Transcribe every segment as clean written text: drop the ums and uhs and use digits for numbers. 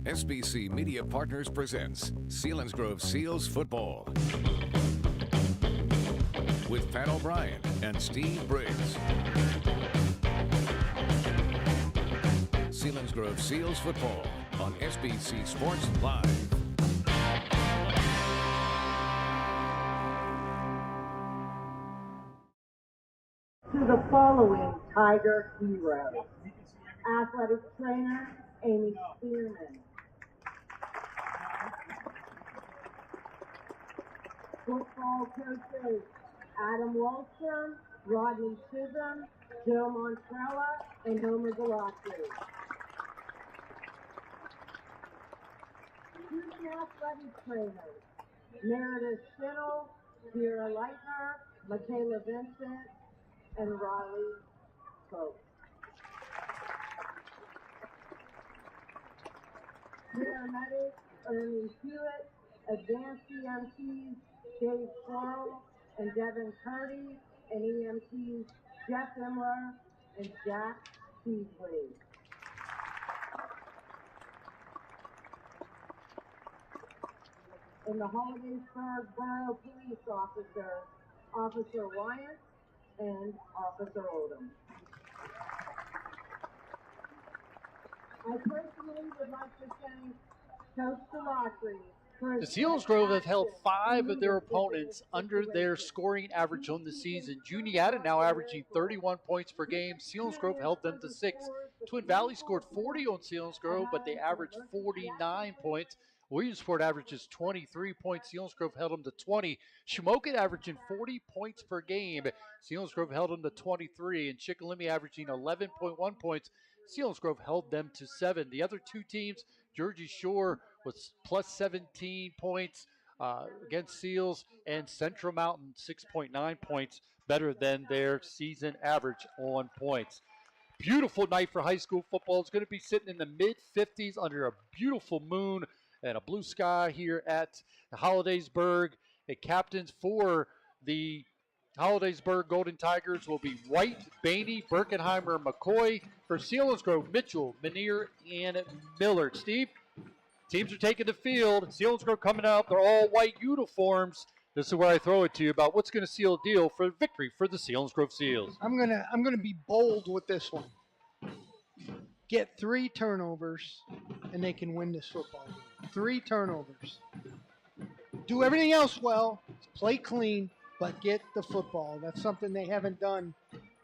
SBC Media Partners presents Selinsgrove Seals Football with Pat O'Brien and Steve Briggs. Selinsgrove Seals Football on SBC Sports Live. To the following Tiger heroes: athletic trainer Amy Spearman, football coaches Adam Wallstrom, Rodney Chisholm, Joe Montrella, and Homer Galassi. Student athletic trainers Meredith Schinnell, Vera Leitner, Michaela Vincent, and Riley Coates. Paramedics Ernie Hewitt, Advanced EMTs Dave Quarles and Devin Curdy, and EMTs Jeff Imler and Jack Beasley. And the Hollidaysburg Borough Police Officer, Officer Wyant and Officer Odom. I personally would like to thank Coach Delatry. The Selinsgrove have held 5 of their opponents under their scoring average on the season. Juniata now averaging 31 points per game. Selinsgrove held them to 6. Twin Valley scored 40 on Selinsgrove, but they averaged 49 points. Williamsport averages 23 points. Selinsgrove held them to 20. Shamokin averaging 40 points per game. Selinsgrove held them to 23. And Chickalimi averaging 11.1 points. Selinsgrove held them to 7. The other two teams, Jersey Shore was plus 17 points against Seals, and Central Mountain 6.9 points better than their season average on points. Beautiful night for high school football. It's going to be sitting in the mid-50s under a beautiful moon and a blue sky here at Holidaysburg. The captains for the Hollidaysburg Golden Tigers will be White, Bainey, Birkenheimer, McCoy. For Selinsgrove, Mitchell, Menier, and Millard. Steve, teams are taking the field. Selinsgrove coming out. They're all white uniforms. This is where I throw it to you about what's going to seal a deal for victory for the Selinsgrove Seals. I'm gonna be bold with this one. Get 3 turnovers, and they can win this football game. 3 turnovers. Do everything else well. Play clean, but get the football. That's something they haven't done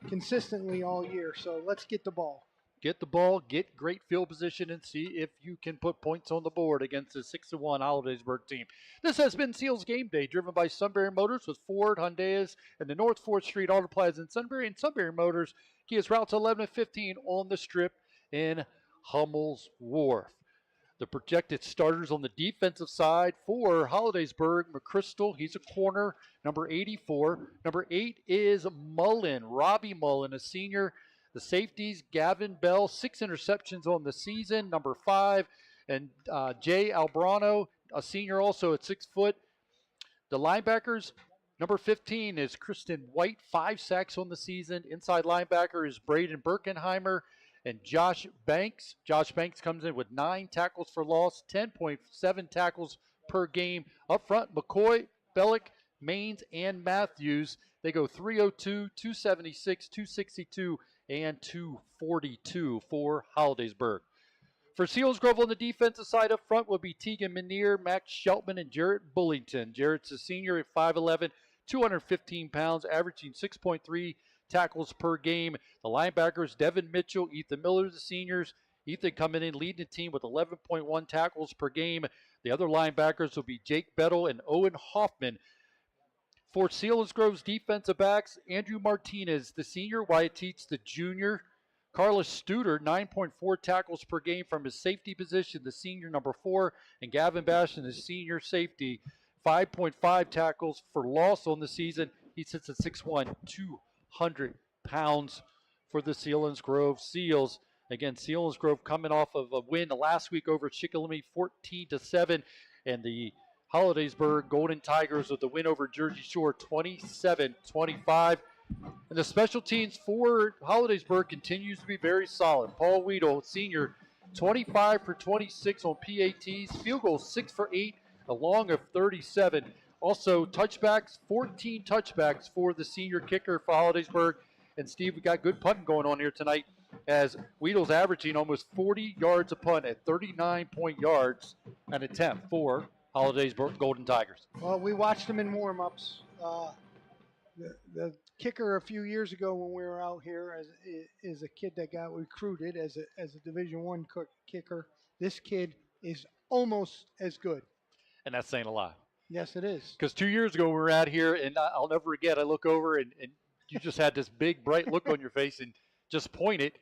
consistently all year. So let's get the ball. Get the ball, get great field position, and see if you can put points on the board against the 6-1 Hollidaysburg team. This has been Seals Game Day, driven by Sunbury Motors with Ford, Hyundai's, and the North 4th Street Auto Plaza in Sunbury, and Sunbury Motors, Kia's routes 11 and 15 on the Strip in Hummel's Wharf. The projected starters on the defensive side for Hollidaysburg: McChrystal, he's a corner, number 84. Number 8 is Mullen, Robbie Mullen, a senior. The safeties, Gavin Bell, 6 interceptions on the season, number 5. And Jay Albrano, a senior also at 6 foot. The linebackers, number 15 is Kristen White, 5 sacks on the season. Inside linebacker is Braden Birkenheimer and Josh Banks. Josh Banks comes in with 9 tackles for loss, 10.7 tackles per game. Up front, McCoy, Bellick, Maines, and Matthews. They go 302, 276, 262, and 242 for Hollidaysburg. For Selinsgrove on the defensive side up front will be Tegan Menier, Max Sheltman, and Jarrett Bullington. Jarrett's a senior at 5'11", 215 pounds, averaging 6.3 tackles per game. The linebackers, Devin Mitchell, Ethan Miller, the seniors. Ethan coming in leading the team with 11.1 tackles per game. The other linebackers will be Jake Bettle and Owen Hoffman. For Selinsgrove's defensive backs, Andrew Martinez, the senior, Wyatt Teets, the junior. Carlos Studer, 9.4 tackles per game from his safety position, the senior, number 4. And Gavin Bastion, the senior safety, 5.5 tackles for loss on the season. He sits at 6'1", 200 pounds for the Selinsgrove Seals. Again, Selinsgrove coming off of a win last week over Chickalimi, 14-7. And the Hollidaysburg Golden Tigers with the win over Jersey Shore, 27-25. And the special teams for Hollidaysburg continues to be very solid. Paul Weedle, senior, 25 for 26 on PATs, field goals 6 for 8, a long of 37. Also, touchbacks, 14 touchbacks for the senior kicker for Hollidaysburg. And Steve, we got good punting going on here tonight, as Weedle's averaging almost 40 yards a punt at 39 point yards an attempt for Hollidaysburg Golden Tigers. Well, we watched them in warm-ups. The kicker a few years ago when we were out here is a kid that got recruited as a Division I kicker. This kid is almost as good. And that's saying a lot. Yes, it is. Because 2 years ago we were out here, and I'll never forget, I look over, and you just had this big, bright look on your face and just pointed,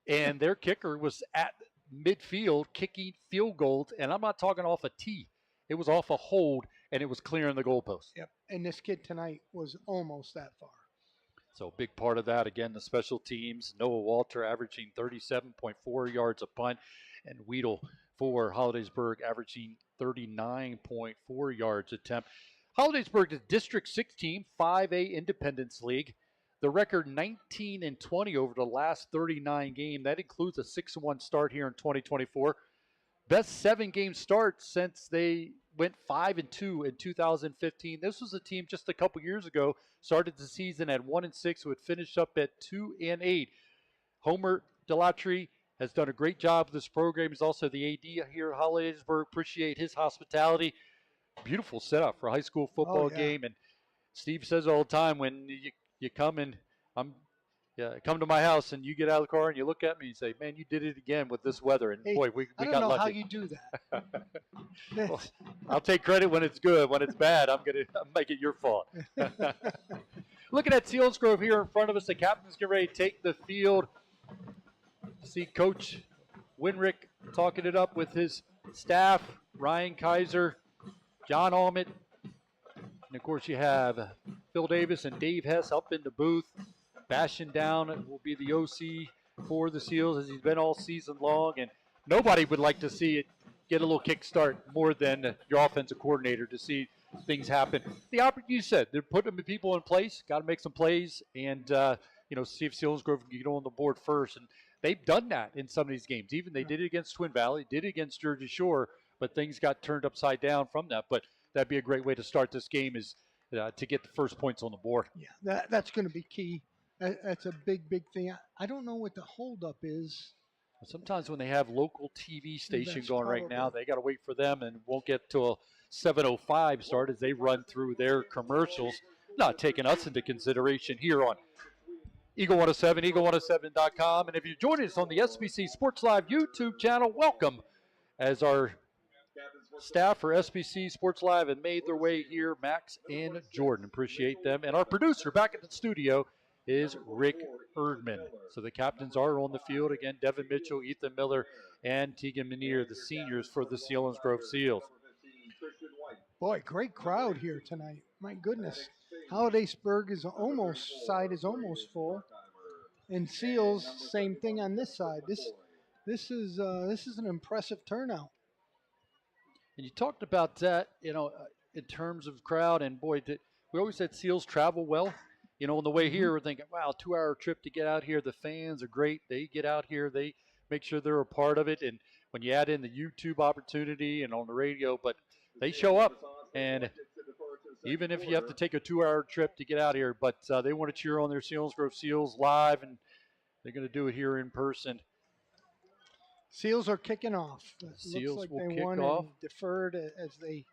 and their kicker was at midfield kicking field goals, and I'm not talking off a tee. It was off a hold, and it was clearing the goalpost. Yep, and this kid tonight was almost that far. So a big part of that, again, the special teams. Noah Walter averaging 37.4 yards a punt, and Weedle for Hollidaysburg averaging 39.4 yards attempt. Hollidaysburg is District 6 team, 5A Independence League. The record 19-20 over the last 39 games. That includes a 6-1 start here in 2024. Best 7-game start since they went 5-2 in 2015. This was a team just a couple years ago, started the season at 1-6, would finish up at 2-8. Homer Delatry has done a great job with this program. He's also the AD here at Hollidaysburg. Appreciate his hospitality. Beautiful setup for a high school football game. And Steve says all the time, when you come and come to my house and you get out of the car and you look at me and say, man, you did it again with this weather. And boy, we got lucky. I don't know how you do that. Well, I'll take credit when it's good. When it's bad, I'm going to make it your fault. Looking at Selinsgrove here in front of us, the captain's getting ready to take the field. See Coach Winrick talking it up with his staff, Ryan Kaiser, John Almond, and of course you have Phil Davis and Dave Hess up in the booth. Bastion down will be the OC for the Seals, as he's been all season long, and nobody would like to see it get a little kick start more than your offensive coordinator to see things happen. You said they're putting people in place, got to make some plays, and see if Selinsgrove can get on the board first. And they've done that in some of these games. Even they did it against Twin Valley, did it against Jersey Shore, but things got turned upside down from that. But that'd be a great way to start this game, is to get the first points on the board. Yeah, that's going to be key. That's a big, big thing. I don't know what the holdup is. Sometimes when they have local TV station going right now, they got to wait for them, and won't get to a 7:05 start as they run through their commercials, not taking us into consideration here on Eagle 107, eagle107.com. And if you're joining us on the SBC Sports Live YouTube channel, welcome, as our staff for SBC Sports Live have made their way here, Max and Jordan. Appreciate them. And our producer back at the studio is Rick Erdman. So the captains are on the field. Again, Devin Mitchell, Ethan Miller, and Tegan Menier, the seniors for the Selinsgrove Seals. Boy, great crowd here tonight. My goodness. Hollidaysburg side is almost full. And Seals, same thing on this side. This is an impressive turnout. And you talked about that, in terms of crowd, and boy, we always said Seals travel well. On the way here, we're thinking, wow, 2-hour trip to get out here. The fans are great. They get out here. They make sure they're a part of it. And when you add in the YouTube opportunity and on the radio, but they show up. And even if you have to take a 2-hour trip to get out here, but they want to cheer on their Selinsgrove Seals live, and they're going to do it here in person. Seals are kicking off. Seals looks like will they kick won off. And deferred as they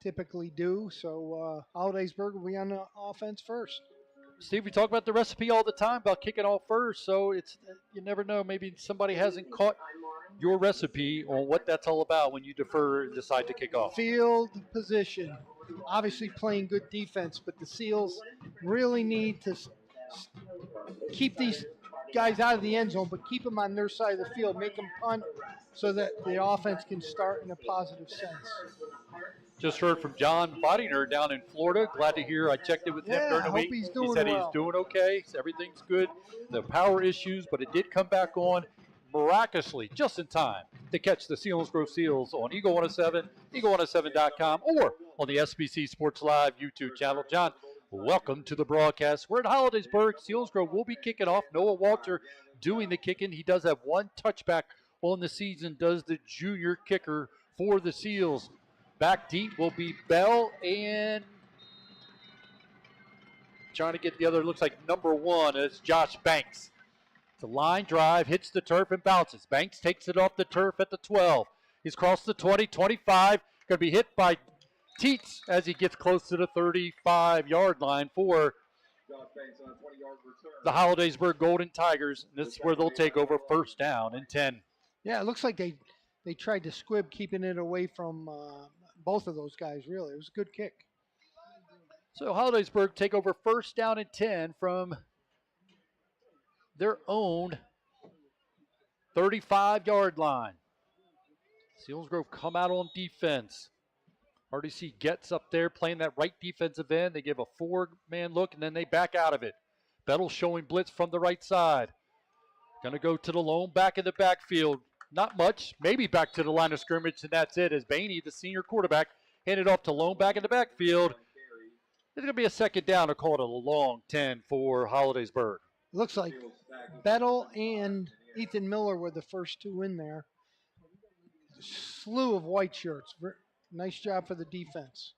typically do. So Hollidaysburg will be on the offense first. Steve, we talk about the recipe all the time about kicking off first, so it's, you never know. Maybe somebody hasn't caught your recipe on what that's all about when you defer and decide to kick off. Field position. Obviously playing good defense, but the Seals really need to keep these guys out of the end zone, but keep them on their side of the field, make them punt so that the offense can start in a positive sense. Just heard from John Bodinger down in Florida. Glad to hear. I checked it with him during the week. He said he's doing okay. Everything's good. The power issues, but it did come back on miraculously just in time to catch the Selinsgrove Seals on Eagle 107, eagle107.com, or on the SBC Sports Live YouTube channel. John, welcome to the broadcast. We're at Hollidaysburg. Selinsgrove will be kicking off. Noah Walter doing the kicking. He does have one touchback on the season does the junior kicker for the Seals. Back deep will be Bell and trying to get the other, looks like number 1 is Josh Banks. It's a line drive, hits the turf and bounces. Banks takes it off the turf at the 12. He's crossed the 20, 25. Going to be hit by Teets as he gets close to the 35-yard line for the Holidaysburg Golden Tigers. And this is where they'll take over first down and 10. Yeah, it looks like they tried to squib keeping it away from both of those guys, really. It was a good kick. So Holidaysburg take over first down and 10 from their own 35-yard line. Selinsgrove come out on defense. RDC gets up there playing that right defensive end. They give a 4-man look, and then they back out of it. Bettle showing blitz from the right side. Going to go to the lone back in the backfield. Not much, maybe back to the line of scrimmage, and that's it. As Bainey, the senior quarterback, handed off to lone back in the backfield. It's going to be a second down to call it a long 10 for Holidaysburg. Looks like Bettle and Ethan Miller were the first 2 in there. Slew of white shirts. Nice job for the defense.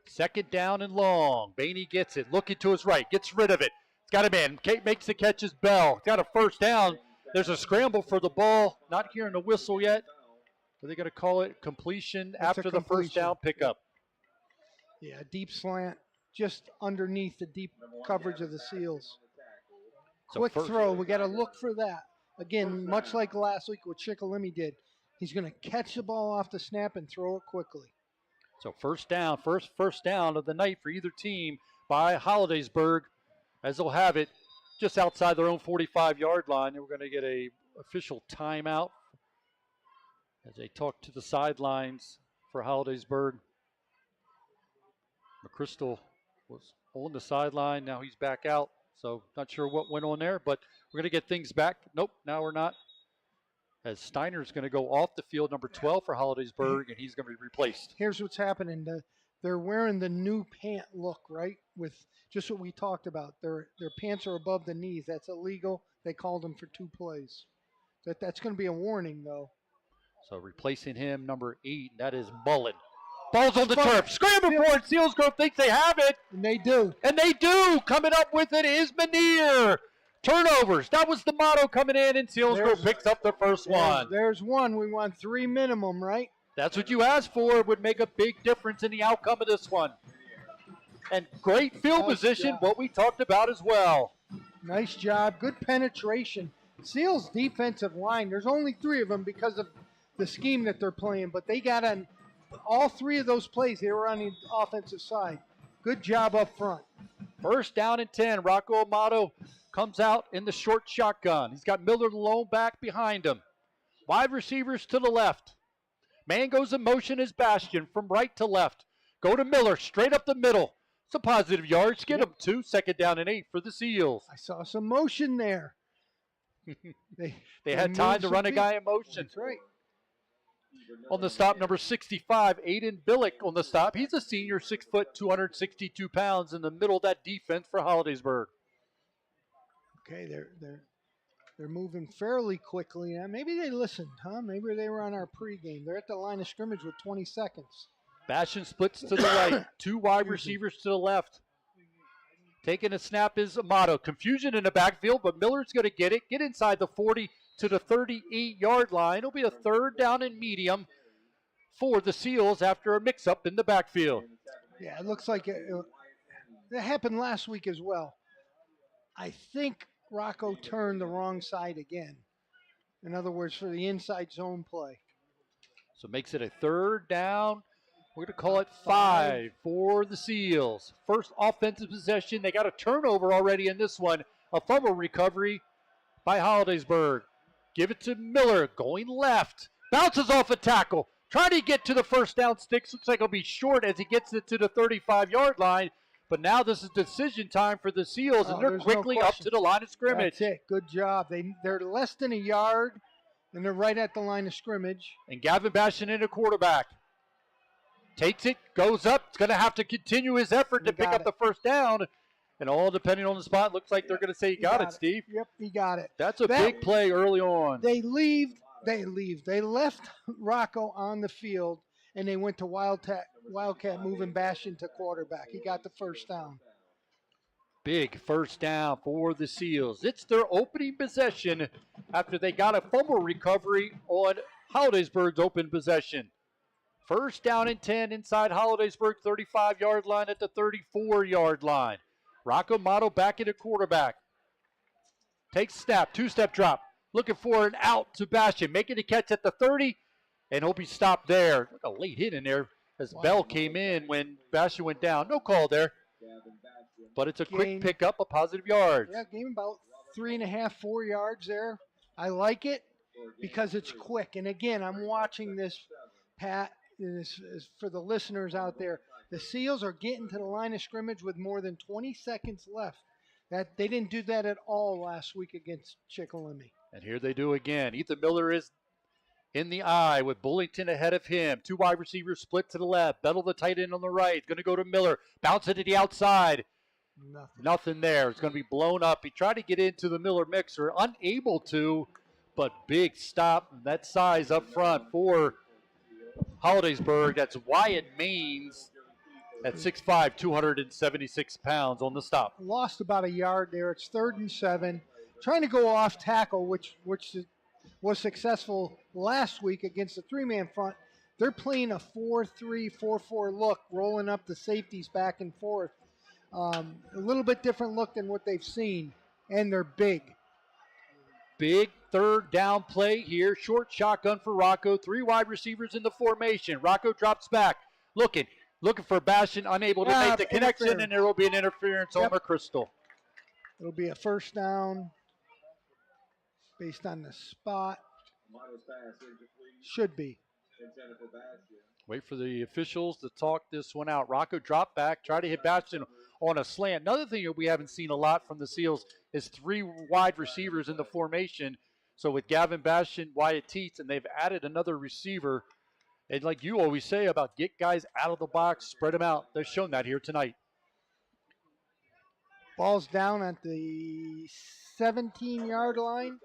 Second down and long. Bainey gets it. Looking to his right. Gets rid of it. It's got him in. Kate makes the catch as Bell. Got a first down. There's a scramble for the ball. Not hearing the whistle yet. Are they going to call it completion after the first down pickup? Yeah, deep slant. Just underneath the deep coverage of the Seals. So quick throw. We got to look for that. Again, much like last week what Chickalimi did. He's going to catch the ball off the snap and throw it quickly. So first down, first down of the night for either team by Holidaysburg, as they'll have it just outside their own 45-yard line. And we're going to get a official timeout as they talk to the sidelines for Holidaysburg. McChrystal was on the sideline. Now he's back out. So not sure what went on there, but we're going to get things back. Nope, now we're not. As Steiner's going to go off the field, number 12 for Holidaysburg, and he's going to be replaced. Here's what's happening. They're wearing the new pant look, right? With just what we talked about. Their pants are above the knees. That's illegal. They called them for 2 plays. That's going to be a warning, though. So replacing him, number 8, that is Mullen. Ball's on the turf. Scramble for it. Selinsgrove thinks they have it. And they do. And they do. Coming up with it is Manier. Turnovers. That was the motto coming in, and Selinsgrove picks up the first one. There's one. We want 3 minimum, right? That's what you asked for. It would make a big difference in the outcome of this one. And great field position, what we talked about as well. Nice job. Good penetration. Seals defensive line, there's only 3 of them because of the scheme that they're playing, but they got on all 3 of those plays. They were on the offensive side. Good job up front. First down and 10. Rocco Amato comes out in the short shotgun. He's got Miller the lone back behind him. Wide receivers to the left. Man goes in motion as Bastion from right to left. Go to Miller, straight up the middle. Some positive yards. Get him 2. Second down and 8 for the Seals. I saw some motion there. They had time to run a guy in motion. That's right. On the stop, number 65, Aiden Billick on the stop. He's a senior, 6 foot, 262 pounds in the middle of that defense for Holidaysburg. Okay, they're moving fairly quickly. Now, maybe they listened, huh? Maybe they were on our pregame. They're at the line of scrimmage with 20 seconds. Bastion splits to the right. 2 wide receivers to the left. Taking a snap is Amato. Confusion in the backfield, but Miller's going to get it. Get inside the 40 to the 38-yard line. It'll be a third down and medium for the Seals after a mix-up in the backfield. Yeah, it looks like it happened last week as well. I think Rocco turned the wrong side again. In other words, for the inside zone play. So makes it a third down. We're going to call it 5 for the Seals. First offensive possession. They got a turnover already in this one. A fumble recovery by Holidaysburg. Give it to Miller, going left. Bounces off a tackle. Trying to get to the first down sticks. Looks like he'll be short as he gets it to the 35-yard line. But now this is decision time for the Seals, and they're quickly up to the line of scrimmage. That's it. Good job. They're less than a yard, and they're right at the line of scrimmage. And Gavin Bastion in a quarterback. Takes it, goes up. It's going to have to continue his effort to pick up the first down. And all depending on the spot, looks like they're going to say, you got it, Steve. Yep, he got it. That's a big play early on. They left Rocco on the field, and they went to Wildcat moving Bastion to quarterback. He got the first down. Big first down for the Seals. It's their opening possession after they got a fumble recovery on Holidaysburg's open possession. First down and 10 inside Holidaysburg 35-yard line at the 34-yard line. Rocco Mato back into quarterback. Takes snap, two-step drop. Looking for an out to Bastion. Making the catch at the 30, and hope he stopped there. Look, a late hit in there as Bell came in when Bastion went down. No call there. But it's a quick pickup of positive yards. Yeah, gain about 3.5, 4 yards there. I like it because it's quick. And again, I'm watching this, Pat, this is for the listeners out there. The Seals are getting to the line of scrimmage with more than 20 seconds left. That they didn't do that at all last week against Chickalimi. And here they do again. Ethan Miller is in the eye with Bullington ahead of him. Two wide receivers split to the left. Bettle, the tight end, on the right. Going to go to Miller. Bounce it to the outside. Nothing there. It's going to be blown up. He tried to get into the Miller mixer. Unable to, but big stop. That size up front for Holidaysburg. That's Wyatt Maines at 6'5", 276 pounds on the stop. Lost about a yard there. It's 3rd and 7. Trying to go off tackle, which was successful last week against the 3-man front. They're playing a 4-3, 4-4 look, rolling up the safeties back and forth. A little bit different look than what they've seen, and they're big. Big third down play here. Short shotgun for Rocco. 3 wide receivers in the formation. Rocco drops back. Looking for Bastion, unable to make the connection, and there will be an interference on McChrystal. It'll be a first down based on the spot. Should be. Wait for the officials to talk this one out. Rocco dropped back, tried to hit Bastion on a slant. Another thing that we haven't seen a lot from the Seals is 3 wide receivers in the formation. So with Gavin Bastion, Wyatt Teets, and they've added another receiver. And like you always say about get guys out of the box, spread them out. They've shown that here tonight. Ball's down at the 17-yard line.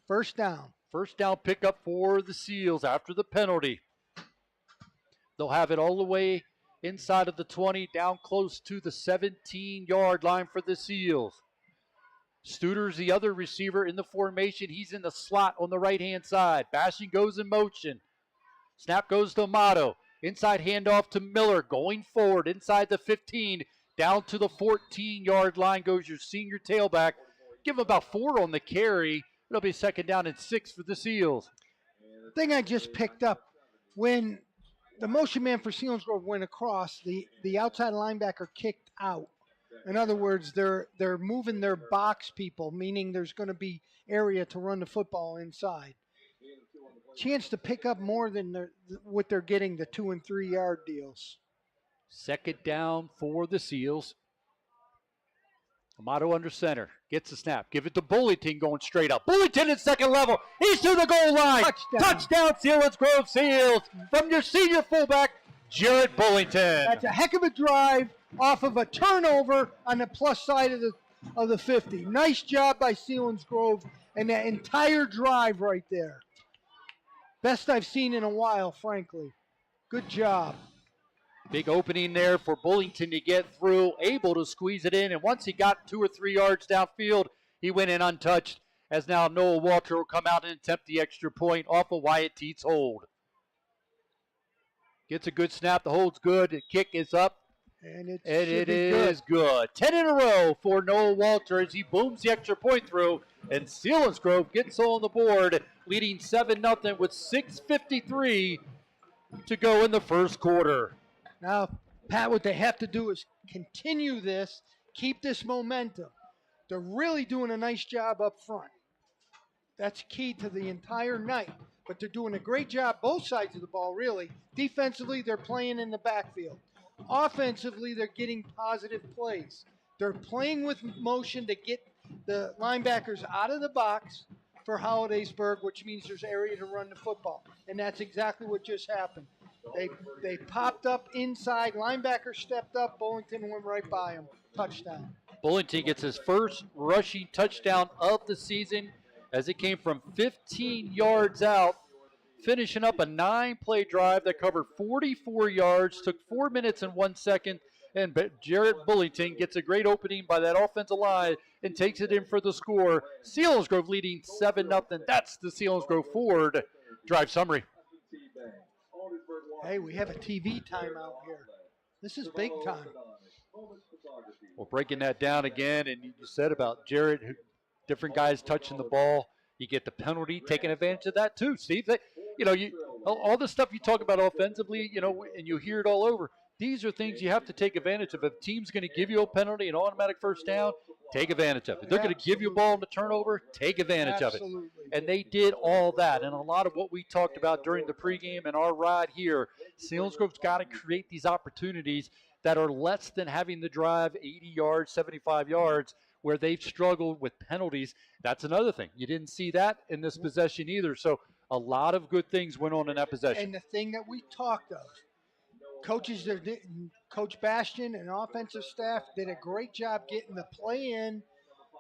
First down. First down pickup for the Seals after the penalty. They'll have it all the way inside of the 20, down close to the 17-yard line for the Seals. Studer's the other receiver in the formation. He's in the slot on the right-hand side. Bastion goes in motion. Snap goes to Amato. Inside handoff to Miller. Going forward inside the 15. Down to the 14-yard line goes your senior tailback. Give him about 4 on the carry. It'll be 2nd down and 6 for the Seals. Thing I just picked up, when the motion man for Selinsgrove went across, the outside linebacker kicked out. In other words, they're moving their box people, meaning there's going to be area to run the football inside. Chance to pick up more than what they're getting, the 2- and 3-yard deals. 2nd down for the Seals. Amato under center. Gets the snap. Give it to Bullington going straight up. Bullington at second level. He's to the goal line. Touchdown Selinsgrove Seals from your senior fullback, Jared Bullington. That's a heck of a drive off of a turnover on the plus side of the 50. Nice job by Selinsgrove and that entire drive right there. Best I've seen in a while, frankly. Good job. Big opening there for Bullington to get through, able to squeeze it in. And once he got 2 or 3 yards downfield, he went in untouched, as now Noah Walter will come out and attempt the extra point off of Wyatt Teets' hold. Gets a good snap. The hold's good. The kick is up. And it is good. 10 in a row for Noah Walter as he booms the extra point through. And Selinsgrove gets on the board, leading 7-0 with 6:53 to go in the first quarter. Now, Pat, what they have to do is continue this, keep this momentum. They're really doing a nice job up front. That's key to the entire night. But they're doing a great job both sides of the ball, really. Defensively, they're playing in the backfield. Offensively, they're getting positive plays. They're playing with motion to get the linebackers out of the box for Holidaysburg, which means there's area to run the football. And that's exactly what just happened. They popped up inside. Linebacker stepped up. Bullington went right by him. Touchdown. Bullington gets his first rushing touchdown of the season as it came from 15 yards out, finishing up a 9-play drive that covered 44 yards, took 4 minutes and 1 second, and Jarrett Bullington gets a great opening by that offensive line and takes it in for the score. Selinsgrove leading 7-0. That's the Selinsgrove Ford drive summary. Hey, we have a TV timeout here. This is big time. Well, breaking that down again, and you said about Jarrett, different guys touching the ball. You get the penalty, taking advantage of that too, Steve. All the stuff you talk about offensively, and you hear it all over. These are things you have to take advantage of. If a team's going to give you a penalty, an automatic first down, take advantage of it. If they're going to give you a ball in the turnover, take advantage of it. And they did all that. And a lot of what we talked about during the pregame and our ride here, Selinsgrove's got to create these opportunities that are less than having to drive 80 yards, 75 yards, where they've struggled with penalties. That's another thing. You didn't see that in this possession either. So a lot of good things went on in that possession. And the thing that we talked of, Coach Bastion and offensive staff did a great job getting the play in.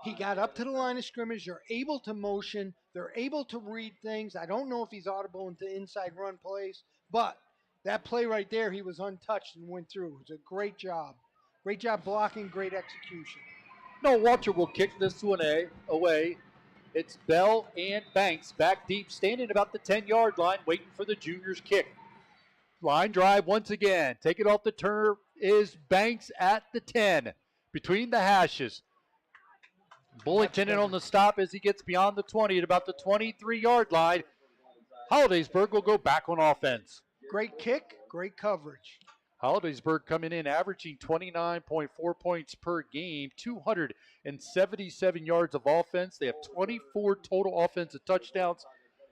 He got up to the line of scrimmage. They're able to motion. They're able to read things. I don't know if he's audible into inside run plays, but that play right there, he was untouched and went through. It was a great job. Great job blocking, great execution. No, Walter will kick this one away. It's Bell and Banks back deep, standing about the 10-yard line, waiting for the junior's kick. Line drive once again. Take it off the turf is Banks at the 10, between the hashes. Bullington in on the stop as he gets beyond the 20 at about the 23-yard line. Holidaysburg will go back on offense. Great kick, great coverage. Hollidaysburg coming in averaging 29.4 points per game, 277 yards of offense. They have 24 total offensive touchdowns,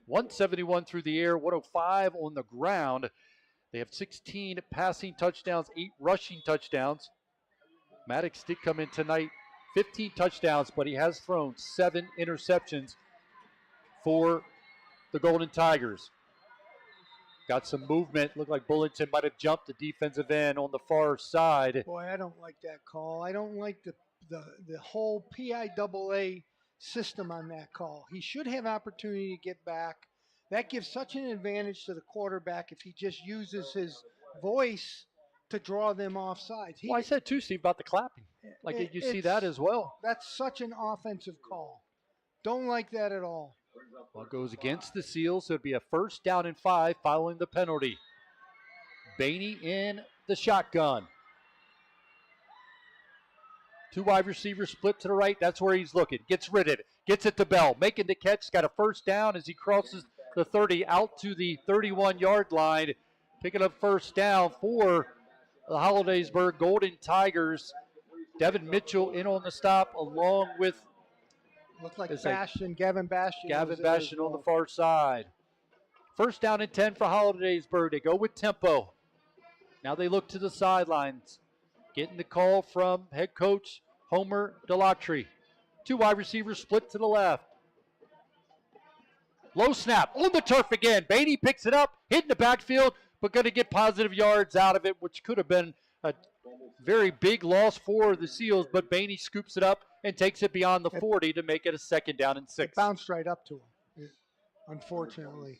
171 through the air, 105 on the ground. They have 16 passing touchdowns, 8 rushing touchdowns. Maddox did come in tonight, 15 touchdowns, but he has thrown 7 interceptions for the Golden Tigers. Got some movement. Looked like Bullington might have jumped the defensive end on the far side. Boy, I don't like that call. I don't like the whole PIAA system on that call. He should have opportunity to get back. That gives such an advantage to the quarterback if he just uses his voice to draw them off sides. Well, I said too, Steve, about the clapping. Did you see that as well? That's such an offensive call. Don't like that at all. Well, it goes against the Seals, so it'd be a 1st down and 5 following the penalty. Bainey in the shotgun. 2 wide receivers split to the right. That's where he's looking. Gets rid of it. Gets it to Bell. Making the catch. Got a 1st down as he crosses the 30 out to the 31-yard line. Picking up 1st down for the Holidaysburg Golden Tigers. Devin Mitchell in on the stop along with looked like Bastion, Gavin Bastion. Gavin Bastion on the far side. 1st down and 10 for Holidaysburg. They go with tempo. Now they look to the sidelines. Getting the call from head coach Homer Delatry. 2 wide receivers split to the left. Low snap on the turf again. Bainey picks it up, hitting the backfield, but going to get positive yards out of it, which could have been a very big loss for the Seals, but Bainey scoops it up and takes it beyond the 40 to make it a 2nd down and 6. It bounced right up to him, unfortunately.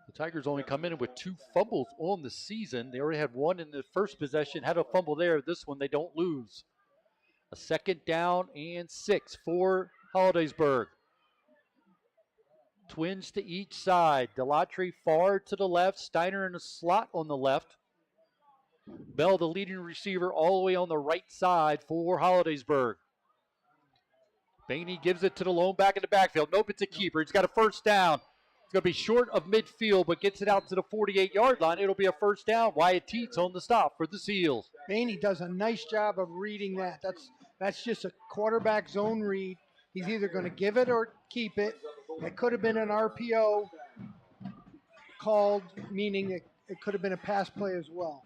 The Tigers only come in with 2 fumbles on the season. They already had 1 in the first possession, had a fumble there. This one they don't lose. A 2nd down and 6 for Holidaysburg. Twins to each side. Delatry far to the left. Steiner in the slot on the left. Bell, the leading receiver, all the way on the right side for Holidaysburg. Bainey gives it to the lone back in the backfield. Nope, it's a keeper. He's got a 1st down. It's going to be short of midfield, but gets it out to the 48-yard line. It'll be a 1st down. Wyatt Teets on the stop for the Seals. Bainey does a nice job of reading that. That's just a quarterback zone read. He's either going to give it or keep it. It could have been an RPO called, meaning it could have been a pass play as well.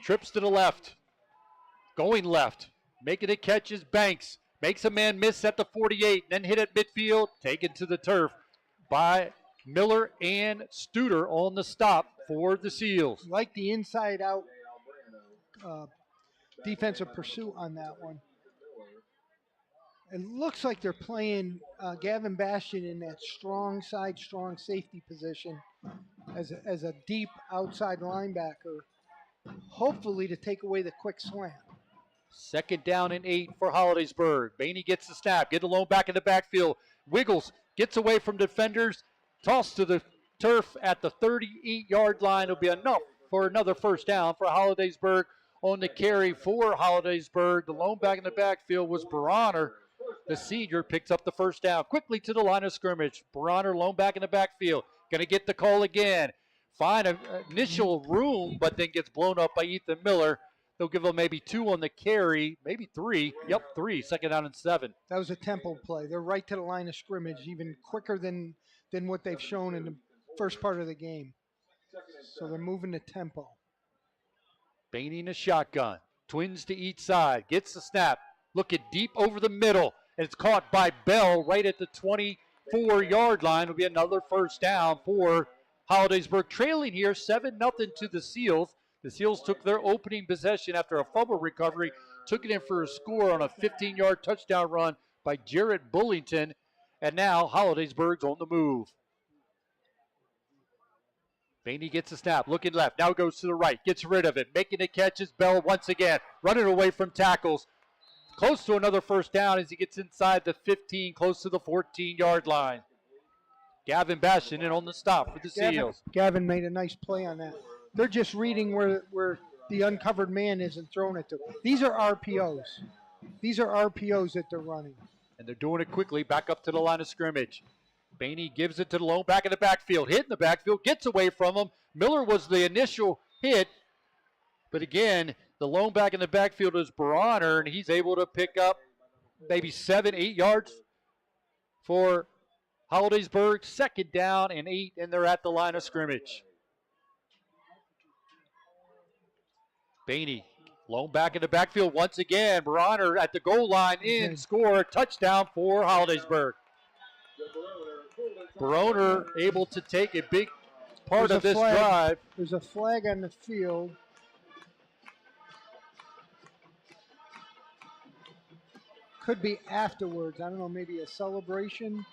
Trips to the left. Going left. Making a catch is Banks. Makes a man miss at the 48. Then hit at midfield. Taken to the turf by Miller and Studer on the stop for the Seals. Like the inside out defensive pursuit on that one. It looks like they're playing Gavin Bastion in that strong side, strong safety position as a deep outside linebacker, hopefully to take away the quick slant. 2nd down and 8 for Holidaysburg. Bainey gets the snap, get alone back in the backfield, wiggles, gets away from defenders, tossed to the turf at the 38-yard line. It'll be enough for another first down for Holidaysburg on the carry for Holidaysburg. The lone back in the backfield was Bronner. The senior picks up the first down. Quickly to the line of scrimmage. Bronner lone back in the backfield. Going to get the call again. Find an initial room, but then gets blown up by Ethan Miller. They'll give him maybe 2 on the carry, maybe 3. Yep, 3. 2nd down and 7. That was a tempo play. They're right to the line of scrimmage, even quicker than what they've shown in the first part of the game. So they're moving the tempo. Bainey in a shotgun. Twins to each side. Gets the snap. Looking deep over the middle. And it's caught by Bell right at the 24-yard line. It'll be another first down for Holidaysburg. Trailing here 7-0 to the Seals. The Seals took their opening possession after a fumble recovery. Took it in for a score on a 15-yard touchdown run by Jarrett Bullington. And now Holidaysburg's on the move. Bainey gets a snap, looking left, now goes to the right, gets rid of it, making the catches. Bell once again, running away from tackles. Close to another first down as he gets inside the 15, close to the 14-yard line. Gavin Bastion in on the stop for the Seals. Gavin made a nice play on that. They're just reading where the uncovered man is and throwing it to. These are RPOs. These are RPOs that they're running. And they're doing it quickly, back up to the line of scrimmage. Bainey gives it to the lone back in the backfield. Hit in the backfield, gets away from him. Miller was the initial hit. But again, the lone back in the backfield is Bronner, and he's able to pick up maybe 7-8 yards for Holidaysburg. 2nd down and 8, and they're at the line of scrimmage. Bainey, lone back in the backfield once again. Bronner at the goal line in, score, touchdown for Holidaysburg. Bronner able to take a big part of this drive. There's a flag on the field. Could be afterwards. I don't know, maybe a celebration.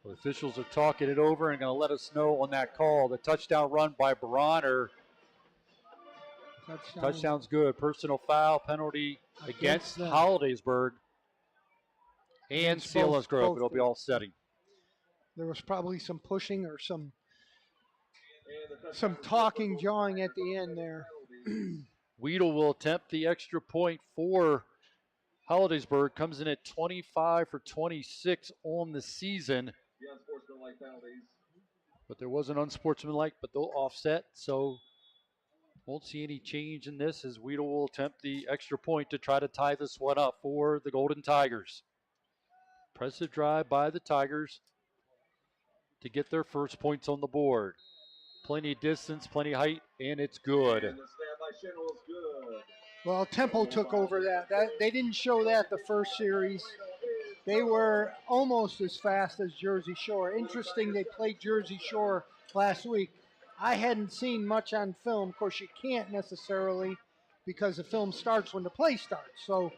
The officials are talking it over and going to let us know on that call. The touchdown run by Bronner. Touchdown's good. Personal foul penalty against Holidaysburg and Selinsgrove. It'll be all setting. There was probably some pushing or some talking, jawing at the end there. Weedle will attempt the extra point for Holidaysburg. Comes in at 25 for 26 on the season. But there was an unsportsmanlike, but they'll offset, so won't see any change in this as Weedle will attempt the extra point to try to tie this one up for the Golden Tigers. Impressive drive by the Tigers to get their first points on the board. Plenty of distance, plenty of height, and it's good. Well, Temple took over that. They didn't show that the first series. They were almost as fast as Jersey Shore. Interesting, they played Jersey Shore last week. I hadn't seen much on film. Of course, you can't necessarily because the film starts when the play starts. So,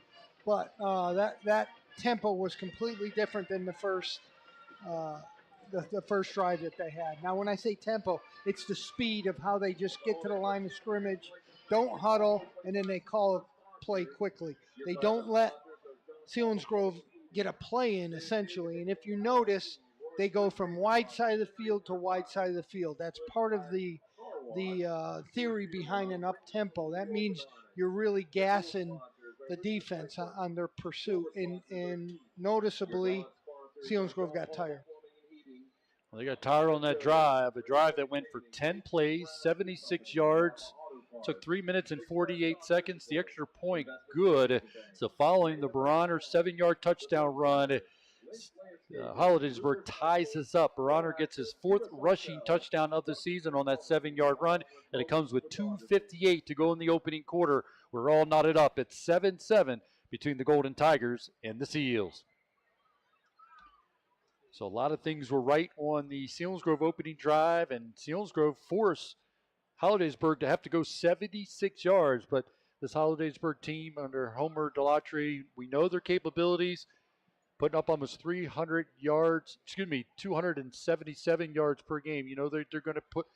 but that tempo was completely different than the first the first drive that they had. Now, when I say tempo, it's the speed of how they just get to the line of scrimmage, don't huddle, and then they call a play quickly. They don't let Selinsgrove get a play in, essentially. And if you notice, they go from wide side of the field to wide side of the field. That's part of the theory behind an up-tempo. That means you're really gassing the defense on their pursuit. And noticeably, Selinsgrove got tired. Well, they got tired on that drive, a drive that went for 10 plays, 76 yards, took 3 minutes and 48 seconds. The extra point, good. So following the Bronner 7-yard touchdown run, Holidaysburg ties this up. Bronner gets his 4th rushing touchdown of the season on that 7-yard run, and it comes with 2:58 to go in the opening quarter. We're all knotted up at 7-7 between the Golden Tigers and the Seals. So a lot of things were right on the Selinsgrove opening drive, and Selinsgrove forced Hollidaysburg to have to go 76 yards. But this Hollidaysburg team under Homer Delatry, we know their capabilities, putting up almost 300 yards, 277 yards per game. You know, they're going to put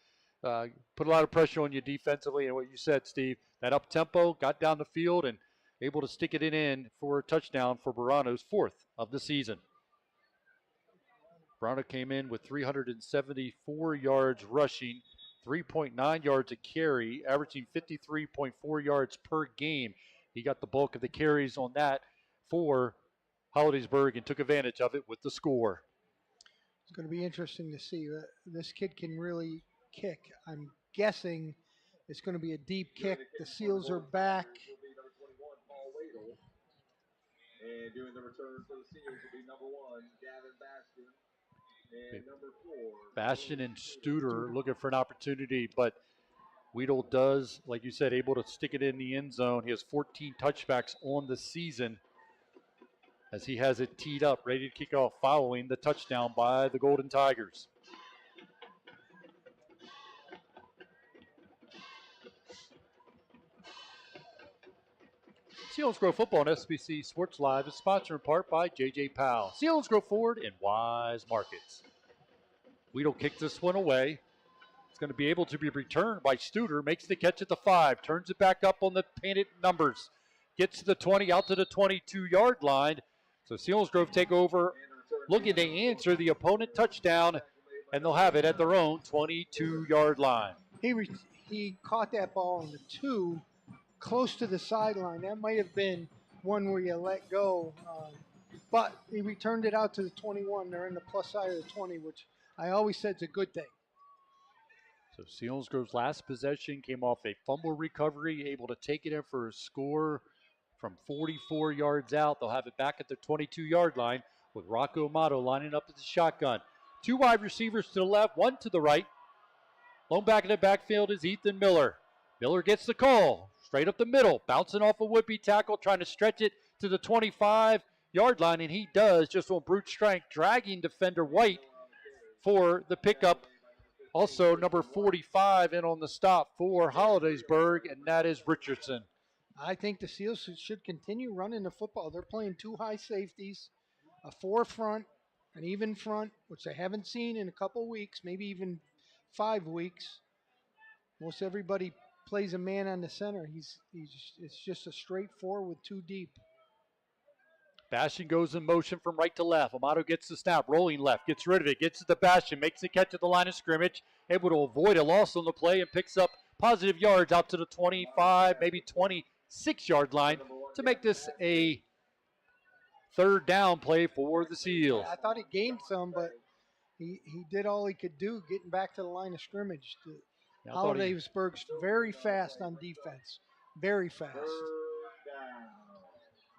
a lot of pressure on you defensively. And what you said, Steve, that up-tempo, got down the field and able to stick it in for a touchdown for Burano's 4th of the season. Burano came in with 374 yards rushing, 3.9 yards a carry, averaging 53.4 yards per game. He got the bulk of the carries on that for Hollidaysburg and took advantage of it with the score. It's going to be interesting to see. This kid can really kick. I'm guessing it's going to be a deep kick. The Seals are back. And doing the return for the Seals will be number 1, Gavin Bastion. And number 4, Bastion and Studer looking for an opportunity, but Weedle does, like you said, able to stick it in the end zone. He has 14 touchbacks on the season as he has it teed up, ready to kick off following the touchdown by the Golden Tigers. Selinsgrove Football and SBC Sports Live is sponsored in part by J.J. Powell, Selinsgrove Ford, and Wise Markets. Weedle kicks this one away. It's going to be able to be returned by Studer. Makes the catch at the 5. Turns it back up on the painted numbers. Gets to the 20, out to the 22-yard line. So Selinsgrove take over, looking to answer the opponent touchdown, and they'll have it at their own 22-yard line. He caught that ball on the 2, close to the sideline. That might have been one where you let go. But he returned it out to the 21. They're in the plus side of the 20, which I always said is a good thing. So Selinsgrove's last possession came off a fumble recovery, able to take it in for a score from 44 yards out. They'll have it back at the 22-yard line with Rocco Amato lining up at the shotgun. 2 wide receivers to the left, 1 to the right. Lone back in the backfield is Ethan Miller. Miller gets the call, straight up the middle, bouncing off a would-be tackle, trying to stretch it to the 25-yard line, and he does, just on brute strength, dragging defender White for the pickup. Also, number 45 in on the stop for Hollidaysburg, and that is Richardson. I think the Seals should continue running the football. They're playing 2 high safeties, a 4 front, an even front, which they haven't seen in a couple weeks, maybe even 5 weeks. Most everybody plays a man on the center. It's just a straight 4 with 2 deep. Bastion goes in motion from right to left. Amato gets the snap, rolling left, gets rid of it, gets to the Bastion, makes the catch at the line of scrimmage, able to avoid a loss on the play and picks up positive yards out to the 25, maybe 26-yard line to make this a 3rd down play for the Seals. I thought he gained some, but he did all he could do getting back to the line of scrimmage. Hollidaysburg's very fast on defense, very fast.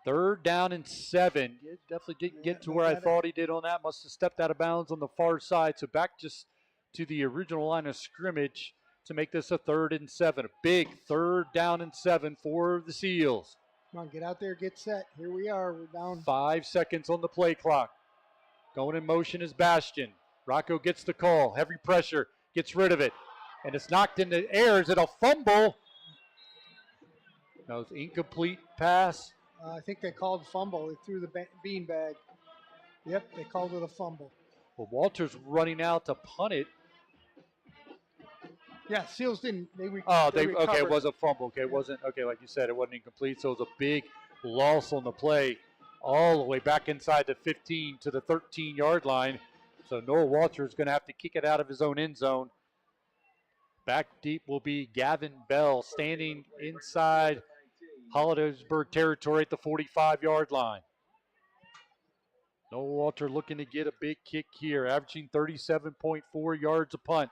3rd down and 7. It definitely didn't get to where I thought he did on that. Must have stepped out of bounds on the far side. So back just to the original line of scrimmage to make this a 3rd and 7. A big 3rd down and 7 for the Seals. Come on, get out there, get set. Here we are. We're down 5 seconds on the play clock. Going in motion is Bastion. Rocco gets the call. Heavy pressure. Gets rid of it. And it's knocked in the air. Is it a fumble? No, it's incomplete pass. I think they called fumble. They threw the beanbag. Yep, they called it a fumble. Well, Walter's running out to punt it. Yeah, Seals didn't. Okay, it was a fumble. Okay, it wasn't. Okay, like you said, it wasn't incomplete. So it was a big loss on the play, all the way back inside the 15 to the 13-yard line. So Noah Walters going to have to kick it out of his own end zone. Back deep will be Gavin Bell standing inside Hollidaysburg territory at the 45-yard line. Noah Walter looking to get a big kick here, averaging 37.4 yards a punt.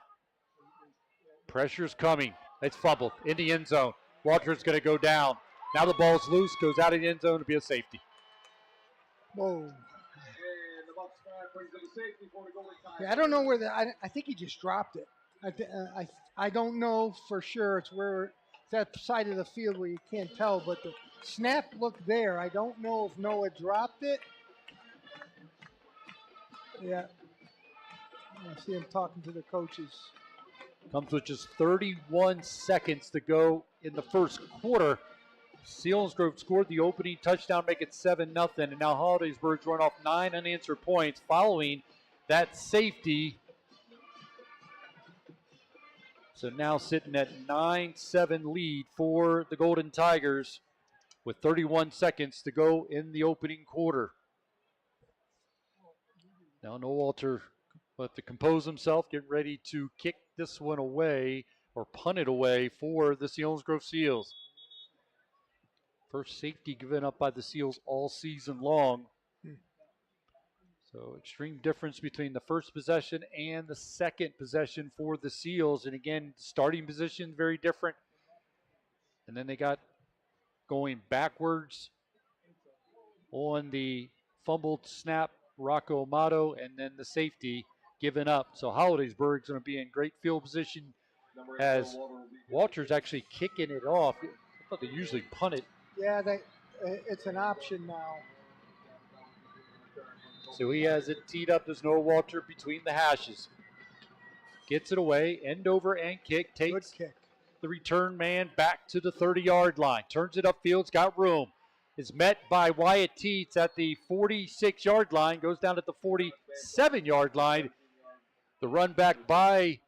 Pressure's coming. It's fumbled in the end zone. Walter's going to go down. Now the ball's loose, goes out of the end zone to be a safety. Whoa. Yeah, I don't know where I think he just dropped it. I don't know for sure. It's that side of the field where you can't tell, but the snap looked there. I don't know if Noah dropped it. Yeah, I see them talking to the coaches. Comes with just 31 seconds to go in the first quarter. Selinsgrove scored the opening touchdown, make it 7-0, and now Hollidaysburg's run off 9 unanswered points following that safety. So now sitting at 9-7 lead for the Golden Tigers with 31 seconds to go in the opening quarter. Now Walter but to compose himself, get ready to kick this one away or punt it away for the Selinsgrove Seals. First safety given up by the Seals all season long. So extreme difference between the first possession and the second possession for the Seals. And again, starting position very different. And then they got going backwards on the fumbled snap, Rocco Amato, and then the safety given up. So Hollidaysburg's going to be in great field position as Walter's actually kicking it off. I thought they usually punt it. Yeah, it's an option now. So he has it teed up. There's no Walter between the hashes. Gets it away, end over end kick, takes the return man back to the 30-yard line. Turns it upfield, it's got room. Is met by Wyatt Teets at the 46-yard line, goes down at the 47-yard line. The run back by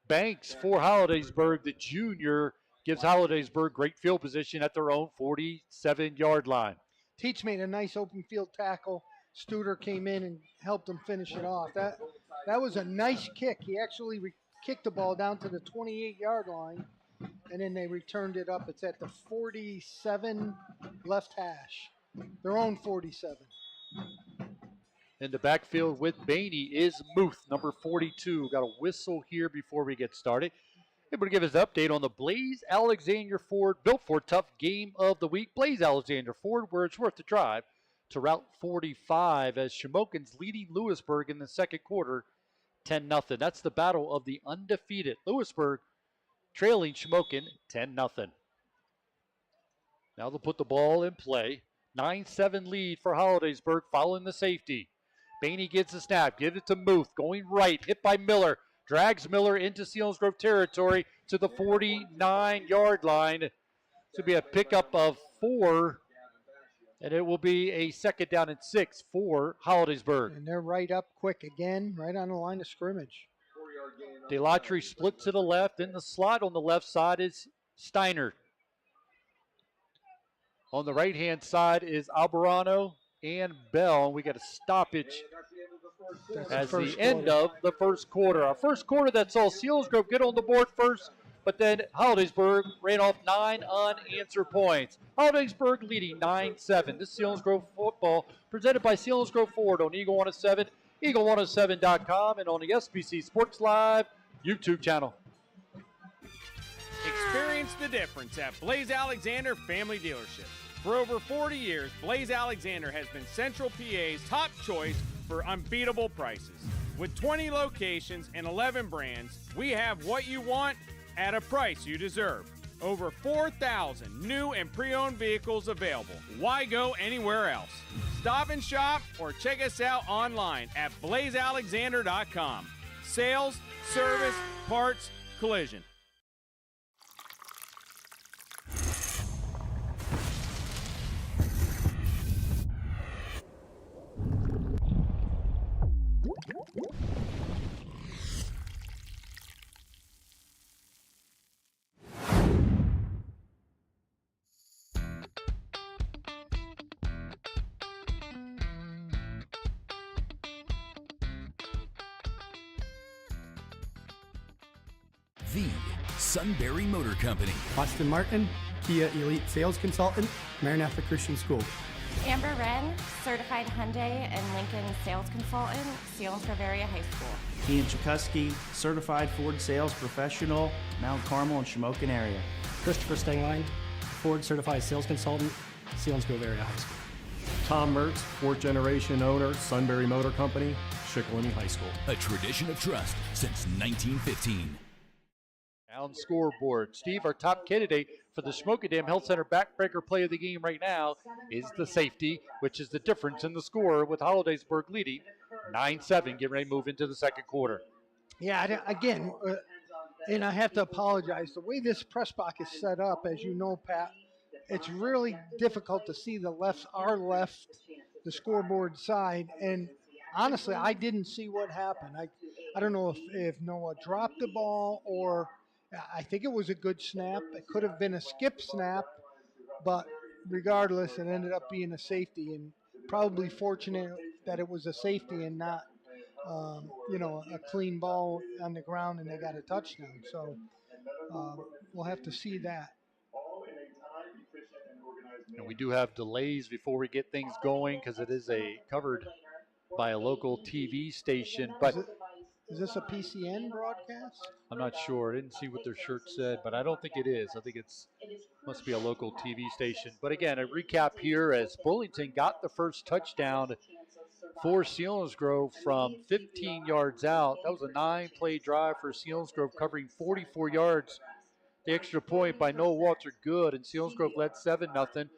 Banks for Hollidaysburg, the junior, gives Hollidaysburg great field position at their own 47-yard line. Teach made a nice open field tackle. Studer came in and helped him finish it off. That was a nice kick. He actually kicked the ball down to the 28-yard line, and then they returned it up. It's at the 47 left hash, their own 47. In the backfield with Bainey is Muth, number 42. Got a whistle here before we get started. Able to give us an update on the Blaze Alexander Ford Built for Tough Game of the Week. Blaze Alexander Ford, where it's worth the drive to Route 45 as Shamokin's leading Lewisburg in the second quarter, 10-0. That's the battle of the undefeated. Lewisburg trailing Shamokin 10-0. Now they'll put the ball in play. 9-7 lead for Hollidaysburg following the safety. Bainey gets the snap, gives it to Muth, going right, hit by Miller. Drags Miller into Selinsgrove territory to the 49-yard line. This will be a pickup of 4, and it will be a second down and 6 for Hollidaysburg. And they're right up quick again, right on the line of scrimmage. Delatry split to the left. In the slot on the left side is Steiner. On the right-hand side is Albarano and Bell. We got a stoppage as the end of the first quarter. Our first quarter that saw Selinsgrove get on the board first, but then Hollidaysburg ran off 9 unanswered points. Hollidaysburg leading 9-7. This is Selinsgrove football presented by Selinsgrove Ford on Eagle 107, eagle107.com, and on the SBC Sports Live YouTube channel. Experience the difference at Blaze Alexander Family Dealership. For over 40 years, Blaze Alexander has been Central PA's top choice for unbeatable prices. With 20 locations and 11 brands, we have what you want at a price you deserve. Over 4,000 new and pre-owned vehicles available. Why go anywhere else? Stop and shop or check us out online at blazealexander.com. Sales, service, parts, collision. The Sunbury Motor Company. Austin Martin, Kia Elite Sales Consultant, Maranatha Christian School. Amber Wren, Certified Hyundai and Lincoln Sales Consultant, Selinsgrove Area High School. Ian Chikuski, Certified Ford Sales Professional, Mount Carmel and Shamokin area. Christopher Stengline, Ford Certified Sales Consultant, Selinsgrove Area High School. Tom Mertz, 4th generation owner, Sunbury Motor Company, Shikellamy High School. A tradition of trust since 1915. on the scoreboard. Steve, our top candidate for the Smoky Dam Health Center backbreaker play of the game right now is the safety, which is the difference in the score with Hollidaysburg leading 9-7, getting ready to move into the second quarter. Yeah, again, and I have to apologize. The way this press box is set up, as you know, Pat, it's really difficult to see our left, the scoreboard side. And honestly, I didn't see what happened. I don't know if Noah dropped the ball or I think it was a good snap. It could have been a skip snap, but regardless, it ended up being a safety, and probably fortunate that it was a safety and not, a clean ball on the ground and they got a touchdown. So we'll have to see that. And we do have delays before we get things going because it is covered by a local TV station. But is this a PCN broadcast? I'm not sure. I didn't see what their shirt said, but I don't think it is. I think must be a local TV station. But again, a recap here as Bullington got the first touchdown for Selinsgrove from 15 yards out. That was a 9-play drive for Selinsgrove, covering 44 yards. The extra point by Noah Walter good, and Selinsgrove led 7-0.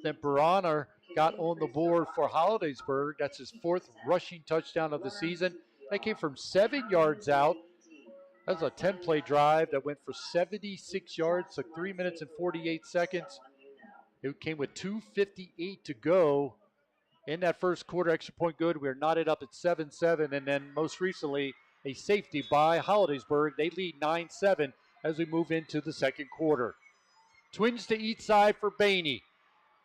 Then Piranha got on the board for Holidaysburg. That's his 4th rushing touchdown of the season. That came from 7 yards out. That was a 10-play drive that went for 76 yards, took 3 minutes and 48 seconds. It came with 2:58 to go in that first quarter. Extra point good. We're knotted up at 7-7, and then most recently a safety by Holidaysburg. They lead 9-7 as we move into the second quarter. Twins to each side for Bainey.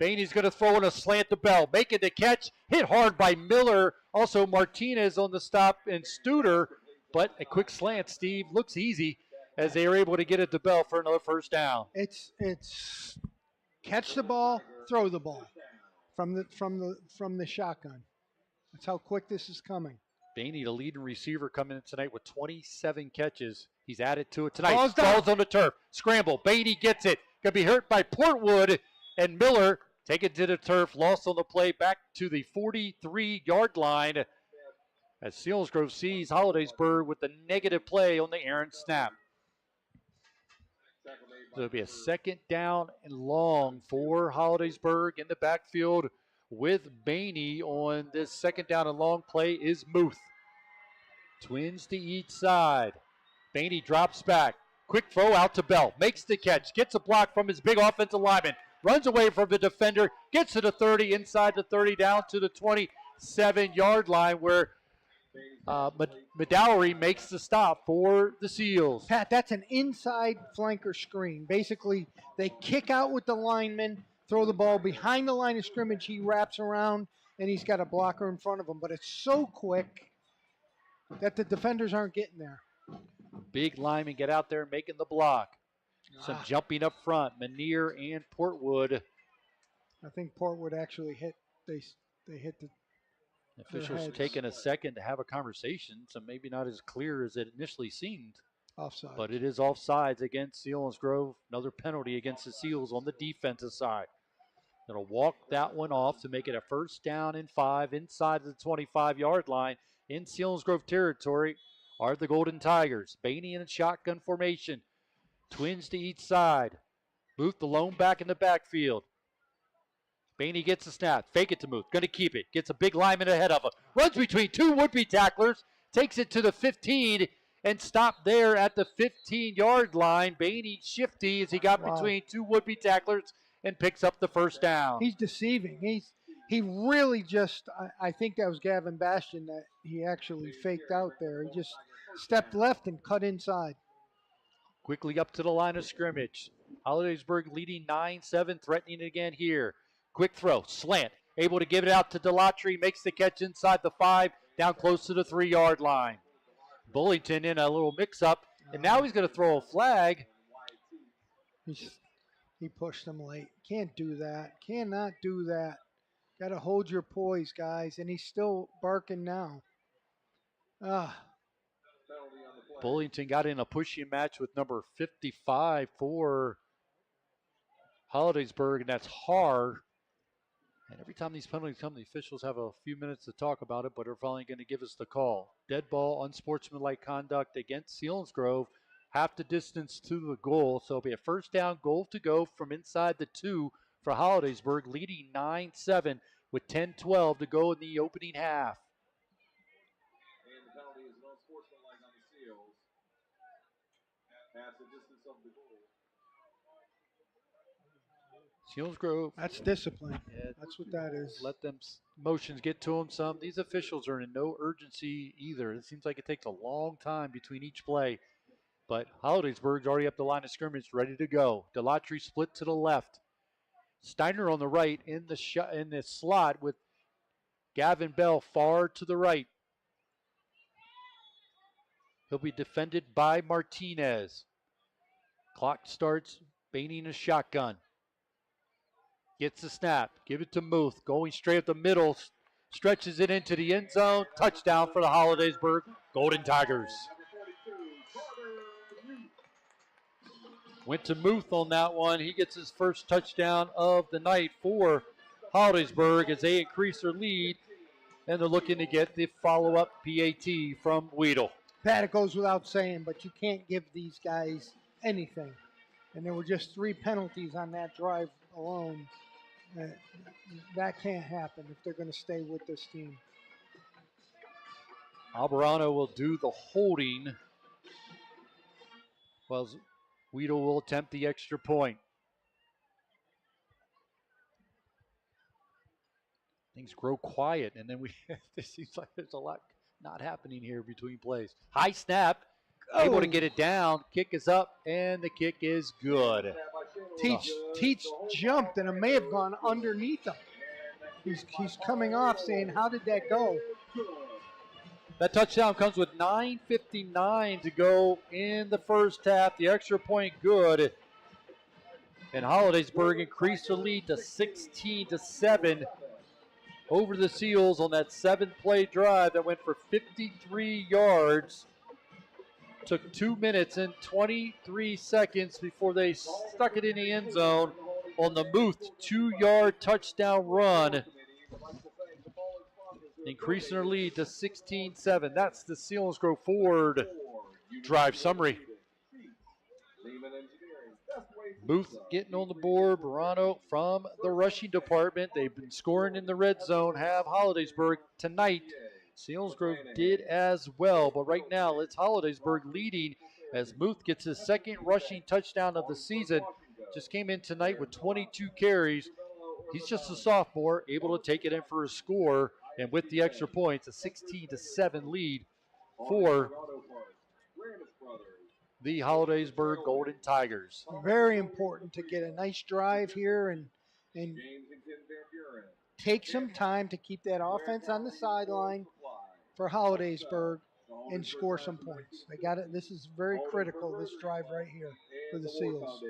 Bainey's going to throw in a slant to Bell. Making the catch. Hit hard by Miller. Also Martinez on the stop and Studer. But a quick slant, Steve, looks easy as they are able to get it to Bell for another first down. It's catch the ball, throw the ball from the shotgun. That's how quick this is coming. Bainey, the leading receiver, coming in tonight with 27 catches. He's added to it tonight. Falls on the turf. Scramble. Bainey gets it. Going to be hurt by Portwood. And Miller take it to the turf. Lost on the play back to the 43-yard line as Selinsgrove sees Holidaysburg with the negative play on the errant snap. So it'll be a second down and long for Holidaysburg. In the backfield with Bainey on this second down and long play is Muth. Twins to each side. Bainey drops back. Quick throw out to Bell. Makes the catch. Gets a block from his big offensive lineman. Runs away from the defender. Gets to the 30, inside the 30, down to the 27-yard line where Medowery makes the stop for the Seals. Pat, that's an inside flanker screen. Basically, they kick out with the lineman, throw the ball behind the line of scrimmage. He wraps around, and he's got a blocker in front of him. But it's so quick that the defenders aren't getting there. Big lineman get out there making the block. Some jumping up front, Manier and Portwood. I think Portwood actually hit. They hit the officials taking a second to have a conversation, so maybe not as clear as it initially seemed. Offside. But it is offsides against Selinsgrove. Another penalty against the Seals on the defensive side. Going to walk that one off to make it a first down and 5 inside the 25-yard line in Selinsgrove territory are the Golden Tigers. Bainey in a shotgun formation. Twins to each side. Booth, the lone back in the backfield. Bainey gets the snap. Fake it to Muth. Going to keep it. Gets a big lineman ahead of him. Runs between two would-be tacklers. Takes it to the 15 and stopped there at the 15-yard line. Bainey shifty as he got between two would-be tacklers and picks up the first down. He's deceiving. He really just, I think that was Gavin Bastion that he actually faked out there. He just stepped left and cut inside. Quickly up to the line of scrimmage. Holidaysburg leading 9-7, threatening it again here. Quick throw, slant, able to give it out to Delatry, makes the catch inside the 5, down close to the 3-yard line. Bullington in a little mix-up, and now he's going to throw a flag. He pushed him late. Can't do that. Cannot do that. Got to hold your poise, guys, and he's still barking now. Bullington got in a pushing match with number 55 for Holidaysburg, and that's Har. And every time these penalties come, the officials have a few minutes to talk about it, but are finally going to give us the call. Dead ball, unsportsmanlike conduct against Selinsgrove. half the distance to the goal. So it'll be a first down, goal to go from inside the 2 for Hollidaysburg, leading 9-7 with 10-12 to go in the opening half. And the penalty is no sportsmanlike on the Seals. Half the distance of the goal. Selinsgrove. That's discipline. Yeah, that's what that is. Let them motions get to them some. These officials are in no urgency either. It seems like it takes a long time between each play. But Hollidaysburg's already up the line of scrimmage, ready to go. Delatry split to the left. Steiner on the right in the slot with Gavin Bell far to the right. He'll be defended by Martinez. Clock starts, Bainey a shotgun. Gets the snap, give it to Muth, going straight up the middle, stretches it into the end zone. Touchdown for the Hollidaysburg Golden Tigers. Went to Muth on that one. He gets his first touchdown of the night for Hollidaysburg as they increase their lead, and they're looking to get the follow-up PAT from Weedle. Pat, it goes without saying, but you can't give these guys anything. And there were just 3 penalties on that drive alone. That can't happen if they're going to stay with this team. Alvarado will do the holding, while Weedle will attempt the extra point. Things grow quiet, and then it seems like there's a lot not happening here between plays. High snap, able to get it down. Kick is up, and the kick is good. Teach jumped, and it may have gone underneath him. He's coming off saying, how did that go? That touchdown comes with 9:59 to go in the first half. The extra point good. And Hollidaysburg increased their lead to 16-7 over the Seals on that 7-play drive that went for 53 yards. Took 2 minutes and 23 seconds before they stuck it in the end zone on the Muth 2-yard touchdown run, increasing their lead to 16-7. That's the Selinsgrove Ford drive summary. Muth getting on the board. Barano from the rushing department. They've been scoring in the red zone. Have Hollidaysburg tonight. Selinsgrove did as well, but right now it's Hollidaysburg leading as Muth gets his second rushing touchdown of the season. Just came in tonight with 22 carries. He's just a sophomore, able to take it in for a score, and with the extra points, a 16-7 lead for the Hollidaysburg Golden Tigers. Very important to get a nice drive here and take some time to keep that offense on the sideline for Hollidaysburg and score some points. They got it. This is very critical, this drive right here for the Seals.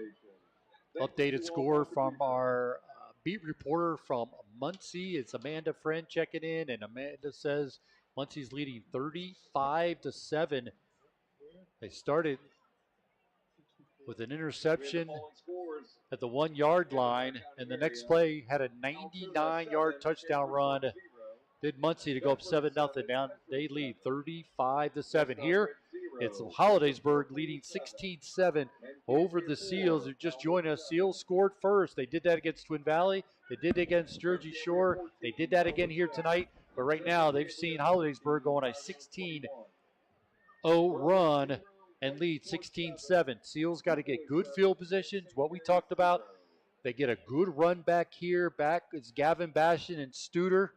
Updated score from our beat reporter from Muncie. It's Amanda Friend checking in, and Amanda says Muncie's leading 35-7. They started with an interception at the 1-yard line, and the next play had a 99-yard touchdown run. Did Muncie to go up 7-0 down. They lead 35-7. Here, it's Hollidaysburg leading 16-7 over the Seals who just joined us. Seals scored first. They did that against Twin Valley. They did it against Jersey Shore. They did that again here tonight. But right now, they've seen Hollidaysburg go on a 16-0 run and lead 16-7. Seals got to get good field positions, what we talked about. They get a good run back here. Back is Gavin Bastion and Studer.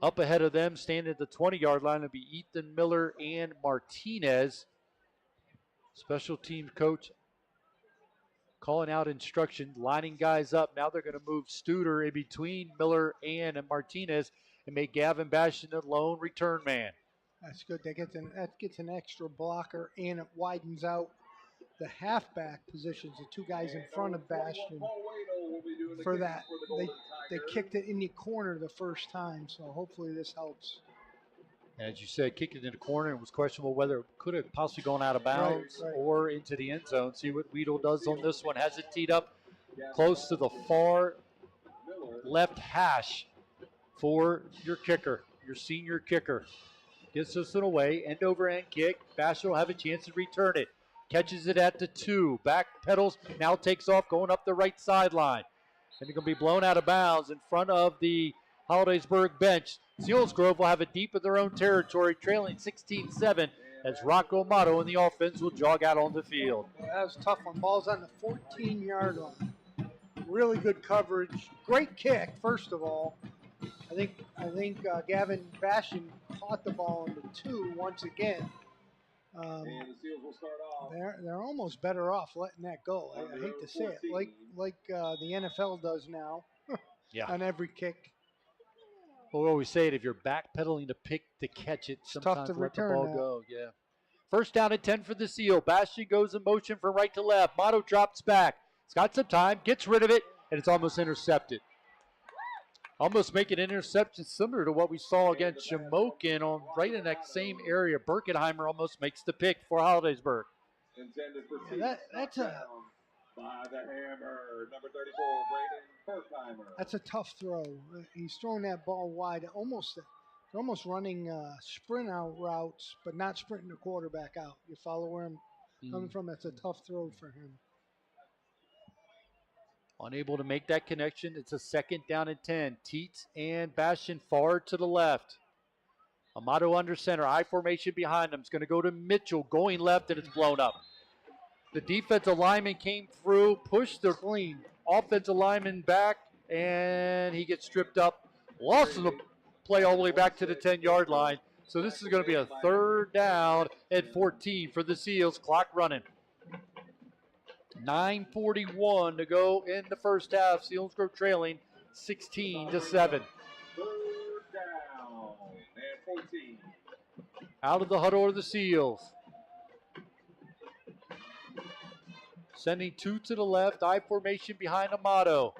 Up ahead of them, standing at the 20-yard line, will be Ethan Miller and Martinez. Special teams coach calling out instructions, lining guys up. Now they're going to move Studer in between Miller and Martinez and make Gavin Bastion the lone return man. That's good. That gets an extra blocker, and it widens out the halfback positions, the 2 guys in front of Bastion. For that, they kicked it in the corner the first time, so hopefully this helps. As you said, kicked it in the corner. It was questionable whether it could have possibly gone out of bounds or into the end zone. See what Weedle does on this one. Has it teed up close to the far left hash for your kicker, your senior kicker. Gets this one away. End over end kick. Bastion will have a chance to return it. Catches it at the 2. Back pedals. Now takes off going up the right sideline. And it's going to be blown out of bounds in front of the Holidaysburg bench. Selinsgrove will have it deep in their own territory, trailing 16-7 as Rocco Amato in the offense will jog out on the field. That was a tough one. Ball's on the 14-yard line. Really good coverage. Great kick, first of all. I think Gavin Bastion caught the ball on the 2 once again. And the Seals will start off. They're almost better off letting that go. I hate to say it, like the NFL does now. Yeah. On every kick. Well, we always say it, if you're backpedaling to pick to catch it, sometimes tough to let return the ball that. go. Yeah. First down and 10 for the Seal. Bastion goes in motion from right to left. Motto drops back. It's got some time, gets rid of it, and it's almost intercepted. Almost making an interception similar to what we saw against Shamokin on right in that same area. Birkenheimer almost makes the pick for Holidaysburg. Intended for That's a by the hammer, number 34, Braden Berkheimer. That's a tough throw. He's throwing that ball wide. They're almost running sprint out routes, but not sprinting the quarterback out. You follow where I'm coming from? That's a tough throw for him. Unable to make that connection. It's a second down and 10. Teets and Bastion far to the left. Amato under center. I formation behind him. It's going to go to Mitchell going left, and it's blown up. The defensive lineman came through, pushed the clean offensive lineman back, and he gets stripped up. Lost the play all the way back to the 10-yard line. So this is going to be a third down at 14 for the Seals. Clock running. 9:41 to go in the first half. Selinsgrove trailing 16-7. Third down and 14. Out of the huddle are the Seals. Sending 2 to the left. I formation behind Amato.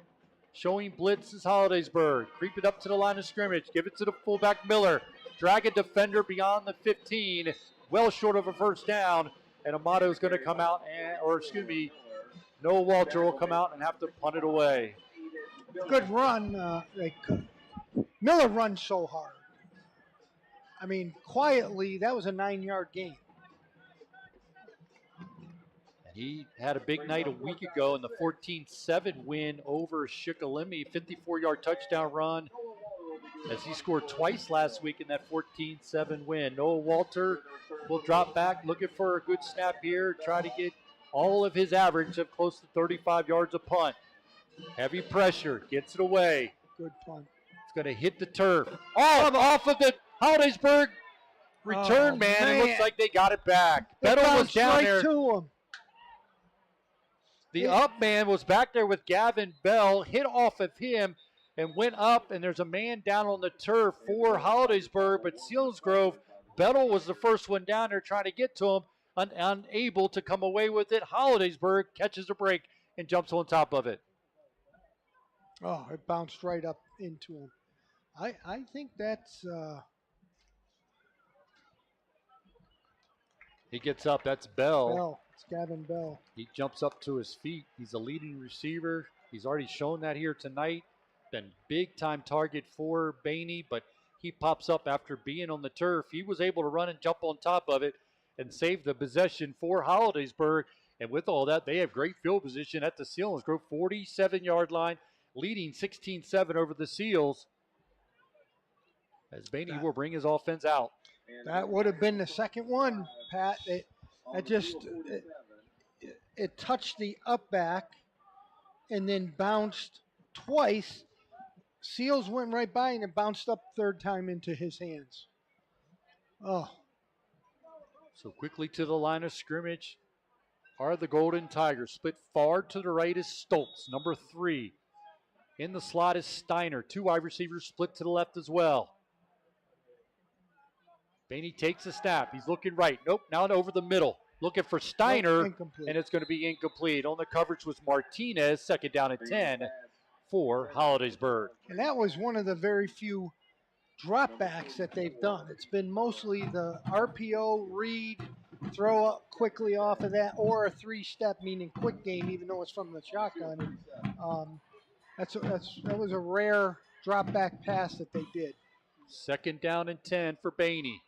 Showing blitz is Holidaysburg. Creep it up to the line of scrimmage. Give it to the fullback Miller. Drag a defender beyond the 15. Well short of a first down. And Amato is going to come out, Noah Walter will come out and have to punt it away. Good run. Miller runs so hard. I mean, quietly, that was a 9-yard gain. He had a big night a week ago in the 14-7 win over Shikalimi. 54-yard touchdown run as he scored twice last week in that 14-7 win. Noah Walter will drop back, looking for a good snap here, try to get all of his average of close to 35 yards a punt. Heavy pressure, gets it away. Good punt. It's going to hit the turf. Off of the Holidaysburg return man. It looks like they got it back. Bettle was down there. To him. The up man was back there with Gavin Bell, hit off of him and went up, and there's a man down on the turf for Holidaysburg, but Selinsgrove, Bettle was the first one down there trying to get to him, unable to come away with it. Holidaysburg catches a break and jumps on top of it. Oh, it bounced right up into him. I think that's... He gets up. That's Bell. It's Gavin Bell. He jumps up to his feet. He's a leading receiver. He's already shown that here tonight. Been big-time target for Bainey, but he pops up after being on the turf. He was able to run and jump on top of it and save the possession for Holidaysburg. And with all that, they have great field position at the Selinsgrove 47-yard line, leading 16-7 over the Seals. As Bainey will bring his offense out. That would have been the second one, Pat. It touched the up back and then bounced twice. Seals went right by and it bounced up third time into his hands. Oh. So quickly to the line of scrimmage are the Golden Tigers. Split far to the right is Stoltz, number 3. In the slot is Steiner. 2 wide receivers split to the left as well. Bainey takes a snap. He's looking right. Nope, now over the middle. Looking for Steiner, and it's going to be incomplete. On the coverage was Martinez, second down and 10 for Holidaysburg. And that was one of the very few dropbacks that they've done. It's been mostly the RPO, read, throw up quickly off of that, or a 3-step, meaning quick game, even though it's from the shotgun. That was a rare drop back pass that they did. Second down and 10 for Bainey.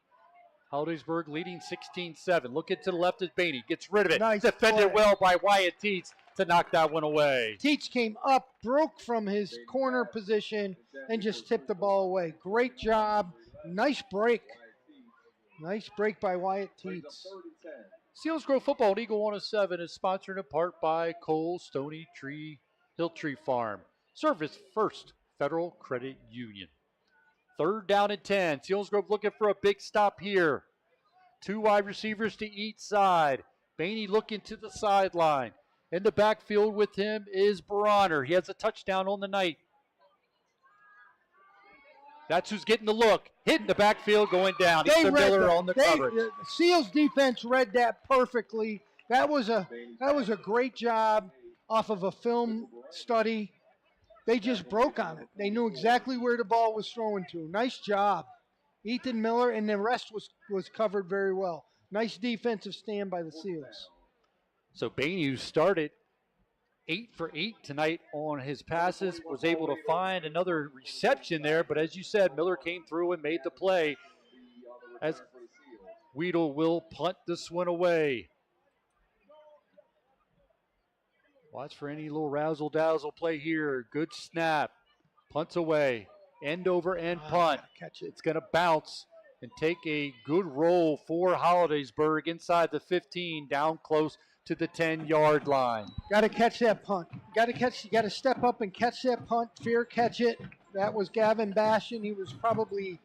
Holidaysburg leading 16-7. Looking to the left is Bainey. Gets rid of it. Nice Defended play. well by Wyatt Teets to knock that one away. Teach came up, broke from his corner position, and just tipped the ball away. Great job. Nice break. Nice break by Wyatt Teets. Selinsgrove Football and Eagle 107 is sponsored in part by Cole Stony Tree Hill Tree Farm. Service First Federal Credit Union. 3rd down and 10. Selinsgrove looking for a big stop here. 2 wide receivers to each side. Bainey looking to the sideline. In the backfield with him is Bronner. He has a touchdown on the night. That's who's getting the look. Hitting the backfield, going down. Ethan Miller on the coverage. Seals defense read that perfectly. That was a great job off of a film study. They just broke on it. They knew exactly where the ball was thrown to. Nice job. Ethan Miller, and the rest was covered very well. Nice defensive stand by the Seals. So Bainey, who started 8 for 8 tonight on his passes, was able to find another reception there. But as you said, Miller came through and made the play as Weedle will punt this one away. Watch for any little razzle-dazzle play here. Good snap. Punts away. End over end punt. Catch it. It's going to bounce and take a good roll for Holidaysburg inside the 15, down close to the 10-yard line. Got to catch that punt. You got to step up and catch that punt. Fear catch it. That was Gavin Bastion. He was probably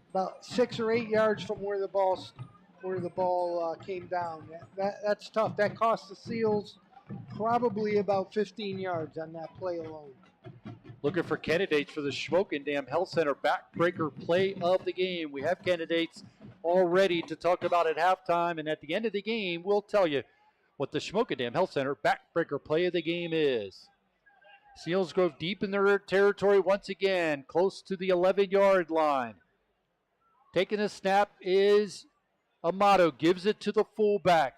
about 6 or 8 yards from where the ball came down. That's tough. That cost the Seals probably about 15 yards on that play alone. Looking for candidates for the Schmokendam Health Center backbreaker play of the game. We have candidates all ready to talk about at halftime, and at the end of the game, we'll tell you what the Schmokendam Health Center backbreaker play of the game is. Selinsgrove deep in their territory once again, close to the 11-yard line. Taking a snap is Amato, gives it to the fullback.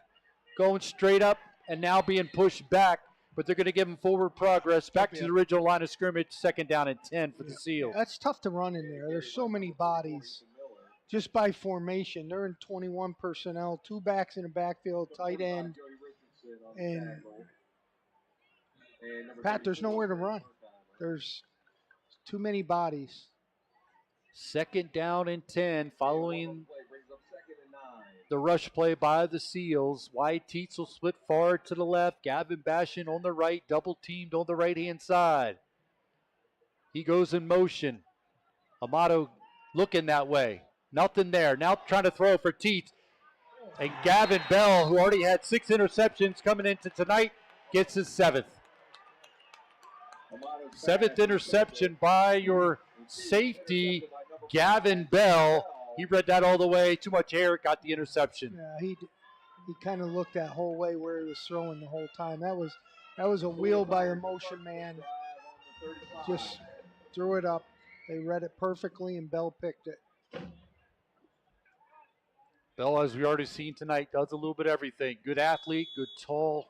Going straight up and now being pushed back, but they're going to give him forward progress back to the original line of scrimmage, 2nd down and 10 for the Seals. That's tough to run in there. There's so many bodies just by formation. They're in 21 personnel, 2 backs in the backfield, tight end. And Pat, there's nowhere to run. There's too many bodies. 2nd down and 10 following the rush play by the Seals. Wyatt Teets will split forward to the left. Gavin Bastion on the right, double teamed on the right-hand side. He goes in motion. Amato looking that way. Nothing there. Now trying to throw for Teets. And Gavin Bell, who already had 6 interceptions coming into tonight, gets his 7th. 7th interception by your safety, Gavin Bell. He read that all the way. Too much air, got the interception. Yeah, he kind of looked that whole way where he was throwing the whole time. That was a wheel by a motion man. Just threw it up. They read it perfectly, and Bell picked it. Bell, as we already seen tonight, does a little bit of everything. Good athlete, good tall,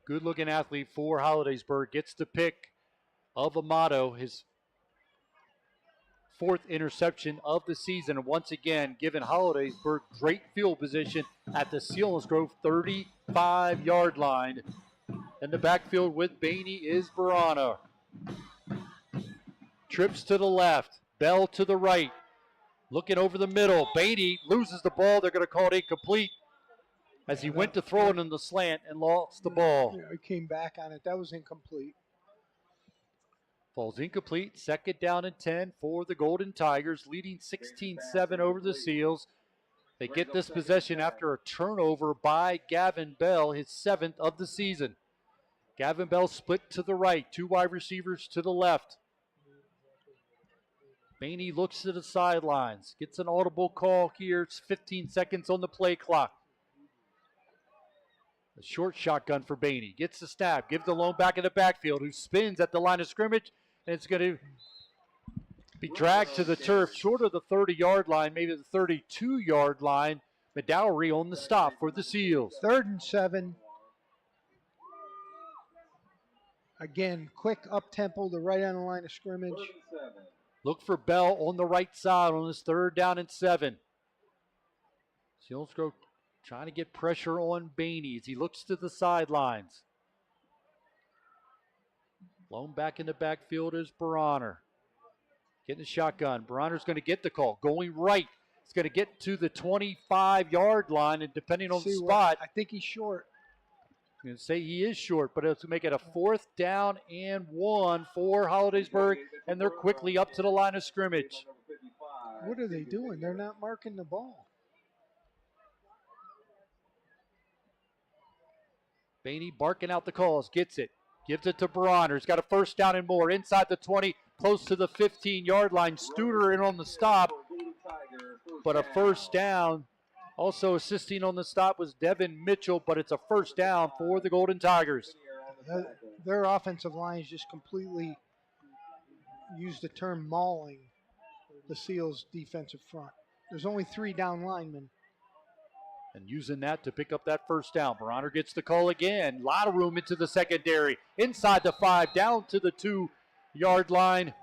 good-looking athlete for Holidaysburg. Gets the pick of Amato, his 4th interception of the season. And once again, giving Holidaysburg great field position at the Selinsgrove 35-yard line. In the backfield with Bainey is Barana. Trips to the left, Bell to the right. Looking over the middle. Bainey loses the ball. They're going to call it incomplete as he went to throw it in the slant and lost the ball. Yeah, he came back on it. That was incomplete. Falls incomplete. 2nd down and 10 for the Golden Tigers, leading 16-7 over the Seals. They get this possession after a turnover by Gavin Bell, his 7th of the season. Gavin Bell split to the right. 2 wide receivers to the left. Bainey looks to the sidelines, gets an audible call here. It's 15 seconds on the play clock. A short shotgun for Bainey. Gets the snap, gives the lone back in the backfield, who spins at the line of scrimmage, and it's going to be dragged to the turf short of the 30-yard line, maybe the 32-yard line. Medowery on the stop for the Seals. 3rd and 7. Again, quick up-tempo to right on the line of scrimmage. Look for Bell on the right side on this 3rd down and 7. Selinsgrove trying to get pressure on Baney as he looks to the sidelines. Blown back in the backfield is Bronner. Getting the shotgun. Bronner's going to get the call. Going right. It's going to get to the 25-yard line, and depending on the spot. I think he's short. I'm going to say he is short, but it's going to make it a 4th down and 1 for Holidaysburg, and they're quickly up to the line of scrimmage. What are they doing? They're not marking the ball. Baney barking out the calls. Gets it. Gives it to Bronner. He's got a 1st down and more. Inside the 20, close to the 15-yard line. Studer in on the stop, but a 1st down. Also assisting on the stop was Devin Mitchell, but it's a 1st down for the Golden Tigers. Their offensive line just completely used the term mauling the Seals defensive front. There's only 3 down linemen. And using that to pick up that 1st down. Bronner gets the call again. A lot of room into the secondary. Inside the 5, down to the 2-yard line.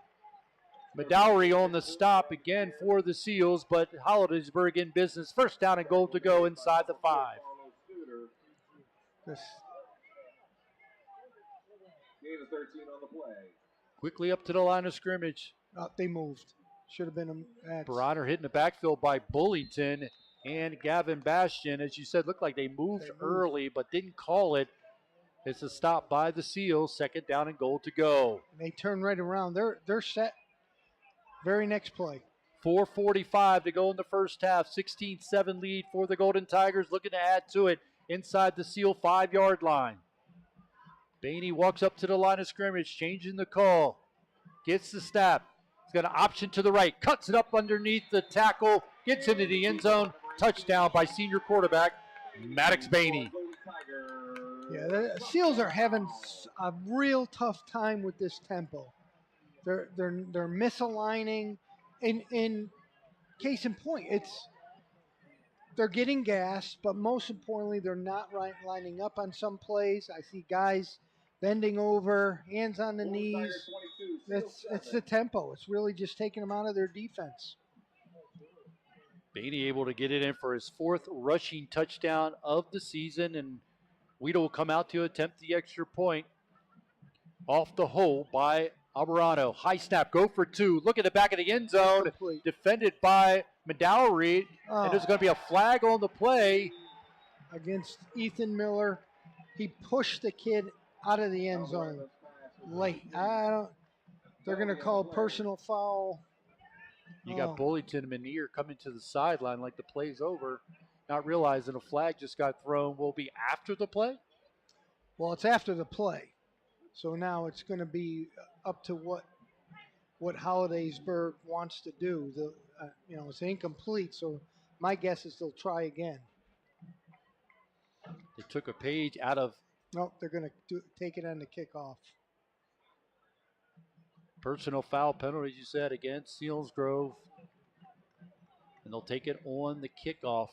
Medowery on the stop again for the Seals, but Hollidaysburg in business. 1st down and goal to go inside the 5. Quickly up to the line of scrimmage. They moved. Should have been a Bronner hitting the backfield by Bullington and Gavin Bastion. As you said, looked like they moved early but didn't call it. It's a stop by the Seals. 2nd down and goal to go. They turn right around. They're set. Very next play. 4:45 to go in the 1st half. 16-7 lead for the Golden Tigers. Looking to add to it inside the Seal 5-yard line. Baney walks up to the line of scrimmage, changing the call. Gets the snap. He's got an option to the right. Cuts it up underneath the tackle. Gets into the end zone. Touchdown by senior quarterback Maddox Baney. Yeah, the Seals are having a real tough time with this tempo. They're misaligning. In case in point, they're getting gassed, but most importantly, they're not lining up on some plays. I see guys bending over, hands on the knees. It's the tempo. It's really just taking them out of their defense. Baney able to get it in for his 4th rushing touchdown of the season, and Weedle will come out to attempt the extra point. Off the hole by Alvarado. High snap, go for 2. Look at the back of the end zone. Defended by Medowery. And there's going to be a flag on the play. Against Ethan Miller. He pushed the kid out of the end zone late. They're going to call personal foul. You got Bullington and Menier coming to the sideline like the play's over, not realizing a flag just got thrown. Will be after the play? Well, it's after the play. So now it's going to be up to what Hollidaysburg wants to do. It's incomplete, so my guess is they'll try again. They took a page out of. No, they're going to take it on the kickoff. Personal foul penalty, you said, against Selinsgrove. And they'll take it on the kickoff.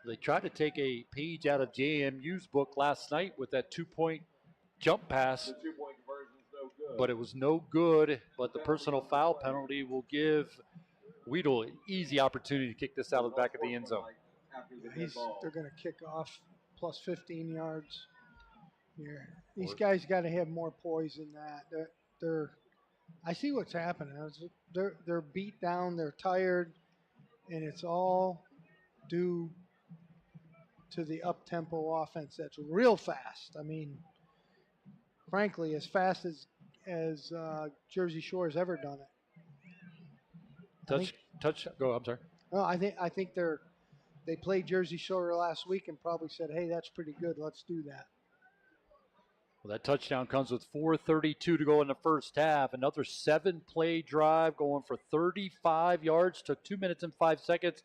They tried to take a page out of JMU's book last night with that 2-point jump pass. The 2-point conversion is no good. But it was no good. But the personal foul penalty will give Weedle an easy opportunity to kick this out of the back of the end zone. They're going to kick off plus 15 yards here. These guys got to have more poise than that. I see what's happening. They're beat down. They're tired. And it's all due to the up-tempo offense that's real fast. I mean, frankly, as fast as Jersey Shore has ever done it. Go. I'm sorry. No, I think they played Jersey Shore last week and probably said, "Hey, that's pretty good. Let's do that." Well, that touchdown comes with 4:32 to go in the 1st half. Another 7-play drive going for 35 yards. Took 2 minutes and 5 seconds.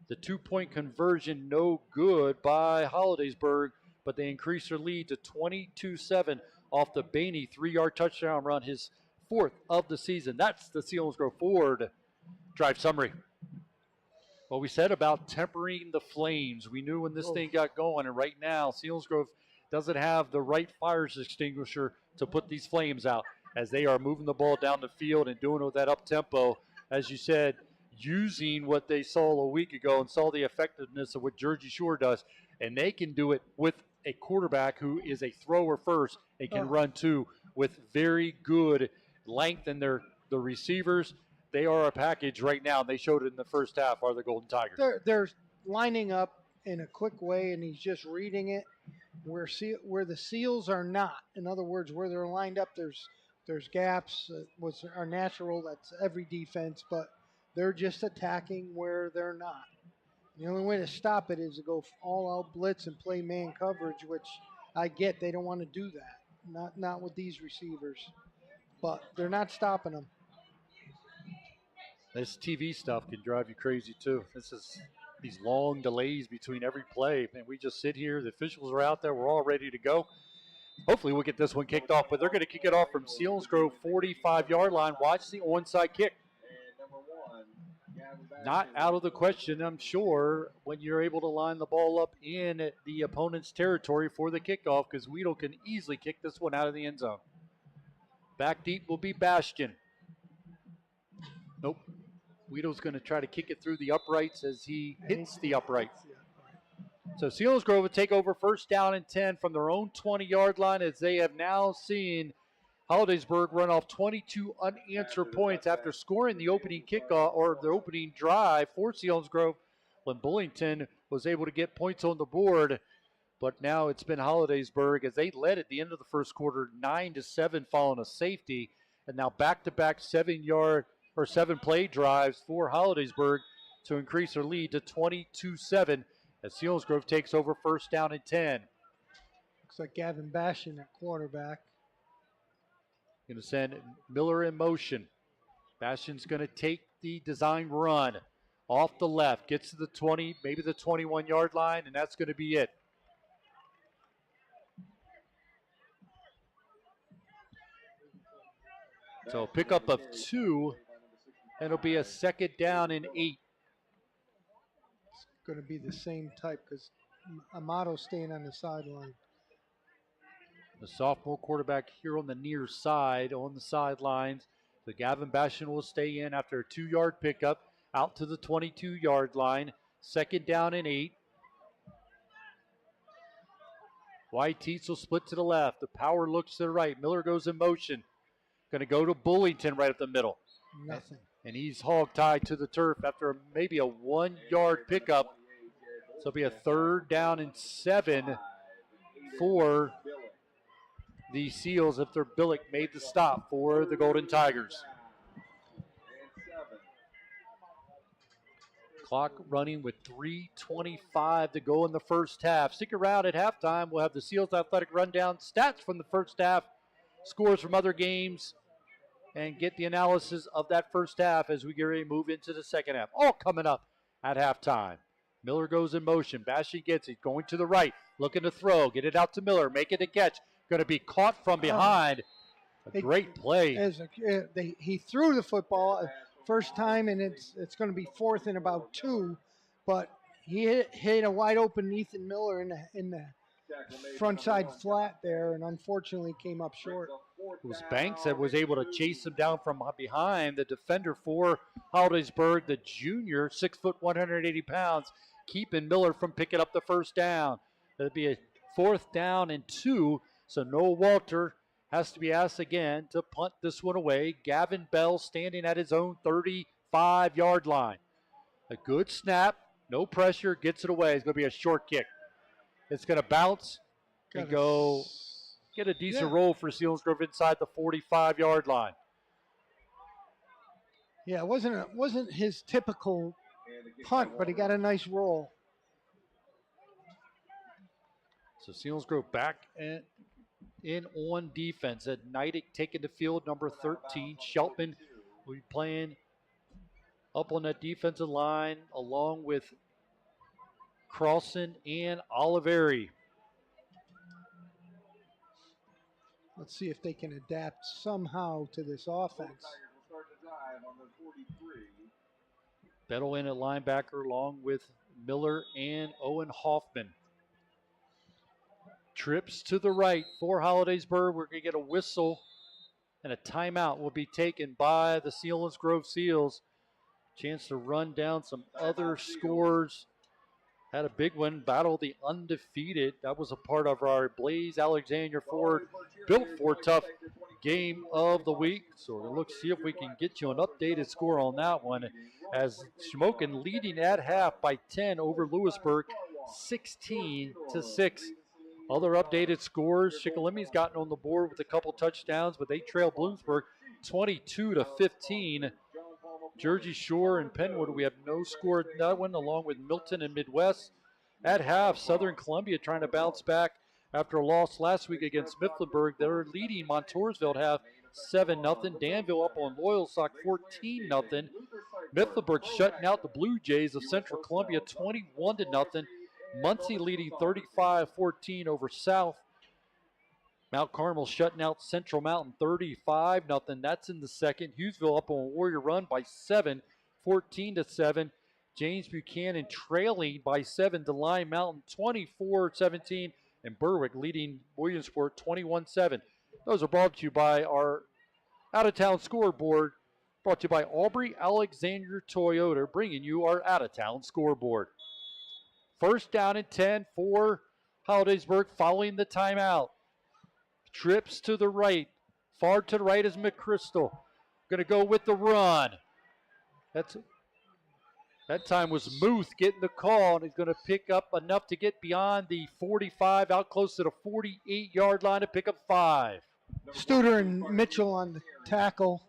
The 2-point conversion no good by Holidaysburg, but they increase their lead to 22-7 off the Baney 3-yard touchdown run, his 4th of the season. That's the Selinsgrove Ford drive summary. What we said about tempering the flames. We knew when this thing got going, and right now Selinsgrove doesn't have the right fire extinguisher to put these flames out as they are moving the ball down the field and doing it with that up tempo. As you said, using what they saw a week ago and saw the effectiveness of what Jersey Shore does, and they can do it with a quarterback who is a thrower first and can run too, with very good length in the receivers. They are a package right now, and they showed it in the first half, are the Golden Tigers. They're lining up in a quick way, and he's just reading it where the Seals are not. In other words, where they're lined up, there's gaps, which are natural. That's every defense, but they're just attacking where they're not. The only way to stop it is to go all-out blitz and play man coverage, which I get. They don't want to do that, not with these receivers. But they're not stopping them. This TV stuff can drive you crazy, too. This is these long delays between every play. And we just sit here. The officials are out there. We're all ready to go. Hopefully we'll get this one kicked off. But they're going to kick it off from Selinsgrove 45-yard line. Watch the onside kick. Not out of the question, I'm sure, when you're able to line the ball up in the opponent's territory for the kickoff, because Weedle can easily kick this one out of the end zone. Back deep will be Bastion. Nope. Weedle's going to try to kick it through the uprights as he hits the uprights. So Selinsgrove will take over first down and 10 from their own 20-yard line, as they have now seen Holidaysburg run off 22 unanswered points after scoring the opening kickoff or the opening drive for Selinsgrove when Bullington was able to get points on the board. But now it's been Holidaysburg as they led at the end of the first quarter 9-7 following a safety, and now back-to-back 7-play drives for Holidaysburg to increase their lead to 22-7 as Selinsgrove takes over first down and 10. Looks like Gavin Bastion at quarterback. Going to send Miller in motion. Bastion's going to take the design run off the left, gets to the 20, maybe the 21-yard line, and that's going to be it. So pickup of 2, and it'll be a second down and 8. It's going to be the same type because Amato's staying on the sideline. The sophomore quarterback here on the near side, on the sidelines. So Gavin Bastion will stay in after a 2-yard pickup out to the 22-yard line. Second down and 8. White Teats will split to the left. The power looks to the right. Miller goes in motion. Going to go to Bullington right up the middle. Nothing. And he's hog-tied to the turf after maybe a 1-yard pickup. So it'll be a third down and 7 for the Seals after Billick made the stop for the Golden Tigers. Clock running with 3:25 to go in the first half. Stick around at halftime. We'll have the Seals Athletic Rundown, stats from the first half, scores from other games, and get the analysis of that first half as we get ready to move into the second half. All coming up at halftime. Miller goes in motion. Bastion gets it, going to the right, looking to throw. Get it out to Miller, make it a catch. Going to be caught from behind. A great play. He threw the football first time, and it's going to be fourth and about 2, but he hit a wide open Ethan Miller in the front side flat there, and unfortunately came up short. It was Banks that was able to chase him down from behind. The defender for Hollidaysburg, the junior, 6 foot, 180 pounds, keeping Miller from picking up the first down. That'd be a fourth down and 2. So Noah Walter has to be asked again to punt this one away. Gavin Bell standing at his own 35-yard line. A good snap, no pressure, gets it away. It's going to be a short kick. It's going to bounce and go get a decent roll for Selinsgrove inside the 45-yard line. Yeah, it wasn't his typical punt, but he got a nice roll. So Selinsgrove back in on defense. At Neidig taking the field, number 13. Sheltman will be playing up on that defensive line along with Carlson and Oliveri. Let's see if they can adapt somehow to this offense. Bettle in at linebacker along with Miller and Owen Hoffman. Trips to the right for Holidaysburg. We're going to get a whistle, and a timeout will be taken by the Selinsgrove Seals. Chance to run down some other scores. Had a big one, battle the undefeated. That was a part of our Blaze Alexander Ford Built for Tough game of the week. So we're going to see if we can get you an updated score on that one. As Shamokin leading at half by 10 over Lewisburg, 16-6. Other updated scores, Shikellami's gotten on the board with a couple touchdowns, but they trail Bloomsburg 22-15. Jersey Shore and Penwood, we have no score in that one, along with Milton and Midwest. At half, Southern Columbia trying to bounce back after a loss last week against Mifflinburg. They're leading Montoursville at half 7-0. Danville up on Loyalsock 14-0. Mifflinburg shutting out the Blue Jays of Central Columbia 21-0. Muncie leading 35-14 over South. Mount Carmel shutting out Central Mountain 35-0. That's in the second. Hughesville up on Warrior Run by 7, 14-7. James Buchanan trailing by 7 to Lime Mountain 24-17. And Berwick leading Williamsport 21-7. Those are brought to you by our out-of-town scoreboard. Brought to you by Aubrey Alexander Toyota, bringing you our out-of-town scoreboard. First down and 10 for Hollidaysburg following the timeout. Trips to the right. Far to the right is McChrystal. Going to go with the run. That time was Muth getting the call, and he's going to pick up enough to get beyond the 45, out close to the 48-yard line to pick up 5. Studer and Mitchell on the tackle.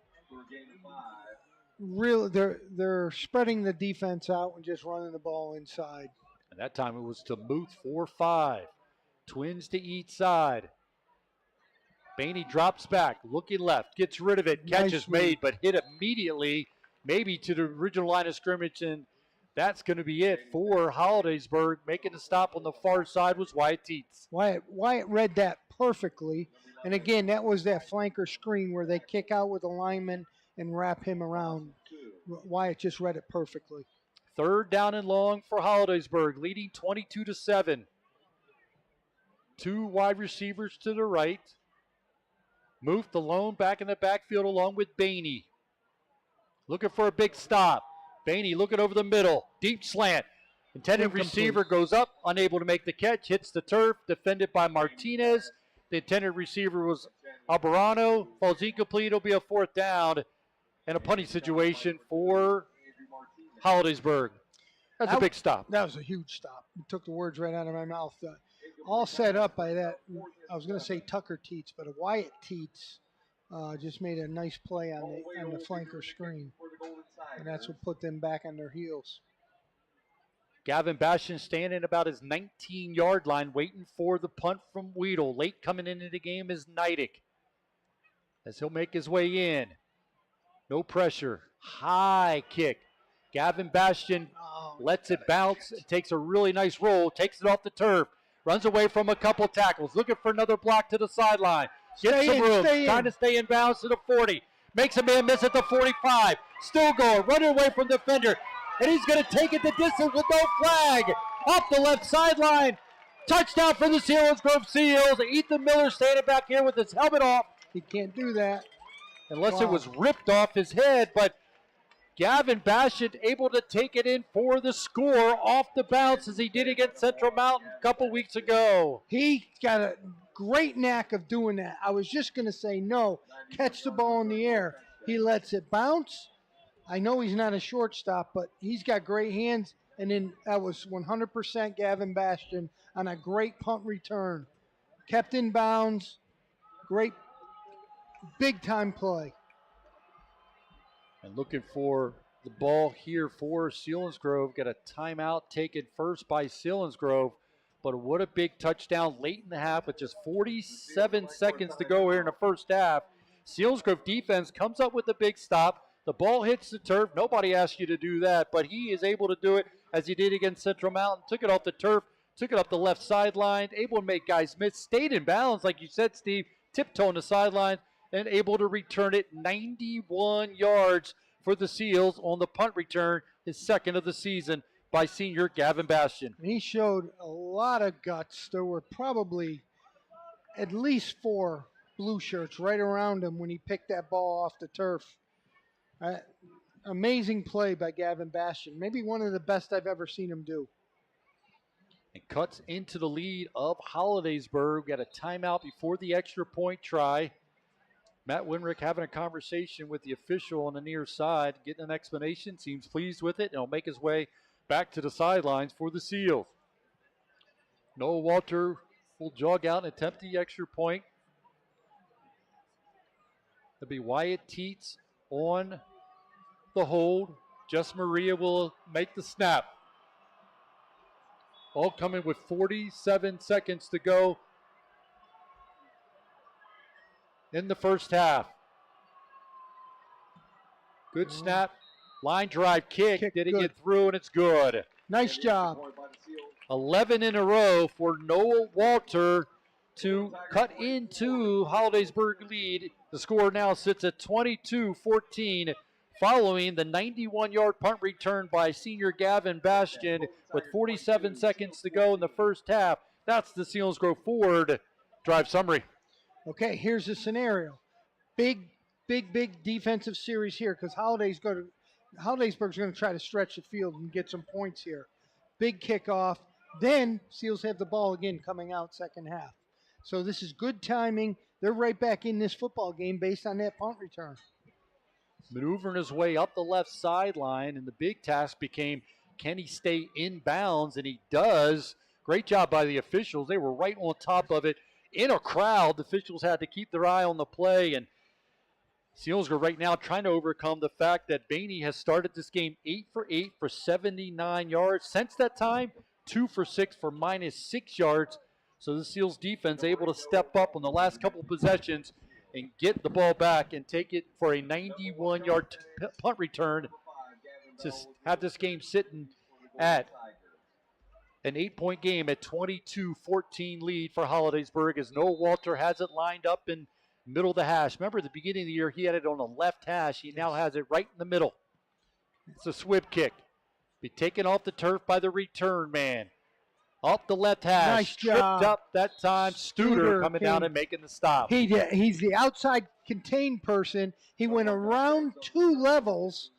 Really, they're spreading the defense out and just running the ball inside. And that time it was to Muth 4-5. Twins to each side. Bainey drops back, looking left, gets rid of it. Catch is made, but hit immediately, maybe to the original line of scrimmage, and that's going to be it for Hollidaysburg. Making the stop on the far side was Wyatt Teets. Wyatt read that perfectly. And again, that was that flanker screen where they kick out with a lineman and wrap him around. Wyatt just read it perfectly. Third down and long for Hollidaysburg, leading 22-7. 2 wide receivers to the right. Moved alone back in the backfield along with Bainey. Looking for a big stop. Bainey looking over the middle. Deep slant. Intended receiver goes up, unable to make the catch, hits the turf, defended by Martinez. The intended receiver was Albarano. Falls incomplete. It'll be a fourth down and a punting situation for Hollidaysburg. That's a big stop. That was a huge stop. You took the words right out of my mouth. All set up by that. I was going to say Tucker Teets, but Wyatt Teets just made a nice play on the flanker screen. And that's what put them back on their heels. Gavin Bastion standing about his 19-yard line, waiting for the punt from Weedle. Late coming into the game is Neidick, as he'll make his way in. No pressure. High kick. Gavin Bastion lets it bounce. It takes a really nice roll. Takes it off the turf. Runs away from a couple tackles. Looking for another block to the sideline. Gets some room. Trying to stay in bounds to the 40. Makes a man miss at the 45. Still going. Running away from the defender. And he's going to take it the distance with no flag. Off the left sideline. Touchdown for the Selinsgrove Seals. Ethan Miller standing back here with his helmet off. He can't do that. Unless it was ripped off his head. But Gavin Bastion able to take it in for the score off the bounce as he did against Central Mountain a couple weeks ago. He got a great knack of doing that. I was just going to say no. Catch the ball in the air. He lets it bounce. I know he's not a shortstop, but he's got great hands. And then that was 100% Gavin Bastion on a great punt return. Kept in bounds. Great big-time play. And looking for the ball here for Selinsgrove. Got a timeout taken first by Selinsgrove. But what a big touchdown late in the half with just 47 seconds to go here in the first half. Selinsgrove defense comes up with a big stop. The ball hits the turf. Nobody asked you to do that, but he is able to do it as he did against Central Mountain. Took it off the turf, took it up the left sideline, able to make guys miss, stayed in balance, like you said, Steve, tiptoeing the sideline, and able to return it 91 yards for the Seals on the punt return, his second of the season by senior Gavin Bastion. And he showed a lot of guts. There were probably at least 4 blue shirts right around him when he picked that ball off the turf. Amazing play by Gavin Bastion. Maybe one of the best I've ever seen him do. And cuts into the lead of Holidaysburg. Got a timeout before the extra point try. Matt Winrick having a conversation with the official on the near side, getting an explanation, seems pleased with it, and he'll make his way back to the sidelines for the Seals. Noah Walter will jog out and attempt the extra point. It'll be Wyatt Teets on the hold. Jess Maria will make the snap. All coming with 47 seconds to go in the first half. Good snap. Line drive kick. Did it get through, and it's good. Nice job. 11 in a row for Noah Walter to cut into Holidaysburg lead. The score now sits at 22-14 following the 91-yard punt return by senior Gavin Bastion with 47 seconds to go in the first half. That's the Selinsgrove Ford drive summary. Okay, here's the scenario. Big defensive series here because Holidaysburg's going to try to stretch the field and get some points here. Big kickoff. Then Seals have the ball again coming out second half. So this is good timing. They're right back in this football game based on that punt return. Maneuvering his way up the left sideline, and the big task became, can he stay in bounds? And he does. Great job by the officials. They were right on top of it. In a crowd, the officials had to keep their eye on the play, and Selinsgrove right now trying to overcome the fact that Bainey has started this game 8 for 8 for 79 yards. Since that time, 2 for 6 for -6 yards. So the Seals defense able to step up on the last couple possessions and get the ball back and take it for a 91-yard punt return to have this game sitting at an 8-point game at 22-14 lead for Holidaysburg as Noah Walter has it lined up in middle of the hash. Remember at the beginning of the year he had it on the left hash. He now has it right in the middle. It's a swib kick. Be taken off the turf by the return man. Off the left hash. Nice Tripped job. up that time. Studer coming down and making the stop. He's the outside contained person. He went around 2 levels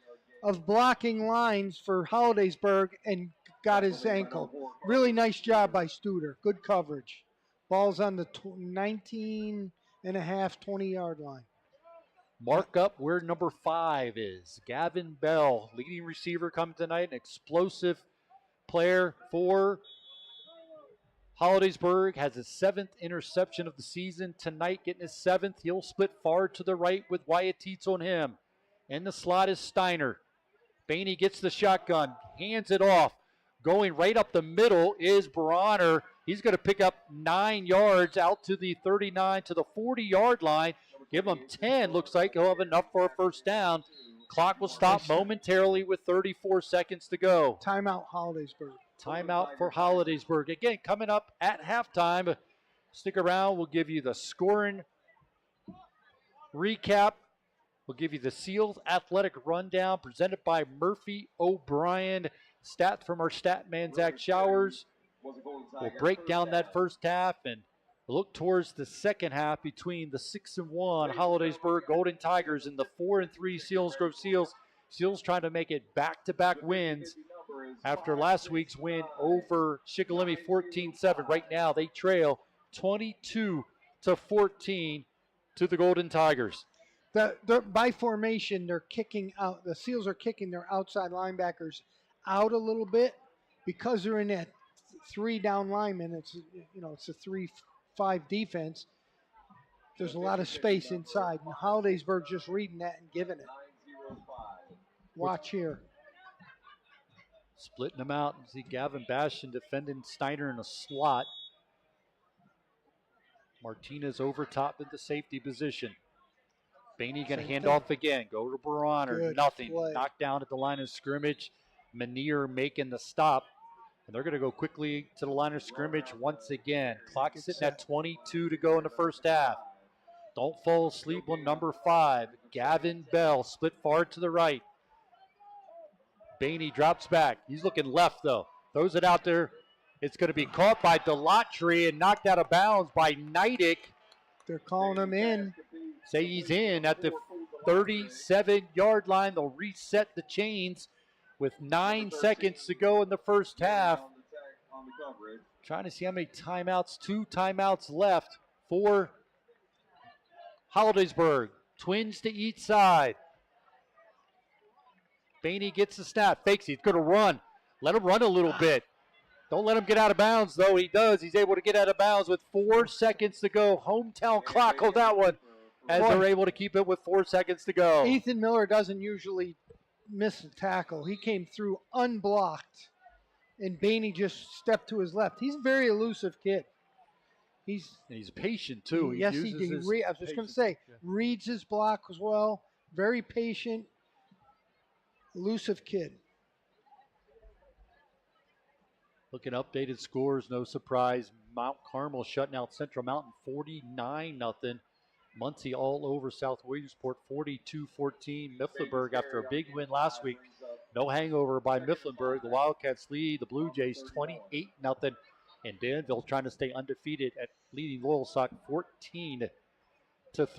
of blocking lines for Holidaysburg and got his ankle. Really nice job by Studer. Good coverage. Ball's on the 19 and a half, 20-yard line. Mark up where number 5 is. Gavin Bell, leading receiver, coming tonight. An explosive player for Holidaysburg. Has his 7th interception of the season tonight, getting his 7th. He'll split far to the right with Wyatt Teets on him. In the slot is Steiner. Bainey gets the shotgun, hands it off. Going right up the middle is Bronner. He's going to pick up 9 yards out to the 39 to the 40-yard line. Give him 10. Looks like he'll have enough for a first down. Clock will stop momentarily with 34 seconds to go. Timeout, Holidaysburg. Timeout for Holidaysburg. Again, coming up at halftime. Stick around. We'll give you the scoring recap. We'll give you the Seals athletic rundown presented by Murphy O'Brien. Stats from our stat man, Zach Showers. We'll break down that first half and look towards the second half between the 6-1 Holidaysburg Golden Tigers and the 4-3 Selinsgrove Seals. Seals trying to make it back-to-back wins after last week's win over Shikellamy 14-7. Right now they trail 22-14 to the Golden Tigers. By formation, they're kicking out. The Seals are kicking their outside linebackers out a little bit because they're in that 3 down linemen. It's a 3-5 defense. There's a lot of space inside, and Holidaysburg just reading that and giving it. Watch here. Splitting them out. See Gavin Bastion defending Steiner in a slot. Martinez over top in the safety position. Bainey going to hand off again. Go to Bronner. Nothing. Play. Knocked down at the line of scrimmage. Manier making the stop. And they're going to go quickly to the line of scrimmage once again. Clock sitting at 22 to go in the first half. Don't fall asleep on number 5. Gavin Bell split far to the right. Bainey drops back. He's looking left though. Throws it out there. It's going to be caught by Delatry and knocked out of bounds by Neidick. They're calling him in. Say he's in at the 37-yard line. They'll reset the chains with 9 seconds to go in the first half. Trying to see how many timeouts. 2 timeouts left for Holidaysburg. Twins to each side. Bainey gets the snap, fakes it. He's going to run. Let him run a little bit. Don't let him get out of bounds, though. He does. He's able to get out of bounds with 4 seconds to go. Hometown clock on that one as they're able to keep it with 4 seconds to go. Ethan Miller doesn't usually miss a tackle. He came through unblocked, and Bainey just stepped to his left. He's a very elusive kid. And he's patient, too. Yes, he did. I was just going to say, reads his block as well. Very patient, elusive kid. Looking at updated scores, no surprise. Mount Carmel shutting out Central Mountain 49-0. Muncie all over South Williamsport 42-14. Mifflinburg after a big win last week. No hangover by Mifflinburg. The Wildcats lead the Blue Jays 28-0. And Danville trying to stay undefeated at leading Loyalsock 14-3. They're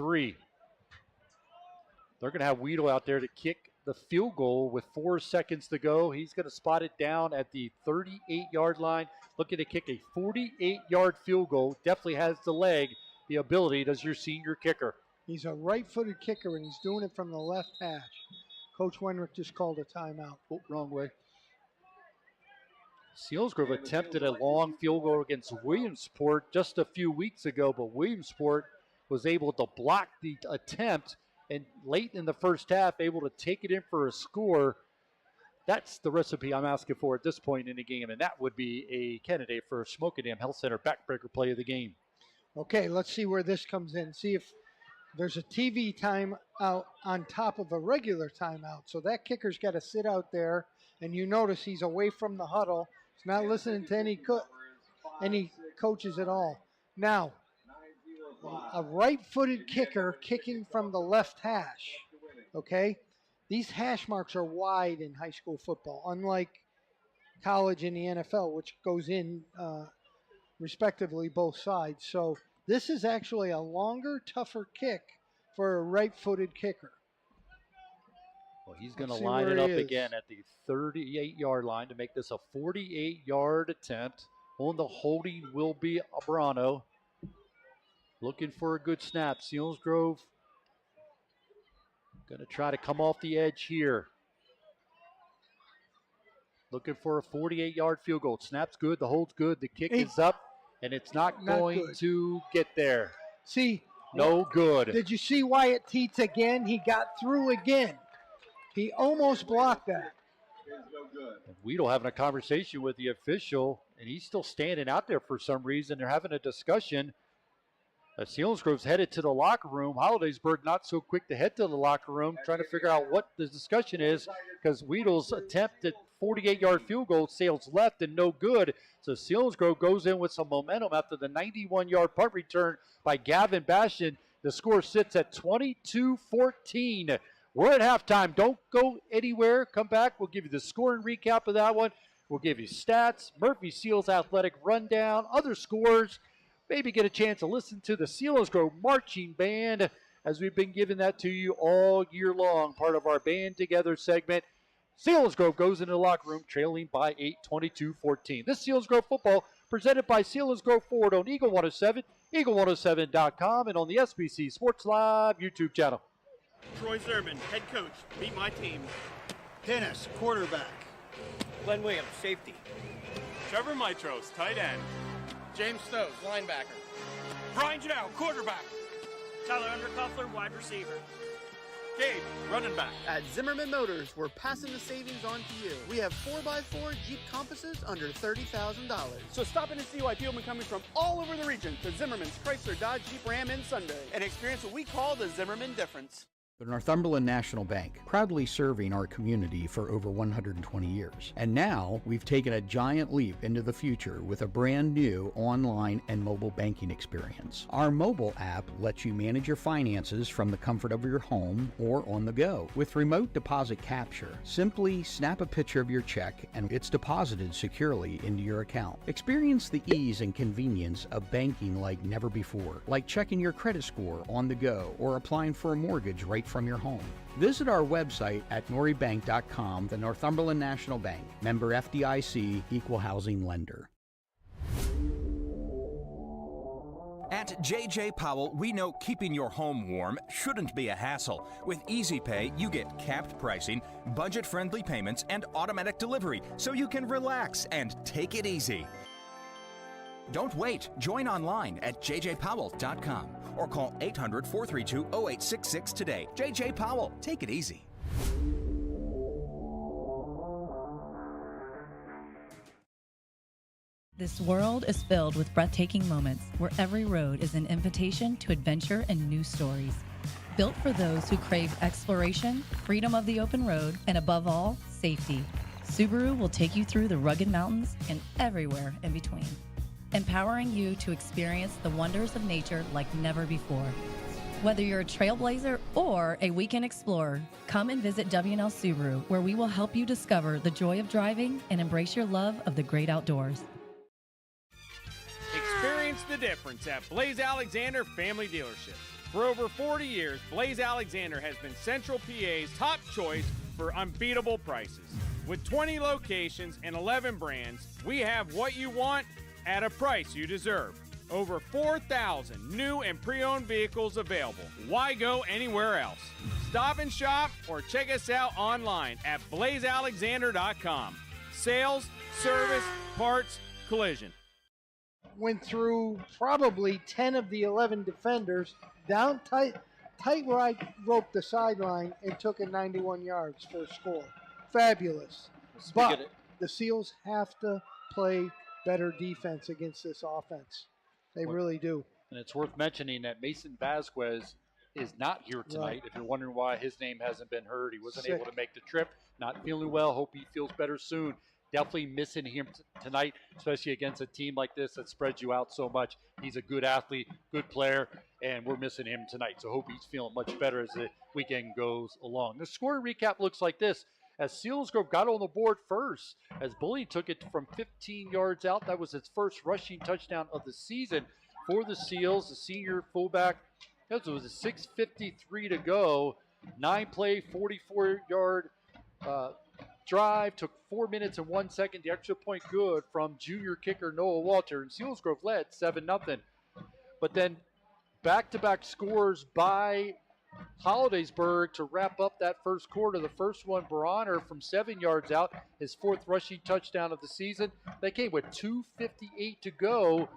going to have Weedle out there to kick the field goal with 4 seconds to go. He's going to spot it down at the 38-yard line. Looking to kick a 48-yard field goal. Definitely has the leg, the ability. Does your senior kicker. He's a right-footed kicker, and he's doing it from the left hash. Coach Wenrick just called a timeout. Oh, wrong way. Selinsgrove attempted a long field goal against Williamsport just a few weeks ago, but Williamsport was able to block the attempt and late in the first half able to take it in for a score. That's the recipe I'm asking for at this point in the game, and that would be a candidate for a Smoky-Dam Health Center backbreaker play of the game. Okay, let's see where this comes in. See if there's a TV timeout on top of a regular timeout. So that kicker's got to sit out there, and you notice he's away from the huddle. He's not listening to any coaches at all. Now, a right-footed kicker kicking from the left hash, okay? These hash marks are wide in high school football, unlike college and the NFL, which goes in respectively both sides. So this is actually a longer, tougher kick for a right-footed kicker. Well, he's going to line it up again at the 38-yard line to make this a 48-yard attempt. On the holding will be Abrano. Looking for a good snap. Selinsgrove going to try to come off the edge here. Looking for a 48-yard field goal. Snap's good. The hold's good. The kick is up, and it's not going to get there. See? No good. Did you see Wyatt Teets again? He got through again. He almost blocked that. Weedle having a conversation with the official, and he's still standing out there for some reason. They're having a discussion. Selinsgrove's headed to the locker room. Hollidaysburg not so quick to head to the locker room, trying to figure out what the discussion is, because Weedle's attempt at 48-yard field goal sails left and no good. So Selinsgrove goes in with some momentum after the 91-yard punt return by Gavin Bastion. The score sits at 22-14. We're at halftime. Don't go anywhere. Come back. We'll give you the score and recap of that one. We'll give you stats, Murphy Seals athletic rundown, other scores. Maybe get a chance to listen to the Selinsgrove Marching Band, as we've been giving that to you all year long, part of our Band Together segment. Selinsgrove goes into the locker room trailing by 8, 22-14. This Selinsgrove football presented by Selinsgrove Ford on Eagle 107, eagle107.com, and on the SBC Sports Live YouTube channel. Troy Zerman, head coach. Meet my team. Dennis, quarterback. Glenn Williams, safety. Trevor Mitros, tight end. James Stokes, linebacker. Brian Janelle, quarterback. Tyler Undercuffler, wide receiver. Gabe, running back. At Zimmerman Motors, we're passing the savings on to you. We have 4x4 Jeep Compasses under $30,000. So stop in and see why people are coming from all over the region to Zimmerman's Chrysler, Dodge, Jeep, Ram, and Sunday, and experience what we call the Zimmerman difference. Northumberland National Bank, proudly serving our community for over 120 years. And now we've taken a giant leap into the future with a brand new online and mobile banking experience. Our mobile app lets you manage your finances from the comfort of your home or on the go. With remote deposit capture, simply snap a picture of your check and it's deposited securely into your account. Experience the ease and convenience of banking like never before, like checking your credit score on the go or applying for a mortgage right from your home. Visit our website at noribank.com, the Northumberland National Bank, member FDIC, equal housing lender. At J.J. Powell, we know keeping your home warm shouldn't be a hassle. With Easy Pay, you get capped pricing, budget-friendly payments, and automatic delivery, so you can relax and take it easy. Don't wait. Join online at jjpowell.com or call 800-432-0866 today. J.J. Powell, take it easy. This world is filled with breathtaking moments where every road is an invitation to adventure and new stories. Built for those who crave exploration, freedom of the open road, and above all, safety. Subaru will take you through the rugged mountains and everywhere in between, empowering you to experience the wonders of nature like never before. Whether you're a trailblazer or a weekend explorer, come and visit W&L Subaru, where we will help you discover the joy of driving and embrace your love of the great outdoors. Experience the difference at Blaze Alexander Family Dealerships. For over 40 years, Blaze Alexander has been Central PA's top choice for unbeatable prices. With 20 locations and 11 brands, we have what you want at a price you deserve. Over 4,000 new and pre-owned vehicles available. Why go anywhere else? Stop and shop or check us out online at blazealexander.com. Sales, service, parts, collision. Went through probably 10 of the 11 defenders, down tight right, roped the sideline, and took it 91 yards for a score. Fabulous. But the Seals have to play better defense against this offense. They really do. And it's worth mentioning that Mason Vasquez is not here tonight. Right. If you're wondering why his name hasn't been heard, he wasn't able to make the trip. Not feeling well. Hope he feels better soon. Definitely missing him tonight, especially against a team like this that spreads you out so much. He's a good athlete, good player, and we're missing him tonight. So hope he's feeling much better as the weekend goes along. The score recap looks like this. As Selinsgrove got on the board first, as Bully took it from 15 yards out. That was its first rushing touchdown of the season for the Seals. The senior fullback, that was a 6:53 to go. 9-play, 44-yard drive. Took 4 minutes and 1 second. The extra point good from junior kicker Noah Walter. And Selinsgrove led 7-0. But then back-to-back scores by Holidaysburg to wrap up that first quarter. The first one, Bronner from 7 yards out, his fourth rushing touchdown of the season. They came with 2:58 to go.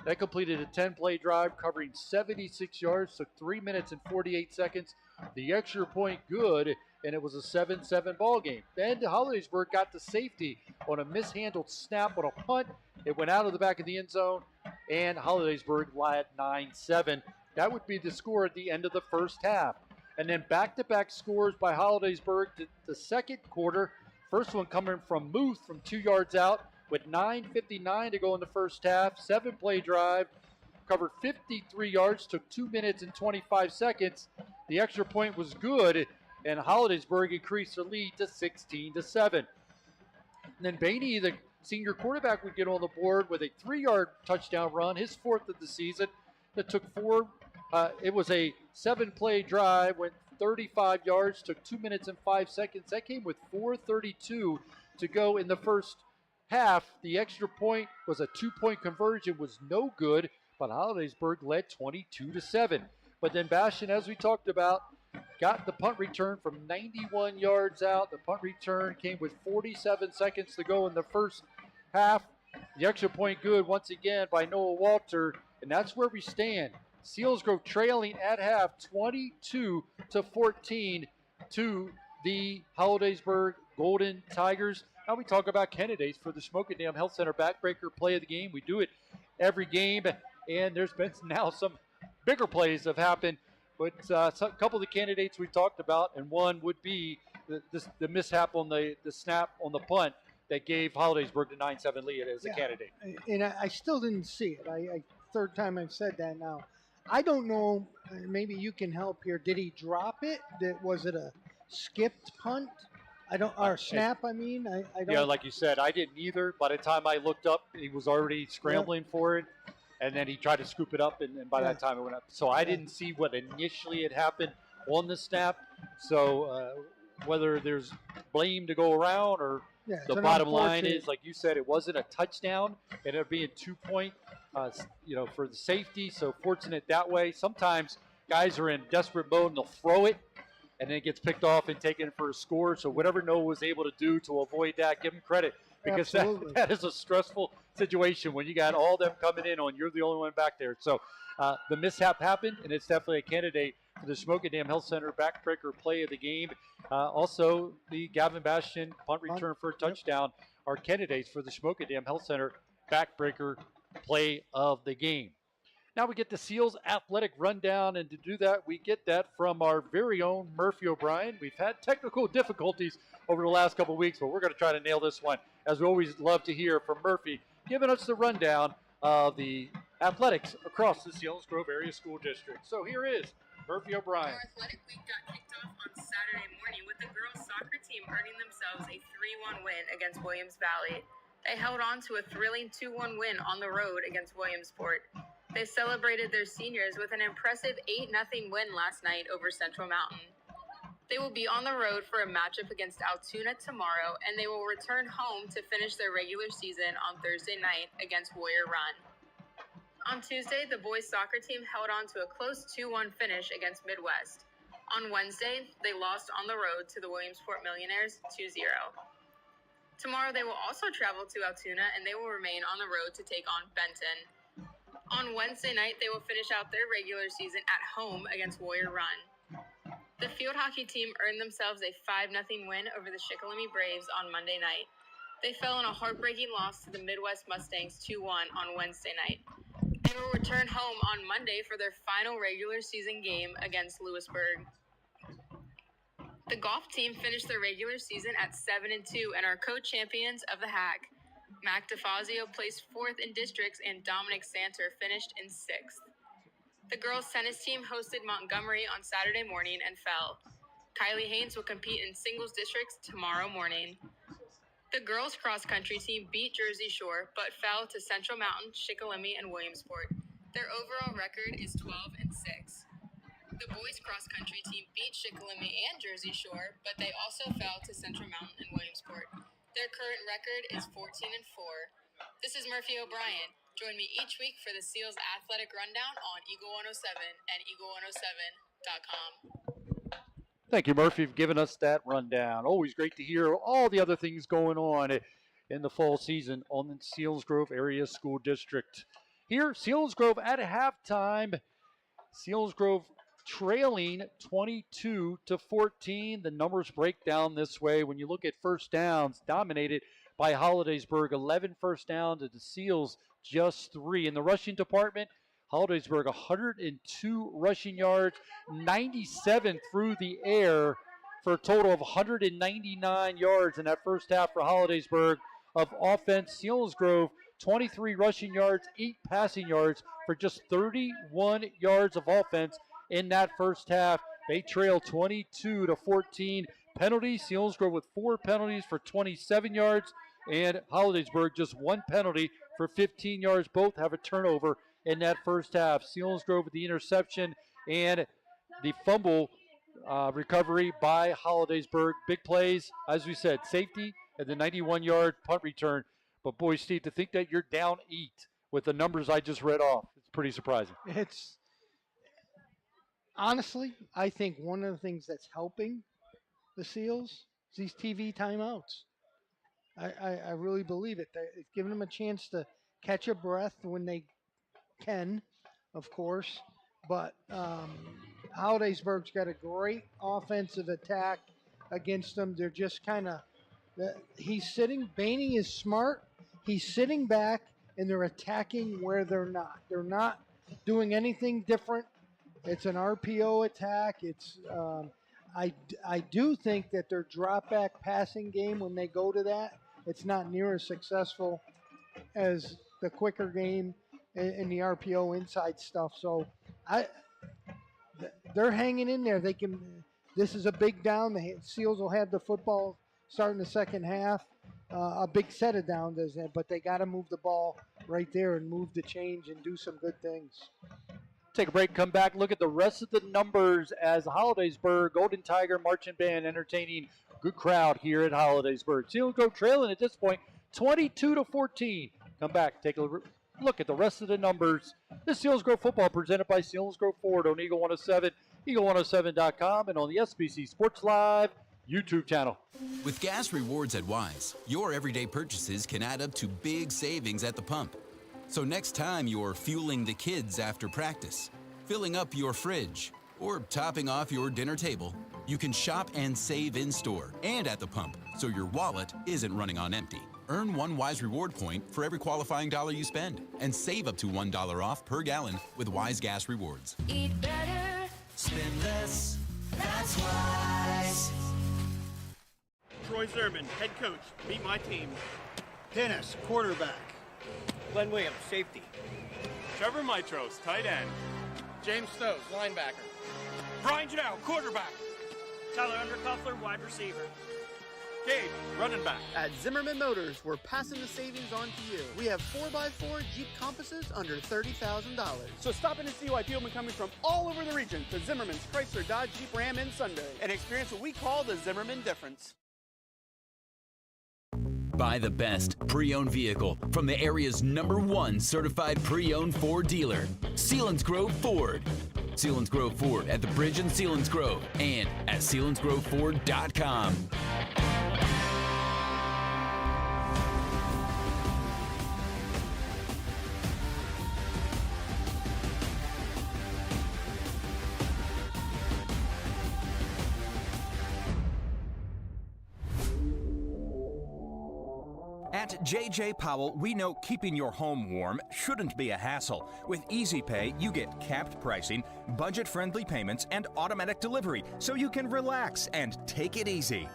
That completed a 10-play drive covering 76 yards, took 3 minutes and 48 seconds. The extra point good, and it was a 7-7 ball game. Then Hollidaysburg got to safety on a mishandled snap on a punt. It went out of the back of the end zone, and Hollidaysburg led 9-7. That would be the score at the end of the first half. And then back-to-back scores by Hollidaysburg the second quarter. First one coming from Muth from 2 yards out with 9:59 to go in the first half. 7-play drive, covered 53 yards, took 2 minutes and 25 seconds. The extra point was good, and Hollidaysburg increased their lead to 16-7. And then Bainey, the senior quarterback, would get on the board with a 3-yard touchdown run, his fourth of the season. That took it was a 7-play drive, went 35 yards, took 2 minutes and 5 seconds. That came with 4:32 to go in the first half. The extra point was a 2-point conversion, was no good, but Hollidaysburg led 22-7. But then Bastion, as we talked about, got the punt return from 91 yards out. The punt return came with 47 seconds to go in the first half. The extra point good once again by Noah Walter, and that's where we stand. Selinsgrove trailing at half 22-14 to the Hollidaysburg Golden Tigers. Now we talk about candidates for the Smoking Dam Health Center backbreaker play of the game. We do it every game, and there's been now some bigger plays have happened. But a couple of the candidates we talked about, and one would be the mishap on the snap on the punt that gave Hollidaysburg the 9-7 lead as a candidate. And I still didn't see it. Third time I've said that now. I don't know, maybe you can help here. Did he drop it? Was it a skipped punt? Or snap, I mean. I don't. Yeah, like you said, I didn't either. By the time I looked up, he was already scrambling for it. And then he tried to scoop it up, and by that time it went up. So I didn't see what initially had happened on the snap. So whether there's blame to go around or the bottom line is, like you said, it wasn't a touchdown. It ended up being 2-point, for the safety. So fortunate that way. Sometimes guys are in desperate mode and they'll throw it, and then it gets picked off and taken for a score. So whatever Noah was able to do to avoid that, give him credit. Because that is a stressful situation when you got all them coming in on you're the only one back there. So the mishap happened, and it's definitely a candidate for the Smoky Dam Health Center backbreaker play of the game. Also, the Gavin Bastion punt return for a touchdown are candidates for the Smoky Dam Health Center backbreaker play of the game. Now we get the Seals athletic rundown, and to do that, we get that from our very own Murphy O'Brien. We've had technical difficulties over the last couple of weeks, but we're going to try to nail this one, as we always love to hear from Murphy, giving us the rundown of the athletics across the Selinsgrove Area School District. So here is Murphy O'Brien. Our athletic week got kicked off on Saturday morning with the girls' soccer team earning themselves a 3-1 win against Williams Valley. They held on to a thrilling 2-1 win on the road against Williamsport. They celebrated their seniors with an impressive 8-0 win last night over Central Mountain. They will be on the road for a matchup against Altoona tomorrow, and they will return home to finish their regular season on Thursday night against Warrior Run. On Tuesday, the boys' soccer team held on to a close 2-1 finish against Midwest. On Wednesday, they lost on the road to the Williamsport Millionaires 2-0. Tomorrow, they will also travel to Altoona, and they will remain on the road to take on Benton. On Wednesday night, they will finish out their regular season at home against Warrior Run. The field hockey team earned themselves a 5-0 win over the Shikellamy Braves on Monday night. They fell in a heartbreaking loss to the Midwest Mustangs 2-1 on Wednesday night. They will return home on Monday for their final regular season game against Lewisburg. The golf team finished their regular season at 7-2 and are co-champions of the HAC. Mac DeFazio placed 4th in districts, and Dominic Santer finished in 6th. The girls' tennis team hosted Montgomery on Saturday morning and fell. Kylie Haynes will compete in singles districts tomorrow morning. The girls' cross-country team beat Jersey Shore, but fell to Central Mountain, Shikellamy, and Williamsport. Their overall record is 12-6. The boys' cross-country team beat Shikellamy and Jersey Shore, but they also fell to Central Mountain and Williamsport. Their current record is 14-4. This is Murphy O'Brien. Join me each week for the Seals Athletic Rundown on Eagle 107 and Eagle107.com. Thank you, Murphy, for giving us that rundown. Always great to hear all the other things going on in the fall season on the Selinsgrove Area School District. Here, Selinsgrove at halftime. Selinsgrove trailing 22-14. The numbers break down this way. When you look at first downs, dominated by Holidaysburg, 11 first downs to the Seals, just 3. In the rushing department, Hollidaysburg 102 rushing yards, 97 through the air for a total of 199 yards in that first half for Hollidaysburg of offense. Selinsgrove 23 rushing yards, 8 passing yards for just 31 yards of offense in that first half. They trail 22-14. Penalties, Selinsgrove with 4 penalties for 27 yards, and Hollidaysburg just 1 penalty for 15 yards. Both have a turnover in that first half. Selinsgrove with the interception and the fumble recovery by Hollidaysburg. Big plays, as we said, safety and the 91-yard punt return. But boy, Steve, to think that you're down 8 with the numbers I just read off, it's pretty surprising. It's honestly, I think one of the things that's helping the Seals is these TV timeouts. I really believe it. It's giving them a chance to catch a breath when they can, of course. But Hollidaysburg's got a great offensive attack against them. They're just kind of, he's sitting, Baney is smart. He's sitting back, and they're attacking where they're not. They're not doing anything different. It's an RPO attack. It's I do think that their drop-back passing game, when they go to that, it's not near as successful as the quicker game and the RPO inside stuff. So they're hanging in there. They can. This is a big down. The Seals will have the football starting the second half. A big set of downs, but they got to move the ball right there and move the change and do some good things. Take a break, come back, look at the rest of the numbers as Holidaysburg Golden Tiger Marching Band entertaining good crowd here at Holidaysburg. Selinsgrove trailing at this point 22-14. Come back, take a look at the rest of the numbers. This Selinsgrove football presented by Selinsgrove Ford on Eagle 107, eagle107.com, and on the SBC Sports Live YouTube channel. With gas rewards at Wise, your everyday purchases can add up to big savings at the pump. So next time you're fueling the kids after practice, filling up your fridge, or topping off your dinner table, you can shop and save in-store and at the pump so your wallet isn't running on empty. Earn one Wise reward point for every qualifying dollar you spend and save up to $1 off per gallon with Wise Gas Rewards. Eat better, spend less, that's Wise. Troy Zerman, head coach. Meet my team. Pinnis, quarterback. Glenn Williams, safety. Trevor Mitros, tight end. James Stokes, linebacker. Brian Janelle, quarterback. Tyler Undercuffler, wide receiver. Gabe, running back. At Zimmerman Motors, we're passing the savings on to you. We have 4x4 Jeep Compasses under $30,000. So stop in and see why people have been coming from all over the region to Zimmerman's Chrysler Dodge Jeep Ram in Sunday and experience what we call the Zimmerman difference. Buy the best pre-owned vehicle from the area's #1 certified pre-owned Ford dealer, Selinsgrove Ford. Selinsgrove Ford at the Bridge in Selinsgrove and at selinsgroveford.com. At J.J. Powell, we know keeping your home warm shouldn't be a hassle. With Easy Pay, you get capped pricing, budget-friendly payments, and automatic delivery, so you can relax and take it easy.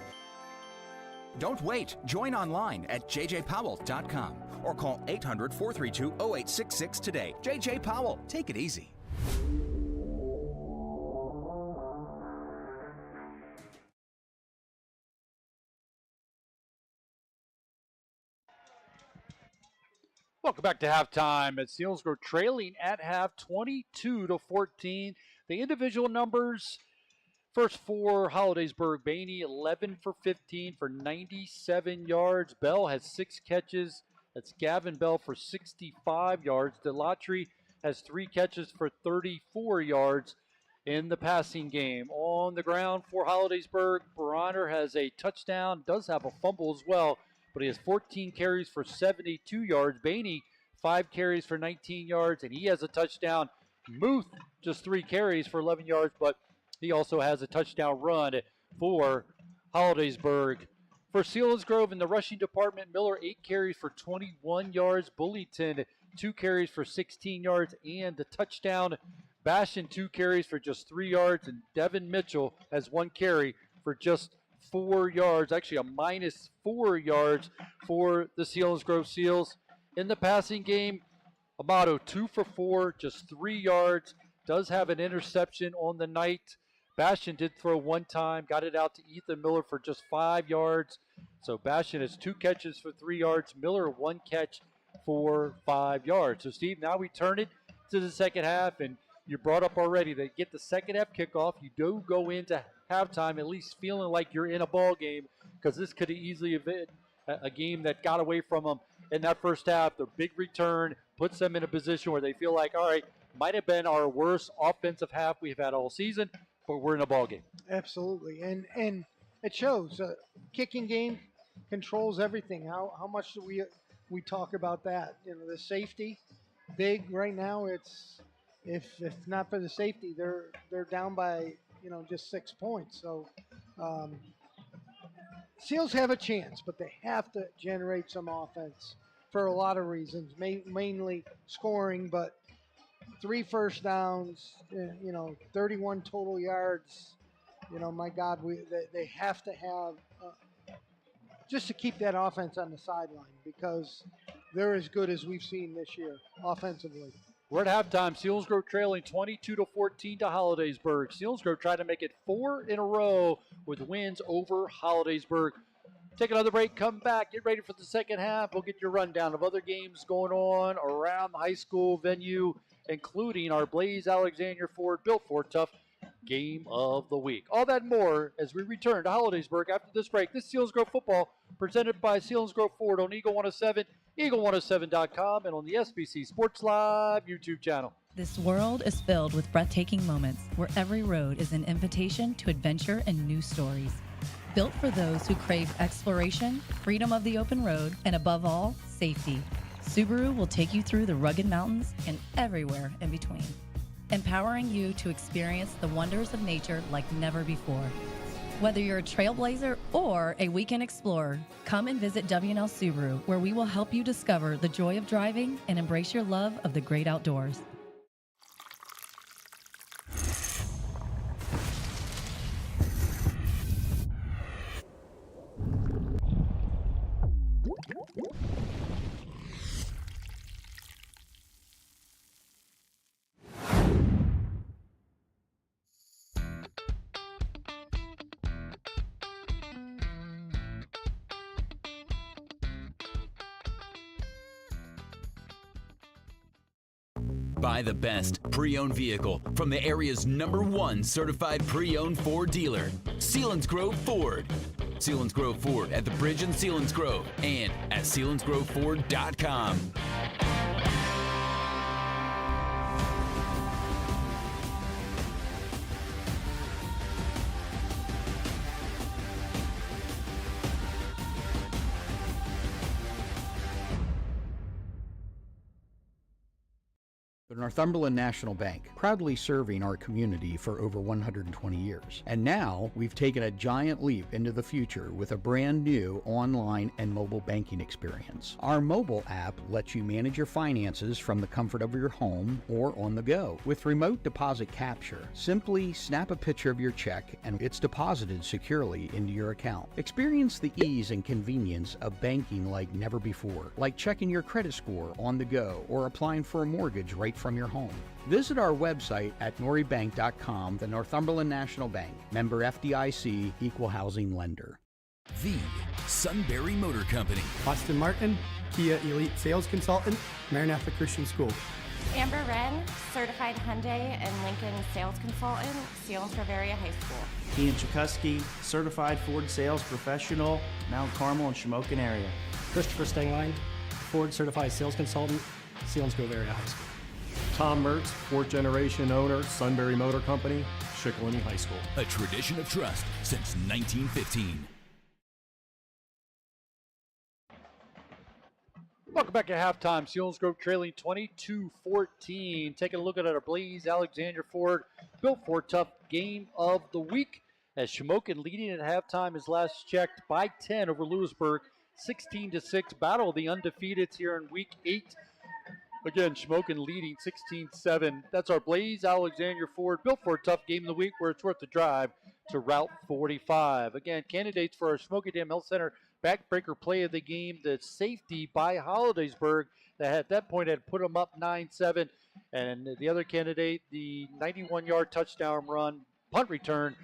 Don't wait. Join online at jjpowell.com or call 800-432-0866 today. J.J. Powell, take it easy. Welcome back to halftime at Selinsgrove trailing at half 22-14. The individual numbers, first for Holidaysburg, Bainey 11 for 15 for 97 yards. Bell has 6 catches. That's Gavin Bell for 65 yards. Delatry has 3 catches for 34 yards in the passing game. On the ground for Holidaysburg, Bronner has a touchdown, does have a fumble as well, but he has 14 carries for 72 yards. Bainey, 5 carries for 19 yards, and he has a touchdown. Muth, just 3 carries for 11 yards, but he also has a touchdown run for Holidaysburg. For Selinsgrove in the rushing department, Miller, 8 carries for 21 yards. Bullington, 2 carries for 16 yards and the touchdown. Bastion, 2 carries for just 3 yards, and Devin Mitchell has 1 carry for just 4 yards, actually a minus 4 yards for the Selinsgrove Seals. In the passing game, Amato 2 for 4, just 3 yards, does have an interception on the night. Bastion did throw 1 time, got it out to Ethan Miller for just 5 yards. So Bastion has 2 catches for 3 yards, Miller 1 catch for 5 yards. So Steve, now we turn it to the second half, and you brought up already that get the second half kickoff. You do go into halftime at least feeling like you're in a ball game, because this could have easily been a game that got away from them in that first half. The big return puts them in a position where they feel like, all right, might have been our worst offensive half we've had all season, but we're in a ball game. Absolutely, and it shows. Kicking game controls everything. How much do we talk about that? You know, the safety, big right now. It's if not for the safety, they're down by just 6 points. So Seals have a chance, but they have to generate some offense for a lot of reasons, mainly scoring, but 3 first downs, 31 total yards. My God, they have to have just to keep that offense on the sideline, because they're as good as we've seen this year offensively. We're at halftime. Selinsgrove trailing 22-14 to Holidaysburg. Selinsgrove trying to make it 4 in a row with wins over Holidaysburg. Take another break, come back, get ready for the second half. We'll get your rundown of other games going on around the high school venue including our Blaze Alexander Ford Built Ford Tough Game of the Week. All that and more as we return to Holidaysburg after this break. This is Selinsgrove football presented by Selinsgrove Ford on Eagle 107, eagle107.com, and on the SBC Sports Live YouTube channel. This world is filled with breathtaking moments where every road is an invitation to adventure and new stories. Built for those who crave exploration, freedom of the open road, and above all, safety. Subaru will take you through the rugged mountains and everywhere in between, empowering you to experience the wonders of nature like never before. Whether you're a trailblazer or a weekend explorer, come and visit W&L Subaru, where we will help you discover the joy of driving and embrace your love of the great outdoors. Buy the best pre-owned vehicle from the area's #1 certified pre-owned Ford dealer, Selinsgrove Ford. Selinsgrove Ford at the Bridge in Selinsgrove and at selinsgroveford.com. The Northumberland National Bank, proudly serving our community for over 120 years. And now we've taken a giant leap into the future with a brand new online and mobile banking experience. Our mobile app lets you manage your finances from the comfort of your home or on the go. With remote deposit capture, simply snap a picture of your check and it's deposited securely into your account. Experience the ease and convenience of banking like never before, like checking your credit score on the go or applying for a mortgage right from your home. Visit our website at noribank.com. The Northumberland National Bank, member FDIC, equal housing lender. The Sunbury Motor Company. Austin Martin, Kia Elite Sales Consultant, Maranatha Christian School. Amber Wren, certified Hyundai and Lincoln sales consultant, Selinsgrove Area High School. Ian Chakosky, certified Ford sales professional, Mount Carmel and Shamokin area. Christopher Stengline, Ford certified sales consultant, Selinsgrove Area High School. Tom Mertz, fourth generation owner, Sunbury Motor Company, Shikellamy High School. A tradition of trust since 1915. Welcome back to halftime. Selinsgrove trailing 22-14. Taking a look at our Blaze Alexander Ford Built Ford Tough Game of the Week. As Shamokin leading at halftime is last checked by 10 over Lewisburg, 16-6. Battle of the undefeateds here in Week 8. Again, Shamokin leading 16-7. That's our Blaze Alexander Ford Built Ford Tough Game of the Week, where it's worth the drive to Route 45. Again, candidates for our Smoky Dam Health Center backbreaker play of the game, the safety by Hollidaysburg that at that point had put them up 9-7. And the other candidate, the 91-yard touchdown run, punt return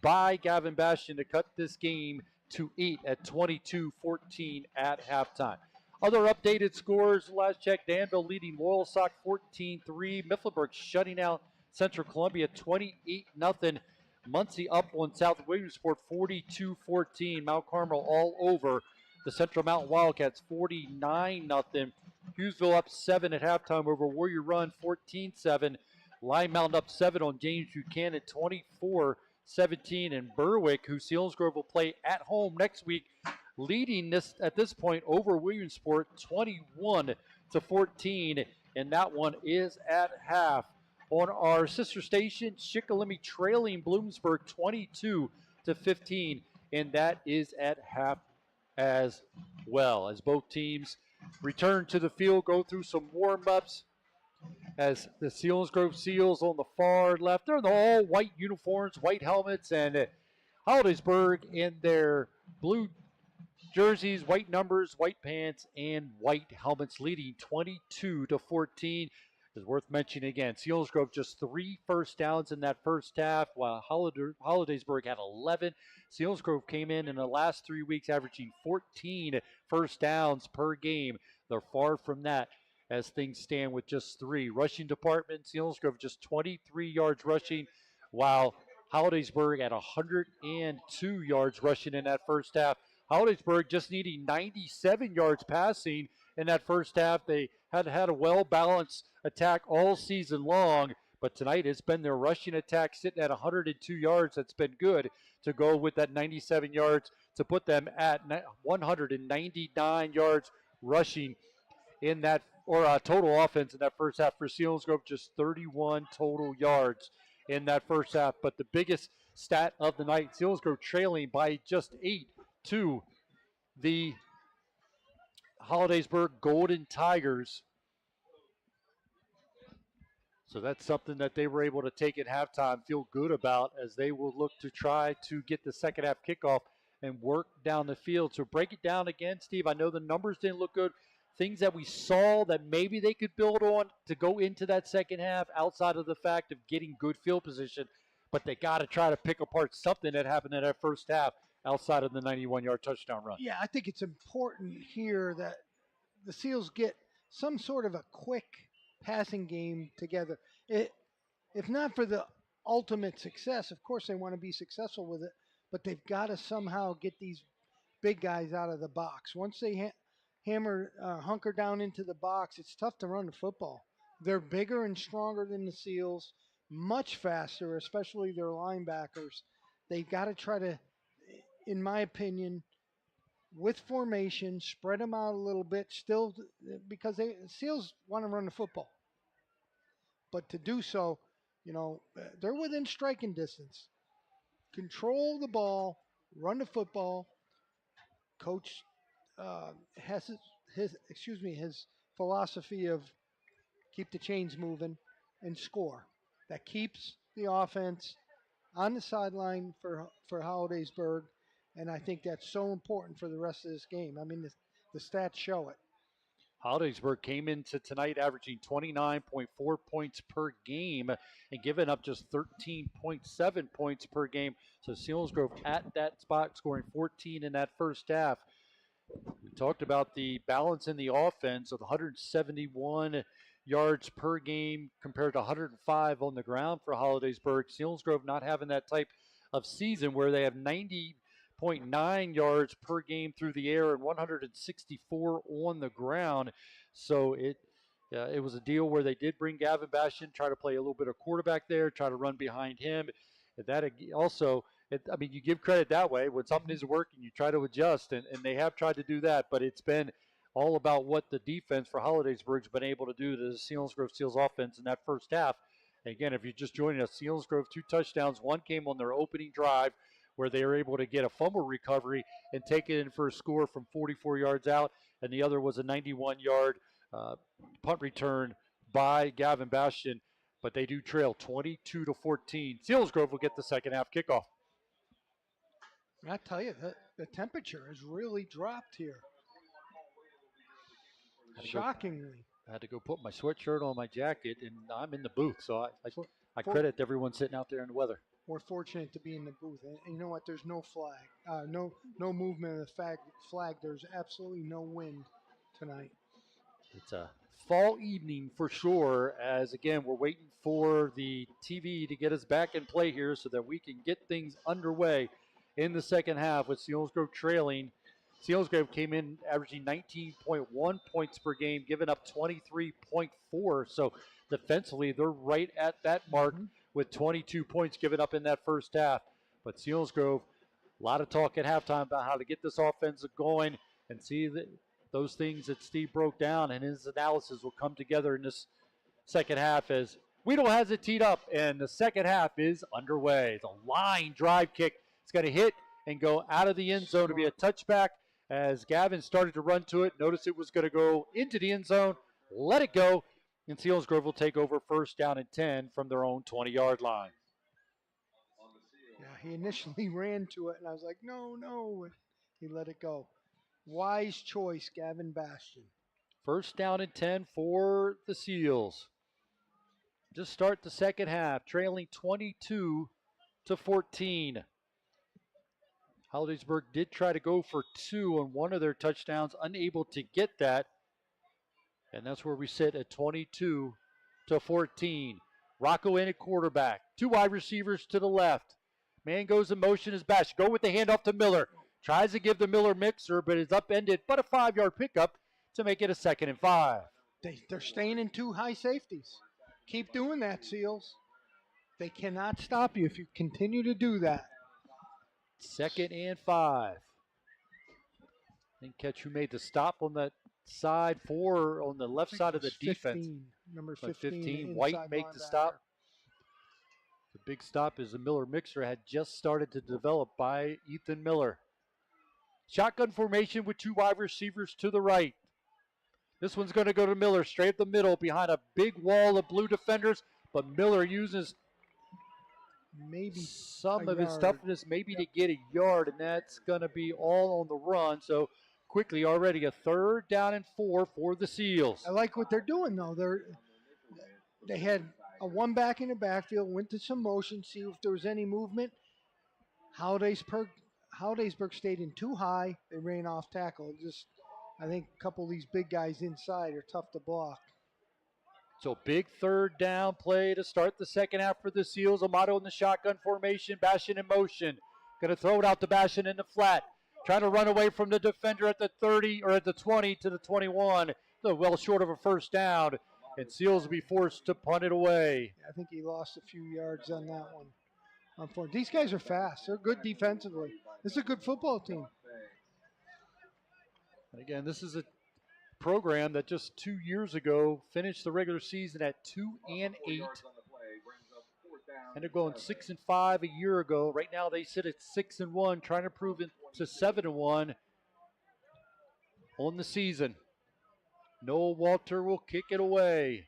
by Gavin Bastion to cut this game to 8 at 22-14 at halftime. Other updated scores, last check, Danville leading Loyalsock 14-3. Mifflinburg shutting out Central Columbia 28-0. Muncie up on South Williamsport 42-14. Mount Carmel all over the Central Mountain Wildcats 49-0. Hughesville up 7 at halftime over Warrior Run 14-7. Lime Mountain up 7 on James Buchanan 24-17. And Berwick, who Selinsgrove will play at home next week, leading this at this point over Williamsport 21-14, and that one is at half. On our sister station, Shikellamy trailing Bloomsburg 22-15, and that is at half as well. As both teams return to the field, go through some warm-ups. As the Selinsgrove Seals on the far left, they're in the all white uniforms, white helmets, and Holidaysburg in their blue jerseys, white numbers, white pants, and white helmets, leading 22-14. It's worth mentioning again, Selinsgrove just 3 first downs in that first half, while Holidaysburg had 11. Selinsgrove came in the last 3 weeks averaging 14 first downs per game. They're far from that. as things stand with just 3. Rushing department, Selinsgrove just 23 yards rushing, while Hollidaysburg at 102 yards rushing in that first half. Hollidaysburg just needing 97 yards passing in that first half. They had a well-balanced attack all season long, but tonight it's been their rushing attack sitting at 102 yards. That's been good to go with that 97 yards to put them at 199 yards rushing in that, or total offense in that first half for Selinsgrove, just 31 total yards in that first half. But the biggest stat of the night, Selinsgrove trailing by just 8 to the Hollidaysburg Golden Tigers. So that's something that they were able to take at halftime, feel good about, as they will look to try to get the second half kickoff and work down the field. So break it down again, Steve. I know the numbers didn't look good. Things that we saw that maybe they could build on to go into that second half outside of the fact of getting good field position, but they got to try to pick apart something that happened in that first half outside of the 91-yard touchdown run. Yeah, I think it's important here that the Seals get some sort of a quick passing game together. If not for the ultimate success, of course they want to be successful with it, but they've got to somehow get these big guys out of the box. Once they hunker down into the box, it's tough to run the football. They're bigger and stronger than the Seals, much faster, especially their linebackers. They've got to try to, in my opinion, with formation, spread them out a little bit still, because the Seals want to run the football. But to do so, they're within striking distance. Control the ball, run the football. Coach has his philosophy of keep the chains moving and score. That keeps the offense on the sideline for Hollidaysburg, and I think that's so important for the rest of this game. I mean, the stats show it. Hollidaysburg came into tonight averaging 29.4 points per game and giving up just 13.7 points per game. So Selinsgrove at that spot, scoring 14 in that first half. We talked about the balance in the offense of 171 yards per game compared to 105 on the ground for Hollidaysburg. Selinsgrove not having that type of season where they have 90.9 yards per game through the air and 164 on the ground. So it was a deal where they did bring Gavin Bastion, try to play a little bit of quarterback there, try to run behind him. That also, you give credit that way. When something isn't working, you try to adjust, and they have tried to do that, but it's been all about what the defense for Hollidaysburg's been able to do to the Selinsgrove Seals offense in that first half. And again, if you're just joining us, Selinsgrove 2 touchdowns. One came on their opening drive where they were able to get a fumble recovery and take it in for a score from 44 yards out, and the other was a 91-yard punt return by Gavin Bastion. But they do trail 22-14. Selinsgrove will get the second half kickoff. I tell you, the temperature has really dropped here. Shockingly. I had to go put my sweatshirt on my jacket, and I'm in the booth, so I credit everyone sitting out there in the weather. We're fortunate to be in the booth. And you know what? There's no flag, no movement of the flag. There's absolutely no wind tonight. It's a fall evening for sure, as again, we're waiting for the TV to get us back in play here so that we can get things underway in the second half with Selinsgrove trailing. Selinsgrove came in averaging 19.1 points per game, giving up 23.4. So defensively, they're right at that mark with 22 points given up in that first half. But Selinsgrove, a lot of talk at halftime about how to get this offense going and see that those things that Steve broke down and his analysis will come together in this second half as Weedle has it teed up, and the second half is underway. The line drive kick. It's going to hit and go out of the end zone to be a touchback as Gavin started to run to it. Notice it was going to go into the end zone. Let it go, and Selinsgrove will take over first down and 10 from their own 20-yard line. Yeah, he initially ran to it, and I was like, no. He let it go. Wise choice, Gavin Bastion. First down and 10 for the Seals. Just start the second half, trailing 22-14. Hollidaysburg did try to go for 2 on one of their touchdowns, unable to get that. And that's where we sit at 22-14. Rocco in at quarterback. 2 wide receivers to the left. Man goes in motion as Bastion. Go with the handoff to Miller. Tries to give the Miller mixer, but is upended, but a 5-yard pickup to make it a 2nd and 5. They're staying in 2 high safeties. Keep doing that, Seals. They cannot stop you if you continue to do that. 2nd and 5. Didn't catch who made the stop on that side on the left side of the 15, defense. Number 15. White make the stop. The big stop is the Miller mixer had just started to develop by Ethan Miller. Shotgun formation with 2 wide receivers to the right. This one's going to go to Miller straight up the middle behind a big wall of blue defenders, but Miller uses maybe some of his toughness maybe to get a yard, and that's going to be all on the run. So quickly already a 3rd down and 4 for the Seals. I like what they're doing, though. They had a 1 back in the backfield, went to some motion, see if there was any movement. Hollidaysburg stayed in 2 high. They ran off tackle. I think a couple of these big guys inside are tough to block. So big 3rd down play to start the second half for the Seals. Amato in the shotgun formation, Bastion in motion. Going to throw it out to Bastion in the flat. Trying to run away from the defender at the 30 or at the 20 to the 21. So well short of a 1st down. And Seals will be forced to punt it away. I think he lost a few yards on that one. Unfortunately, these guys are fast. They're good defensively. This is a good football team. And again, this is a program that just 2 years ago finished the regular season at 2-8. And they're going 6-5 a year ago. Right now they sit at 6-1, trying to prove it to 7-1 on the season. Noah Walter will kick it away.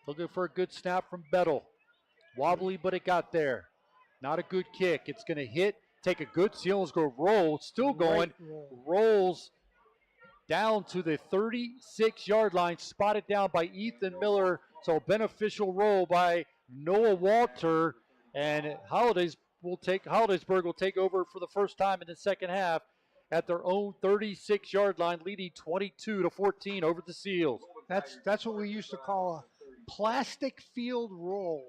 Looking for a good snap from Bettel. Wobbly, but it got there. Not a good kick. It's going to hit, take a good Selinsgrove roll. Still going. Rolls down to the 36-yard line. Spotted down by Ethan Miller. So beneficial roll by Noah Walter. And Holidaysburg will take over for the first time in the second half at their own 36-yard line, leading 22-14 over the Seals. That's what we used to call a plastic field roll.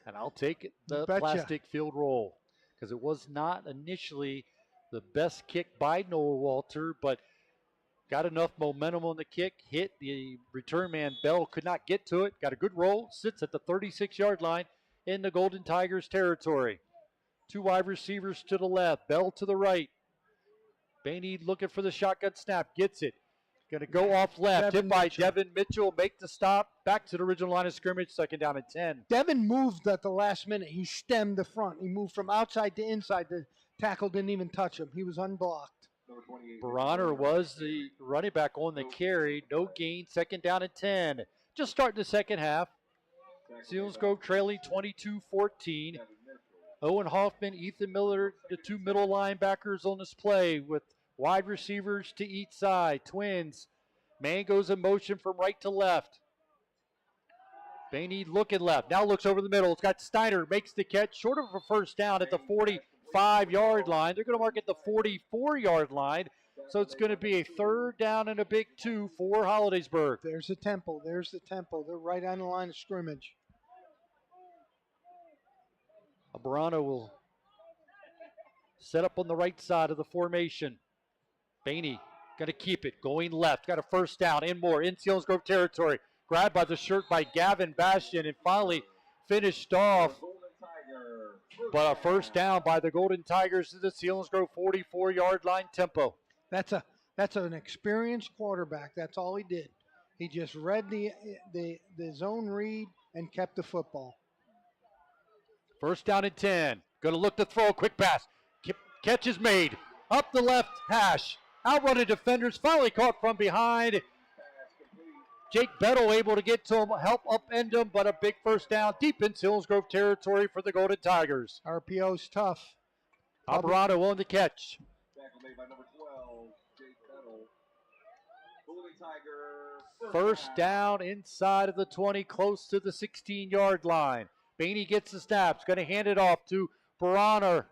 And I'll take the plastic field roll because it was not initially the best kick by Noah Walter, but got enough momentum on the kick, hit the return man. Bell could not get to it, got a good roll, sits at the 36-yard line in the Golden Tigers territory. 2 wide receivers to the left, Bell to the right. Bainey looking for the shotgun snap, gets it. Going to go off left, hit by Devin Mitchell, make the stop, back to the original line of scrimmage, 2nd down and 10. Devin moved at the last minute. He stemmed the front. He moved from outside to inside. The tackle didn't even touch him. He was unblocked. Bronner was the running back on the carry. No gain, 2nd down and 10. Just starting the second half. Selinsgrove trailing 22-14. Owen Hoffman, Ethan Miller, the 2 middle linebackers on this play with wide receivers to each side. Twins. Man goes in motion from right to left. Bainey looking left. Now looks over the middle. It's got Steiner. Makes the catch. Short of a 1st down at the 45-yard line. They're going to mark at the 44-yard line. So it's going to be a 3rd down and a big 2 for Holidaysburg. There's the tempo. They're right on the line of scrimmage. Abrano will set up on the right side of the formation. Bainey going to keep it, going left. Got a 1st down, in Selinsgrove territory. Grabbed by the shirt by Gavin Bastion and finally finished off. But a 1st down by the Golden Tigers to the Selinsgrove 44-yard line tempo. That's an experienced quarterback. That's all he did. He just read the zone read and kept the football. 1st down and 10. Going to look to throw a quick pass. Catch is made. Up the left hash. Outrunning defenders. Finally caught from behind. Jake Bettel able to get to him, help upend him, but a big 1st down deep in Selinsgrove territory for the Golden Tigers. RPO's tough. Alvarado on the catch. Tackle made by number 12, Jake Bettel. Golden Tiger. 1st down inside of the 20, close to the 16-yard line. Bainey gets the snaps, going to hand it off to Bronner.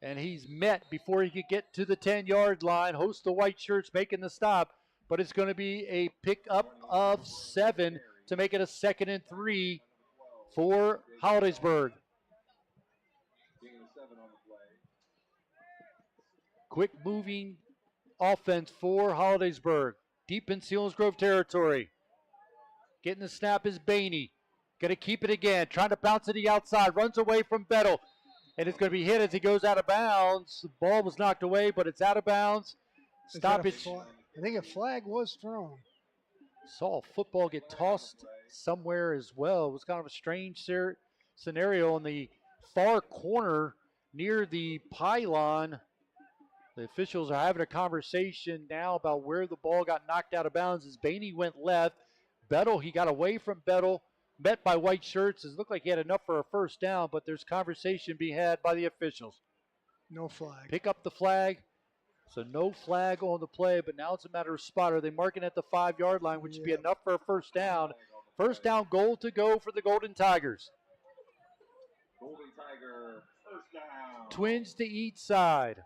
And he's met before he could get to the 10-yard line. Host the white shirts making the stop. but it's going to be a pickup of 7 to make it a 2nd and 3 for Hollidaysburg. Quick moving offense for Hollidaysburg. Deep in Selinsgrove territory. Getting the snap is Bainey. Going to keep it again. Trying to bounce to the outside. Runs away from Bettle. And it's going to be hit as he goes out of bounds. The ball was knocked away, but it's out of bounds. Stoppage. I think a flag was thrown. Saw a football get tossed somewhere as well. It was kind of a strange scenario in the far corner near the pylon. The officials are having a conversation now about where the ball got knocked out of bounds as Bainey went left. Bettle, he got away from Bettle, met by white shirts. It looked like he had enough for a first down, but there's conversation being had by the officials. No flag. Pick up the flag. So no flag on the play, but now it's a matter of spot. Are they marking at the 5-yard line, which would be enough for a first down? First down, goal to go for the Golden Tigers. Golden Tiger, first down. Twins to each side.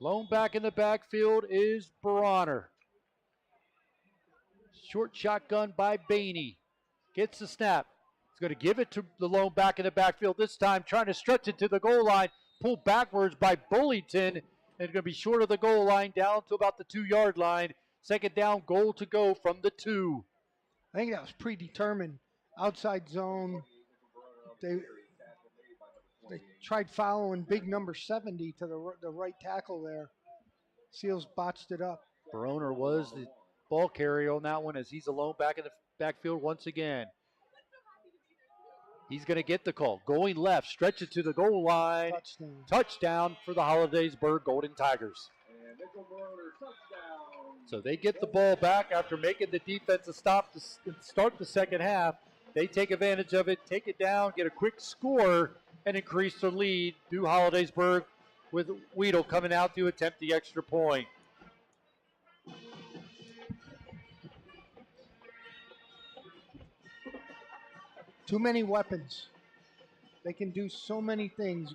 Lone back in the backfield is Bronner. Short shotgun by Bainey. Gets the snap. He's going to give it to the lone back in the backfield this time, trying to stretch it to the goal line. Pulled backwards by Bullington. And it's going to be short of the goal line, down to about the 2-yard line. Second down, goal to go from the 2. I think that was predetermined. Outside zone. They tried following big number 70 to the right tackle there. Seals botched it up. Baroner was the ball carrier on that one as he's alone back in the backfield once again. He's going to get the call. Going left, stretch it to the goal line. Touchdown for the Hollidaysburg Golden Tigers. So they get the ball back after making the defensive stop to start the second half. They take advantage of it, take it down, get a quick score, and increase the lead to Hollidaysburg with Weedle coming out to attempt the extra point. Too many weapons. They can do so many things.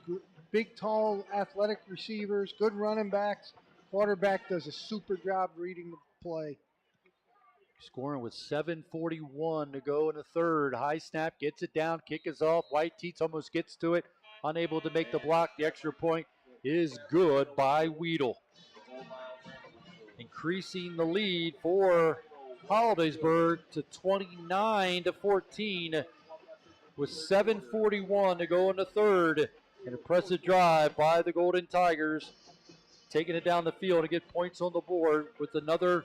Big, tall, athletic receivers, good running backs. Quarterback does a super job reading the play. Scoring with 7:41 to go in the third. High snap, gets it down, kick is off. White Teats almost gets to it. Unable to make the block. The extra point is good by Weedle. Increasing the lead for Hollidaysburg to 29-14 with 7:41 to go in the third. An impressive drive by the Golden Tigers, taking it down the field to get points on the board with another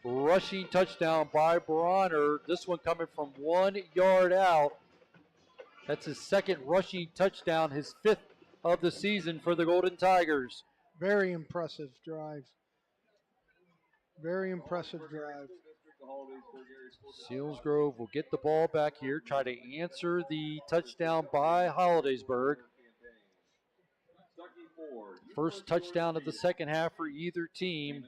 rushing touchdown by Bronner. This one coming from 1 yard out. That's his second rushing touchdown, his 5th of the season for the Golden Tigers. Very impressive drive. Very impressive drive. Selinsgrove will get the ball back here, try to answer the touchdown by Hollidaysburg. First touchdown of the second half for either team.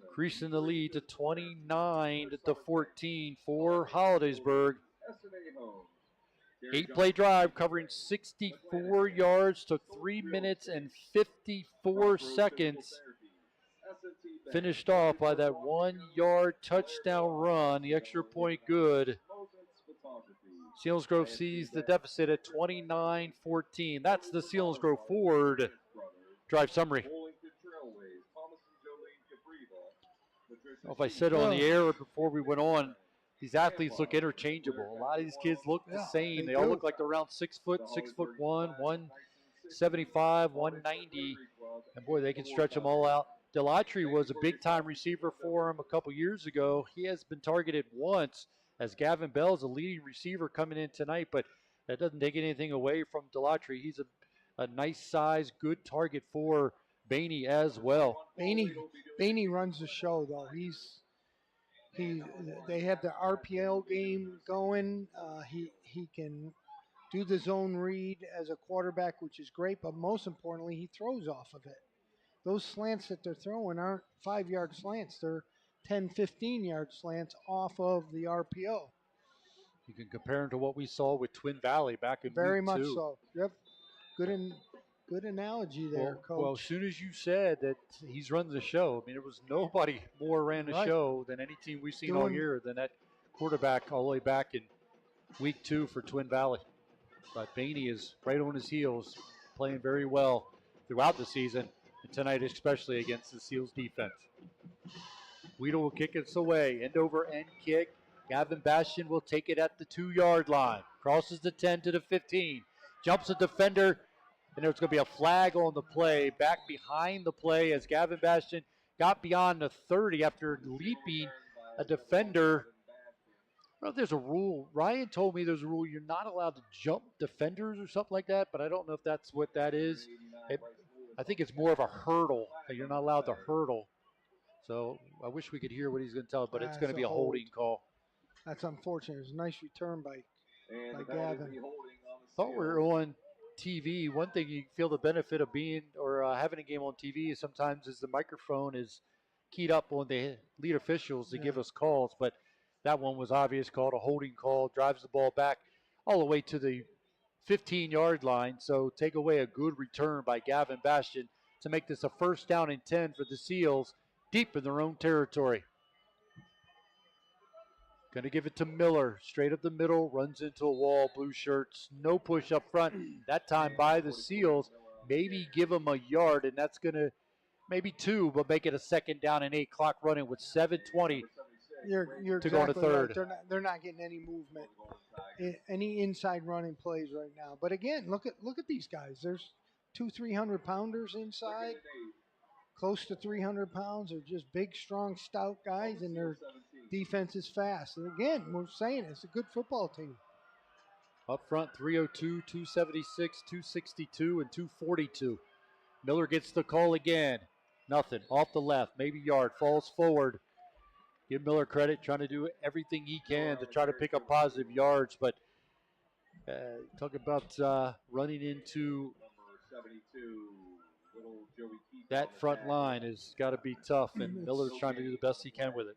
Increasing the lead to 29-14 for Hollidaysburg. 8-play drive covering 64 yards, took 3 minutes and 54 seconds. Finished off by that 1 yard touchdown run, the extra point good. Selinsgrove sees the deficit at 29-14. That's the Selinsgrove Ford drive summary. Well, if I said on the air before we went on, these athletes look interchangeable. A lot of these kids look the same. They all look like they're around 6 foot, 6'1", 175, 190. And boy, they can stretch them all out. Delatry was a big-time receiver for him a couple years ago. He has been targeted once, as Gavin Bell is a leading receiver coming in tonight, but that doesn't take anything away from Delatry. He's a nice size, good target for Bainey as well. Bainey runs the show, though. They have the RPL game going. He can do the zone read as a quarterback, which is great, but most importantly, he throws off of it. Those slants that they're throwing aren't 5-yard slants. They're 10, 15-yard slants off of the RPO. You can compare them to what we saw with Twin Valley back in Very week much 2. so. Yep. Good analogy there, Coach. Well, as soon as you said that he's running the show, I mean, there was nobody more ran the show than any team we've seen all year than that quarterback all the way back in week 2 for Twin Valley. But Bainey is right on his heels, playing very well throughout the season, and tonight especially against the Seals defense. Weedle will kick us away. End over end kick. Gavin Bastion will take it at the 2-yard line. Crosses the 10 to the 15. Jumps a defender, and there's going to be a flag on the play. Back behind the play as Gavin Bastion got beyond the 30 after leaping a defender. I don't know if there's a rule. Ryan told me there's a rule you're not allowed to jump defenders or something like that, but I don't know if that's what that is. I think it's more of a hurdle. You're not allowed to hurdle. So I wish we could hear what he's going to tell, but it's going to be a holding call. That's unfortunate. It was a nice return by Gavin. Thought we were on TV. One thing you feel the benefit of being or having a game on TV is sometimes is the microphone is keyed up on the lead officials to give us calls, but that one was obvious, called a holding call, drives the ball back all the way to the 15-yard line. So take away a good return by Gavin Bastion to make this a 1st down and 10 for the Seals deep in their own territory. Going to give it to Miller, straight up the middle, runs into a wall, blue shirts, no push up front. That time by the Seals, maybe give them a yard, and that's going to, maybe 2, but make it a 2nd down and 8, clock running with 7:20 You're to go to exactly 3rd. Right. They're not getting any movement, any inside running plays right now. But again, look at these guys. There's 200-300 pounders inside, close to 300 pounds. They're just big, strong, stout guys, and their defense is fast. And again, we're saying it's a good football team. Up front, 302, 276, 262, and 242. Miller gets the call again. Nothing. Off the left, maybe yard, falls forward. Give Miller credit, trying to do everything he can to try to pick up positive yards. But talk about running into that front line has got to be tough, and Miller's trying to do the best he can with it.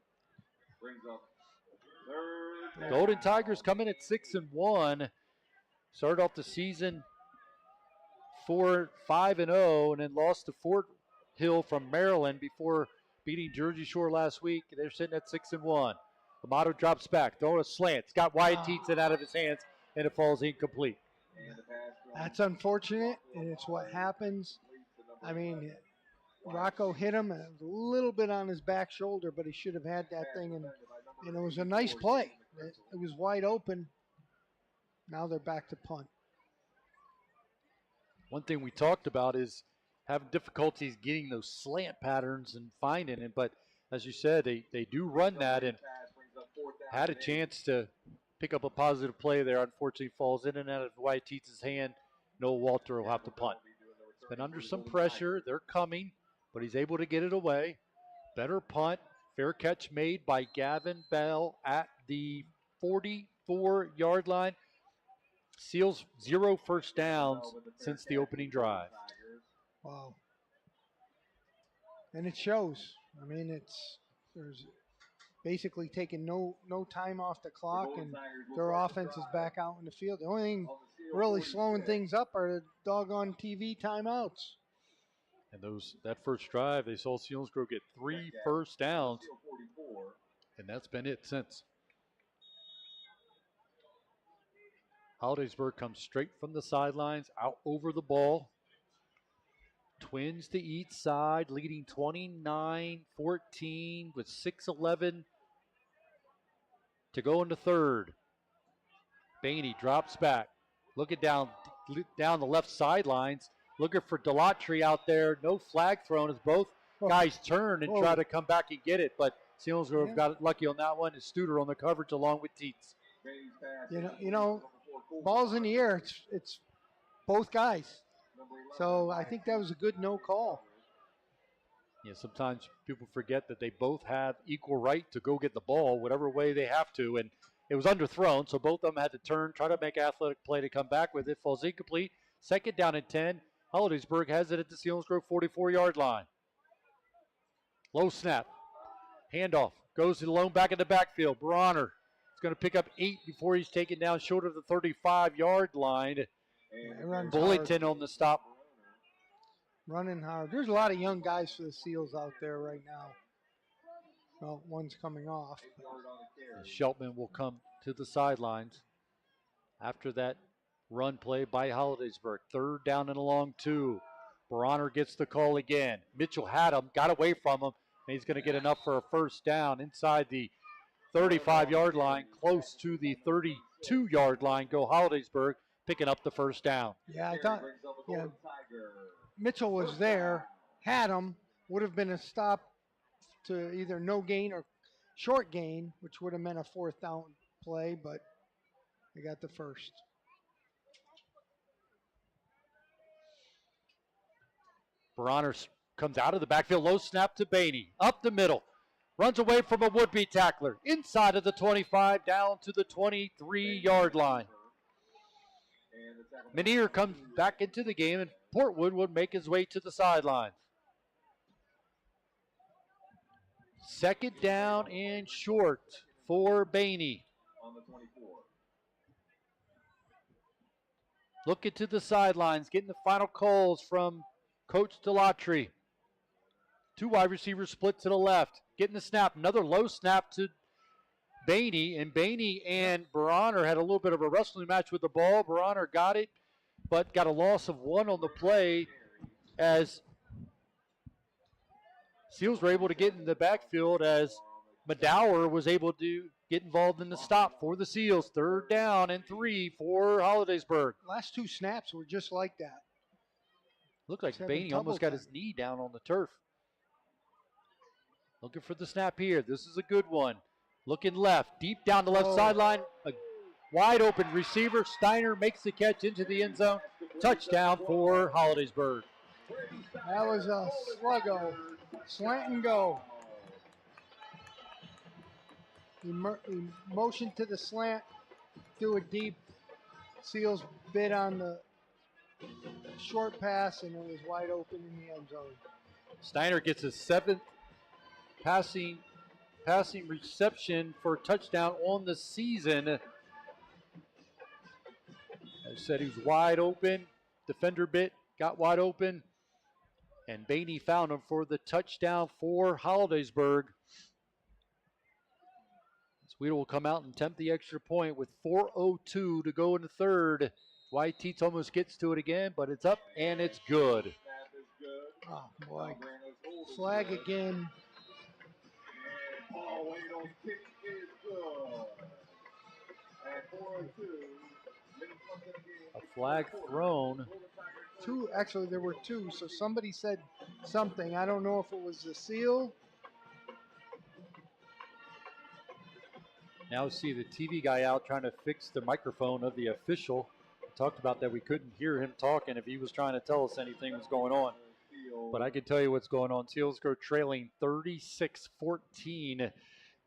Golden Tigers come in at 6-1. Started off the season 5-0, and then lost to Fort Hill from Maryland before beating Jersey Shore last week. They're sitting at 6-1. Amato drops back, throwing a slant. It's got Wyatt Tietzen out of his hands, and it falls incomplete. That's unfortunate, and it's what happens. I mean, Rocco hit him a little bit on his back shoulder, but he should have had that thing, and it was a nice play. It was wide open. Now they're back to punt. One thing we talked about is having difficulties getting those slant patterns and finding it, but as you said, they do run that and had a chance to pick up a positive play there. Unfortunately, falls in and out of Wyatt Tietzen's hand. Noah Walter will have to punt. It's been under some pressure. They're coming, but he's able to get it away. Better punt. Fair catch made by Gavin Bell at the 44-yard line. Seals 0 first downs since the opening drive. Wow. And it shows. I mean, there's basically taking no time off the clock, and their offense is back out in the field. The only thing really slowing things up are the doggone TV timeouts. And that first drive, they saw Selinsgrove get 3 first downs, and that's been it since. Holidaysburg comes straight from the sidelines, out over the ball. Twins to each side, leading 29-14 with 6:11 to go into 3rd. Bainey drops back, looking down the left sidelines, looking for Delatry out there. No flag thrown as both guys turn and try to come back and get it, but Selinsgrove got it lucky on that one. And Studer on the coverage along with Tietz. You know, balls in the air. It's both guys. So I think that was a good no call. Yeah, sometimes people forget that they both have equal right to go get the ball, whatever way they have to, and it was underthrown, so both of them had to turn, try to make an athletic play to come back with it. Falls incomplete. 2nd down and 10. Hollidaysburg has it at the Selinsgrove 44-yard line. Low snap. Handoff. Goes to the lone back in the backfield. Bronner is going to pick up 8 before he's taken down short of the 35-yard line. Bullington on the stop. running hard. There's a lot of young guys for the Seals out there right now. Well, one's coming off. Sheltman will come to the sidelines after that run play by Hollidaysburg. 3rd down and a long 2. Bronner gets the call again. Mitchell had him, got away from him, and he's going to get enough for a 1st down inside the 35-yard line, close to the 32-yard line. Go Hollidaysburg, picking up the 1st down. Yeah, I thought, Mitchell was there, had him, would have been a stop to either no gain or short gain, which would have meant a 4th down play, but they got the 1st. Bronner comes out of the backfield, low snap to Bainey, up the middle, runs away from a would-be tackler, inside of the 25, down to the 23-yard line. Menier comes back into the game, and Portwood would make his way to the sidelines. 2nd down and short for Bainey. Looking to the sidelines, getting the final calls from Coach Delatry. 2 wide receivers split to the left. Getting the snap. Another low snap to Bainey. And Bainey and Bronner had a little bit of a wrestling match with the ball. Bronner got it, but got a loss of 1 on the play as Seals were able to get in the backfield as Medower was able to get involved in the stop for the Seals. 3rd down and 3 for Hollidaysburg. Last 2 snaps were just like that. Looked like Bainey almost got his knee down on the turf. Looking for the snap here. This is a good one. Looking left, deep down the left sideline. A wide open receiver. Steiner makes the catch into the end zone. Touchdown for Hollidaysburg. That was a sluggo. Slant and go. He motioned to the slant, threw it deep. Seals bid on the short pass, and it was wide open in the end zone. Steiner gets his 7th passing reception for a touchdown on the season. As I said, he was wide open. Defender bit, got wide open. And Bainey found him for the touchdown for Hollidaysburg. Sweeter will come out and attempt the extra point with 4:02 to go in the 3rd. White Teats almost gets to it again, but it's up and it's good. Oh, boy. Flag again. A flag thrown. Actually, there were 2, so somebody said something. I don't know if it was the Seal. Now see the TV guy out trying to fix the microphone of the official. We talked about that. We couldn't hear him talking if he was trying to tell us anything was going on. But I can tell you what's going on. Seals go trailing 36-14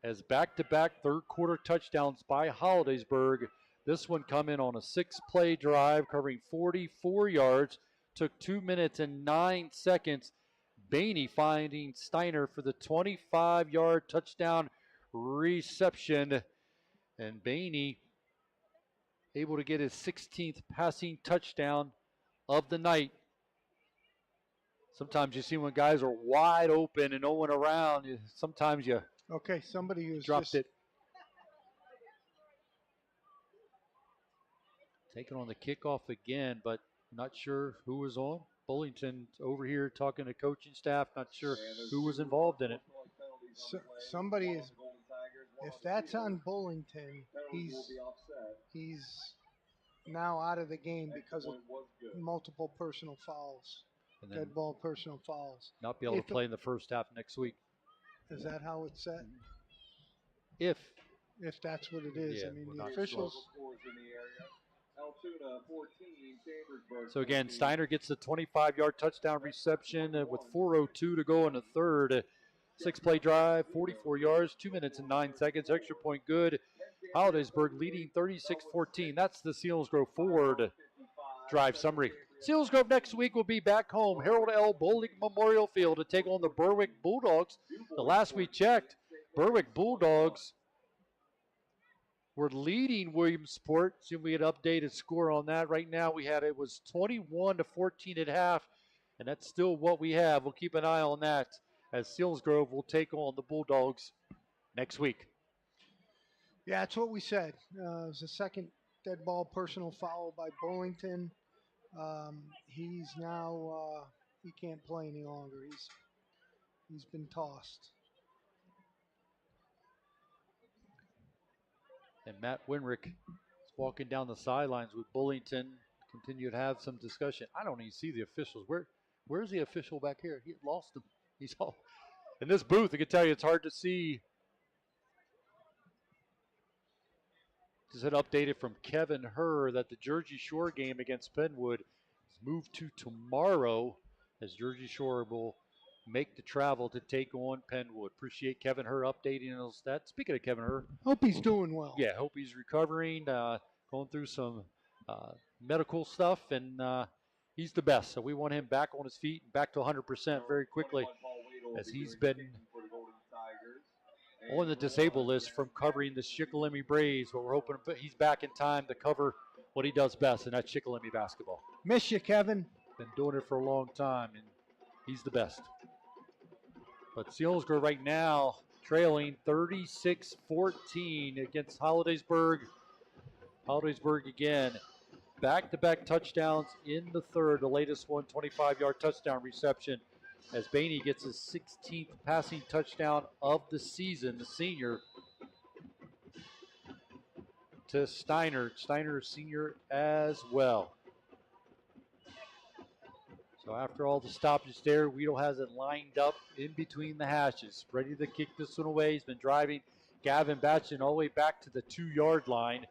as back-to-back 3rd quarter touchdowns by Hollidaysburg. This one come in on a 6-play drive covering 44 yards. Took 2 minutes and 9 seconds. Bainey finding Steiner for the 25-yard touchdown reception. And Bainey able to get his 16th passing touchdown of the night. Sometimes you see when guys are wide open and no one around, sometimes you somebody who's dropped it. Taking on the kickoff again, but not sure who was on. Bullington over here talking to coaching staff, not sure who was involved in it. Somebody is, if that's on Bullington, he's now out of the game because of multiple personal fouls. Dead ball personal fouls. Not be able to play in the first half next week. Is that how it's set? If that's what it is. Yeah, I mean, the officials. So again, Steiner gets the 25-yard touchdown reception with 4:02 to go in the 3rd. 6-play drive, 44 yards, 2 minutes and 9 seconds. Extra point good. Hollidaysburg leading 36-14. That's the Selinsgrove Ford drive summary. Selinsgrove next week will be back home, Harold L. Bowling Memorial Field, to take on the Berwick Bulldogs. The last we checked, Berwick Bulldogs were leading Williamsport. See if we had updated score on that. Right now it was 21-14 at half. And that's still what we have. We'll keep an eye on that as Selinsgrove will take on the Bulldogs next week. Yeah, that's what we said. It was a second dead ball personal foul by Bullington. He's now he can't play any longer. He's been tossed. And Matt Winrick is walking down the sidelines with Bullington. Continue to have some discussion. I don't even see the officials. Where's the official back here? He lost him. He's all in this booth. I can tell you it's hard to see. Just had updated from Kevin Herr that the Jersey Shore game against Penwood is moved to tomorrow, as Jersey Shore will make the travel to take on Penwood. Appreciate Kevin Herr updating those stats. Speaking of Kevin Herr, hope he's doing well. Yeah, hope he's recovering, going through some medical stuff, and he's the best. So we want him back on his feet, back to 100% very quickly, as he's been on the disabled list from covering the Shikellamy Braves, but we're hoping he's back in time to cover what he does best, and that's Shikellamy basketball. Miss you, Kevin. Been doing it for a long time, and he's the best. But Selinsgrove right now trailing 36-14 against Hollidaysburg. Holidaysburg again. Back-to-back touchdowns in the third. The latest one, 25-yard touchdown reception, as Bainey gets his 16th passing touchdown of the season, the senior, to Steiner. Steiner, senior as well. So after all the stoppage there, Weedle has it lined up in between the hashes, ready to kick this one away. He's been driving Gavin Bastion all the way back to the 2-yard line.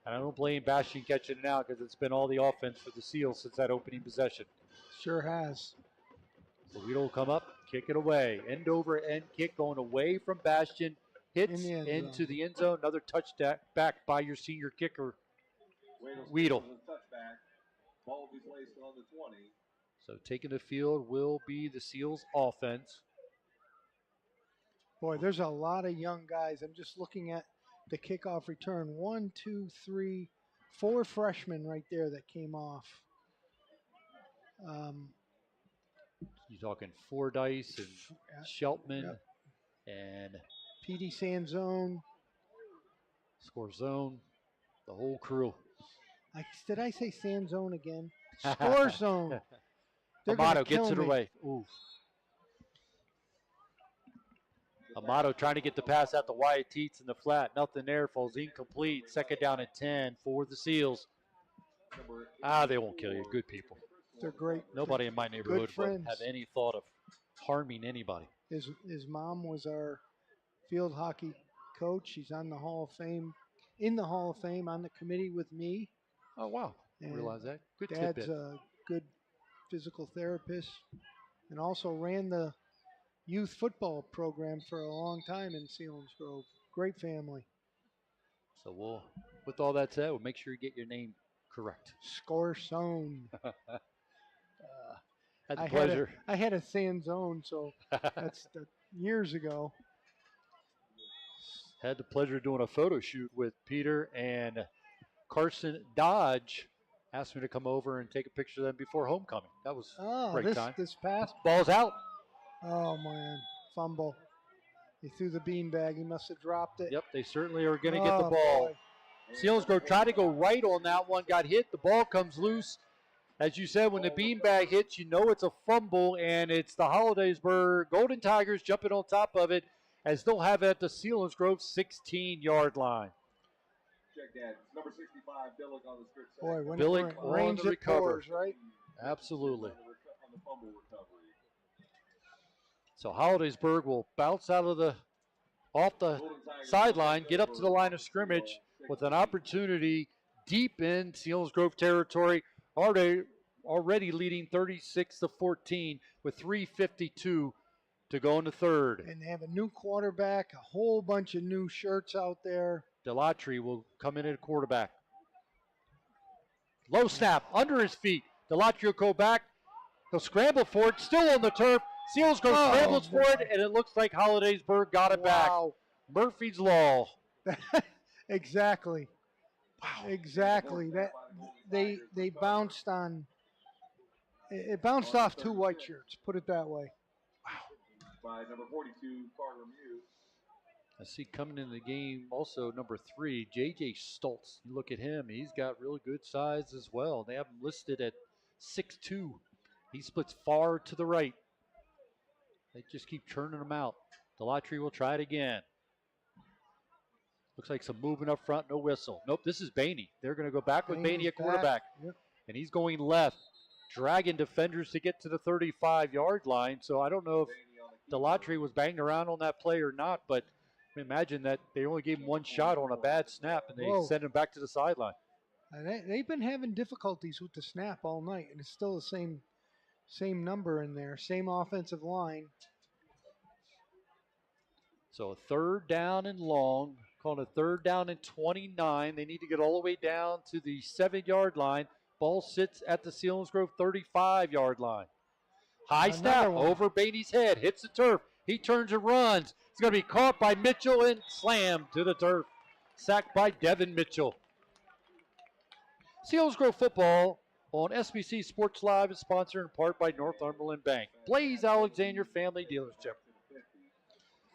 And I don't blame Bastion catching it out because it's been all the offense for the Seals since that opening possession. Sure has. So Weedle will come up, kick it away. End over end kick going away from Bastion. Hits into the end zone. Another touchdown back by your senior kicker, Weedle. Ball will be placed on the 20. So taking the field will be the Seals offense. Boy, there's a lot of young guys. I'm just looking at the kickoff return. 1, 2, 3, 4 freshmen right there that came off. You're talking Fordyce and Sheltman and P.D. Sanzone. Scorzone, the whole crew. Did I say Sanzone again? Scorzone. Amato gets it away. Ooh. Amato trying to get the pass out to Wyatt Teets in the flat. Nothing there. Falls incomplete. Second down and 10 for the Seals. They won't kill you. Good people. They're great. Nobody in my neighborhood would have any thought of harming anybody. His mom was our field hockey coach. She's on the Hall of Fame, in the Hall of Fame, on the committee with me. Oh, wow. I didn't realize that. Good Dad's tidbit. a good physical therapist and also ran the youth football program for a long time in Selinsgrove. Great family. So with all that said, we'll make sure you get your name correct. Scorzone. Had the pleasure. I had a Sanzone, so that's years ago. Had the pleasure of doing a photo shoot with Peter and Carson Dodge. Asked me to come over and take a picture of them before homecoming. That was a great time. This past. Ball's out. Oh, man. Fumble. He threw the beanbag. He must have dropped it. Yep, they certainly are going to get the ball. Selinsgrove tried to go right on that one, got hit. The ball comes loose. As you said, when the beanbag hits, you know it's a fumble, and it's the Holidaysburg Golden Tigers jumping on top of it as they'll have it at the Selinsgrove 16-yard line. Check that. Number 65, Billick on the script. Boy, when Billick it on rains, the it recovery. pours, right? Absolutely. On the fumble recovery. So Holidaysburg will bounce off the sideline, get up to the line of scrimmage with an opportunity deep in Selinsgrove territory, already leading 36-14 with 3:52 to go in the third. And they have a new quarterback, a whole bunch of new shirts out there. Delatry will come in at quarterback. Low snap, under his feet. Delatry will go back. He'll scramble for it, still on the turf. Selinsgrove scrambles for it, and it looks like Holidaysburg got it back. Murphy's Law. Exactly. Wow. Exactly. That they bounced on It bounced off 2 white shirts, put it that way. By number 42, Carter Mew. I see coming in the game also number 3, J.J. Stoltz. You look at him, he's got really good size as well. They have him listed at 6'2". He splits far to the right. They just keep churning him out. Delatry will try it again. Looks like some movement up front, no whistle. Nope, this is Bainey. They're going to go back with Bainey at quarterback. Yep. And he's going left, dragging defenders to get to the 35-yard line. So I don't know if Delatry was banged around on that play or not, but imagine that they only gave him one shot on a bad snap, and they send him back to the sideline. They've been having difficulties with the snap all night, and it's still the same number in there, same offensive line. So a 3rd down and long, called a 3rd down and 29. They need to get all the way down to the 7-yard line. Ball sits at the Selinsgrove 35-yard line. High snap over Bainey's head, hits the turf. He turns and runs. It's going to be caught by Mitchell and slammed to the turf. Sacked by Devin Mitchell. Selinsgrove football on SBC Sports Live is sponsored in part by Northumberland Bank. Blaze Alexander Family Dealership.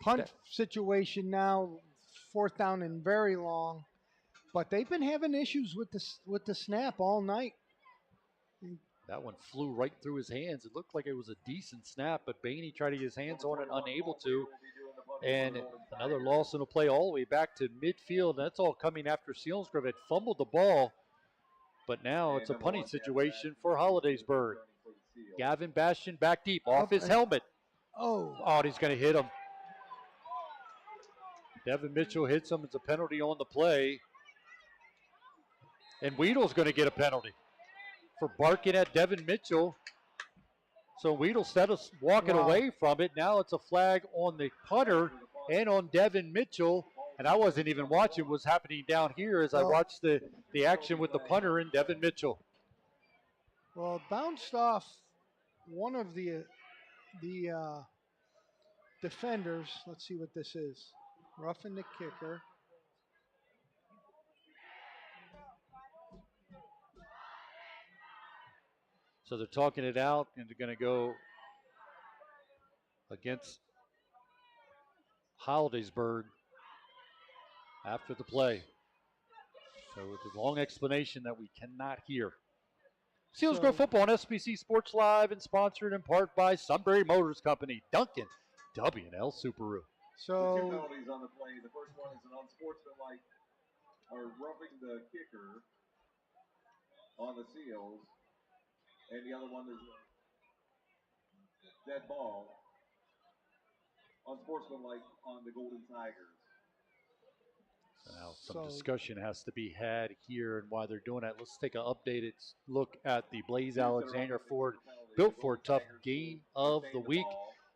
Punt situation now, 4th down and very long, but they've been having issues with the snap all night. That one flew right through his hands. It looked like it was a decent snap, but Bainey tried to get his hands on it, unable to. And another loss in the play all the way back to midfield. That's all coming after Selinsgrove had fumbled the ball. But now it's a punting situation for Holidaysburg. Gavin Bastion back deep, off his helmet. Oh, and he's going to hit him. Devin Mitchell hits him. It's a penalty on the play. And Weedle's going to get a penalty for barking at Devin Mitchell. So Weedle instead of walking away from it, now it's a flag on the punter and on Devin Mitchell. And I wasn't even watching what was happening down here as I watched the action with the punter and Devin Mitchell. Well, it bounced off one of the defenders. Let's see what this is. Roughing the kicker. So they're talking it out, and they're going to go against Holidaysburg after the play. So it's a long explanation that we cannot hear. Selinsgrove football on SBC Sports Live and sponsored in part by Sunbury Motors Company, Duncan, W&L Subaru. So the 2 penalties on the play. The first one is an unsportsmanlike or roughing the kicker on the Seals, and the other one is a dead ball. Unsportsmanlike on the Golden Tigers. So now some discussion has to be had here and why they're doing that. Let's take an updated look at the Blaze Alexander Ford Built for Tough game of the week.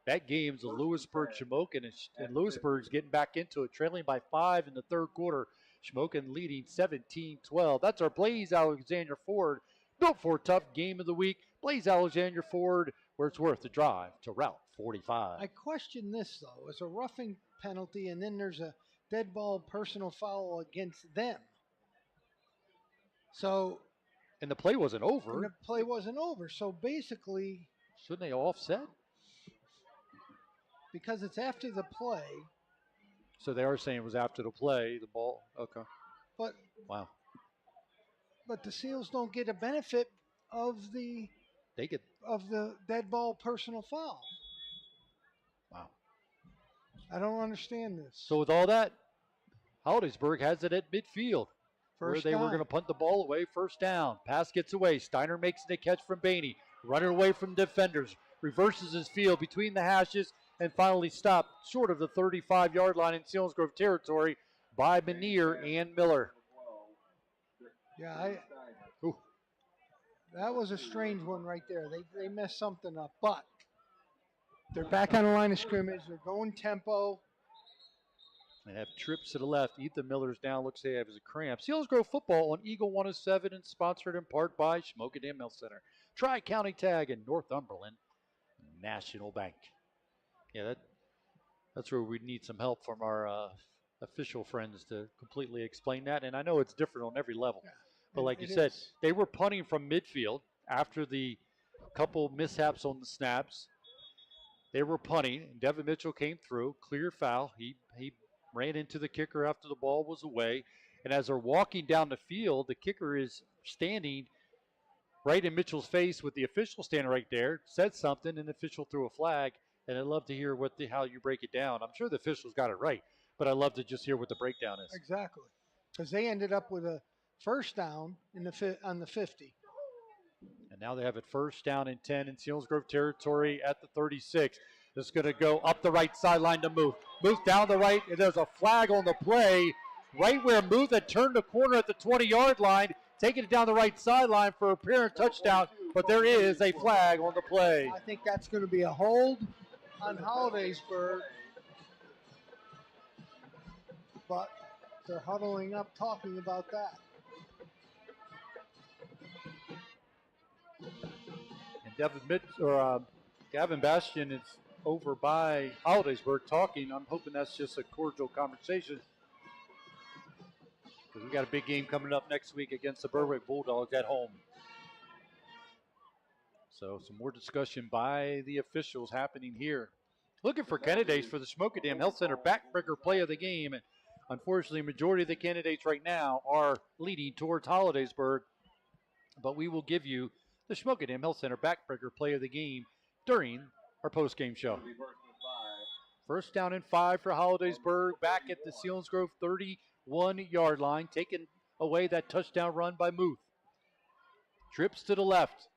That game's a Lewisburg Shamokin, and Lewisburg's getting back into it, trailing by 5 in the 3rd quarter. Shamokin leading 17-12. That's our Blaze Alexander Ford Built for Tough game of the week. Blaze Alexander Ford, where it's worth the drive to Route 45. I question this, though. It's a roughing penalty, and then there's a dead ball personal foul against them. So. And the play wasn't over. And the play wasn't over. So basically. Shouldn't they offset? Because it's after the play. So they are saying it was after the play, the ball. Okay. But. Wow. But the Seals don't get a benefit of the. They get. Of the dead ball personal foul. Wow. I don't understand this. So with all that, Holidaysburg has it at midfield. Where they were going to punt the ball away, 1st down. Pass gets away. Steiner makes the catch from Bainey. Running away from defenders. Reverses his field between the hashes and finally stopped short of the 35-yard line in Selinsgrove territory by Manier and Miller. Yeah, that was a strange one right there. They messed something up, but they're back on the line of scrimmage. They're going tempo. They have trips to the left. Ethan Miller's down. Looks like he has a cramp. Selinsgrove football on Eagle 107 and sponsored in part by Shamokin Dam Health Center, Tri-County Tag, and Northumberland National Bank. Yeah, that's where we need some help from our official friends to completely explain that. And I know it's different on every level. Yeah, but like you said, they were punting from midfield after the couple mishaps on the snaps. They were punting, and Devin Mitchell came through, clear foul. He ran into the kicker after the ball was away. And as they're walking down the field, the kicker is standing right in Mitchell's face with the official standing right there, said something, and the official threw a flag. And I'd love to hear how you break it down. I'm sure the officials got it right, but I'd love to just hear what the breakdown is. Exactly, because they ended up with a first down on the 50. And now they have it first down and 10 in Selinsgrove territory at the 36. It's going to go up the right sideline to Muth. Muth down the right, and there's a flag on the play right where Muth had turned the corner at the 20-yard line, taking it down the right sideline for a apparent touchdown, but there is a flag on the play. I think that's going to be a hold on Holidaysburg, but they're huddling up talking about that. And Gavin Bastion is over by Hollidaysburg talking. I'm hoping that's just a cordial conversation, because we got a big game coming up next week against the Berwick Bulldogs at home. So some more discussion by the officials happening here. Looking for candidates for the Schmokadam Health Center backbreaker play of the game. And unfortunately, a majority of the candidates right now are leading towards Holidaysburg. But we will give you the Schmokadam Health Center backbreaker play of the game during our postgame show. First down and 5 for Holidaysburg, back at the Selinsgrove 31-yard line, taking away that touchdown run by Muth. Trips to the left.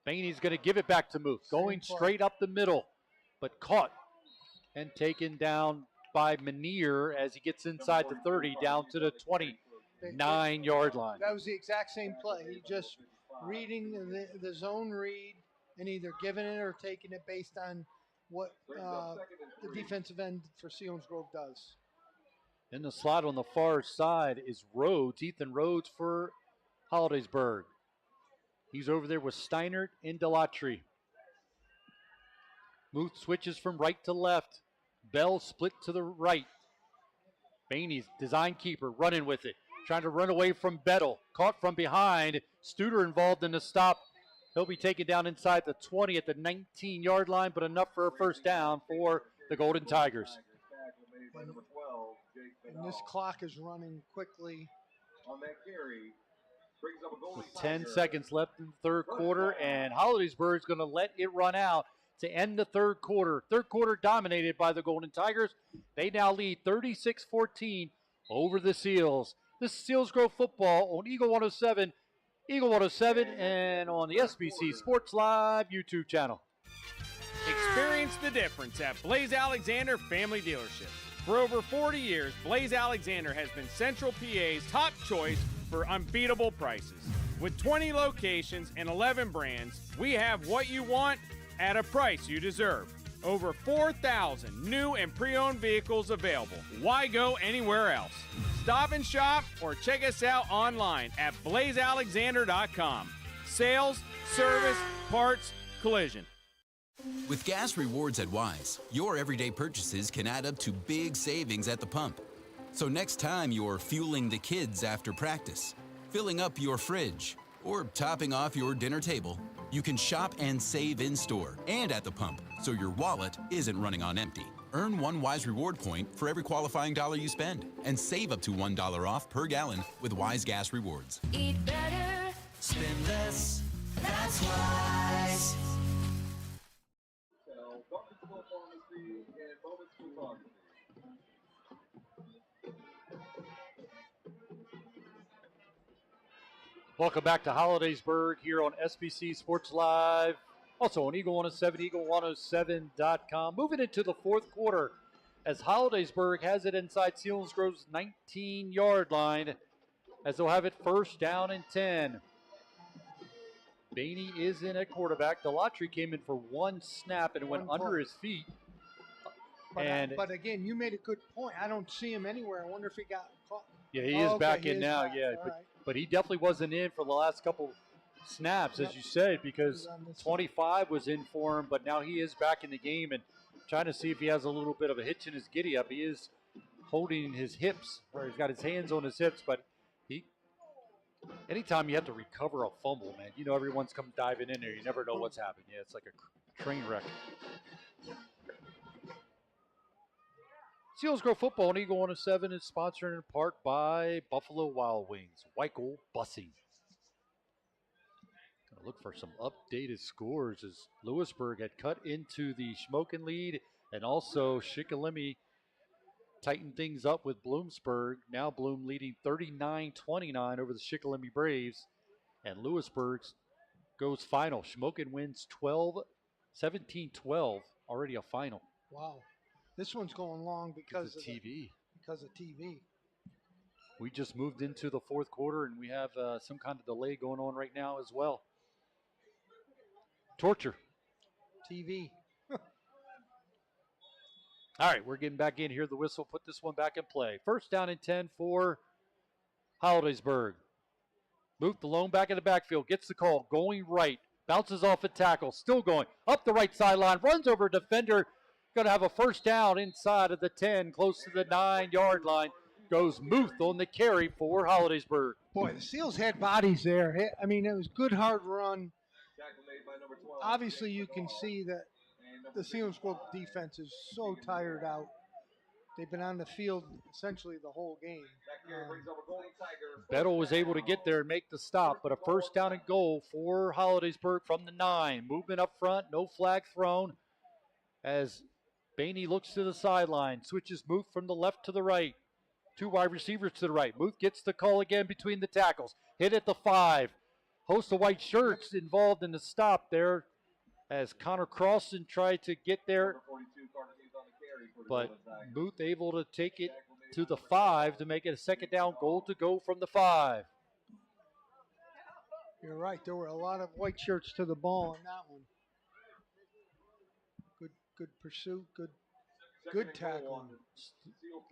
Bainey's going to give it back to Muth, going straight up the middle, but caught and taken down by Manier as he gets inside the 30, down to the 29-yard line. That was the exact same play. He just reading the zone read and either giving it or taking it based on what the defensive end for Selinsgrove does. In the slot on the far side is Rhodes, Ethan Rhodes for Holidaysburg. He's over there with Steinert and Delatry. Muth switches from right to left. Bell split to the right. Bainey's design keeper running with it. Trying to run away from Bettel. Caught from behind. Studer involved in the stop. He'll be taken down inside the 20 at the 19-yard line, but enough for a first down for the Golden Tigers. And this clock is running quickly. On that carry, brings up a goal. With 10 seconds left in the third quarter, and Hollidaysburg is going to let it run out to end the third quarter. Third quarter dominated by the Golden Tigers. They now lead 36-14 over the Seals. This is Selinsgrove football on Eagle 107, and on the SBC Sports Live YouTube channel. Experience the difference at Blaze Alexander Family Dealership. For over 40 years, Blaze Alexander has been Central PA's top choice for unbeatable prices. With 20 locations and 11 brands, we have what you want at a price you deserve. Over 4,000 new and pre-owned vehicles available. Why go anywhere else? Stop and shop or check us out online at blazealexander.com. Sales, service, parts, collision. With gas rewards at Wise, your everyday purchases can add up to big savings at the pump. So next time you're fueling the kids after practice, filling up your fridge, or topping off your dinner table, you can shop and save in-store and at the pump, so your wallet isn't running on empty. Earn one Wise reward point for every qualifying dollar you spend, and save up to $1 off per gallon with Wise Gas Rewards. Eat better, spend less, that's Wise. Welcome back to Holidaysburg here on SBC Sports Live. Also on Eagle 107, eagle107.com. Moving into the fourth quarter as Holidaysburg has it inside Selinsgrove's 19-yard line as they'll have it first down and 10. Bainey is in at quarterback. Delatry came in for one snap and went under his feet. But again, you made a good point. I don't see him anywhere. I wonder if he got caught. Yeah, he is back in now. Yeah, but he definitely wasn't in for the last couple snaps, as you said, because 25 was in for him, but now he is back in the game and trying to see if he has a little bit of a hitch in his giddy up. He is holding his hips, or he's got his hands on his hips, but he Anytime you have to recover a fumble, man, you know everyone's come diving in there. You never know what's happening. Yeah, it's like a train wreck. Selinsgrove Football and Eagle 107 is sponsored in part by Buffalo Wild Wings, Weichel Bussing. Gonna look for some updated scores as Lewisburg had cut into the Schmoken lead, and also Shikellamy tightened things up with Bloomsburg. Now Bloom leading 39-29 over the Shikellamy Braves, and Lewisburg goes final. Schmoken wins 17-12, already a final. Wow. This one's going long because of TV. Because of TV. We just moved into the fourth quarter, and we have some kind of delay going on right now as well. Torture. TV. All right, we're getting back in here. The whistle put this one back in play. First down and 10 for Holidaysburg. Booth alone back in the backfield, gets the call, going right, bounces off a tackle, still going up the right sideline, runs over a defender. Going to have a first down inside of the 10, close to the 9-yard line. Goes Muth on the carry for Holidaysburg. Boy, the Seals had bodies there. I mean, it was good, hard run. Obviously, you can see that the Selinsgrove defense is so tired out. They've been on the field essentially the whole game. Bettle was able to get there and make the stop, but a first down and goal for Holidaysburg from the 9. Movement up front, no flag thrown as Bainey looks to the sideline, switches Muth from the left to the right. 2 wide receivers to the right. Muth gets the call again between the tackles. Hit at the 5. Host of white shirts involved in the stop there as Connor Crossan tried to get there, but Muth able to take it to the 5 to make it a second down goal to go from the 5. You're right. There were a lot of white shirts to the ball on that one. Good pursuit, good tackle.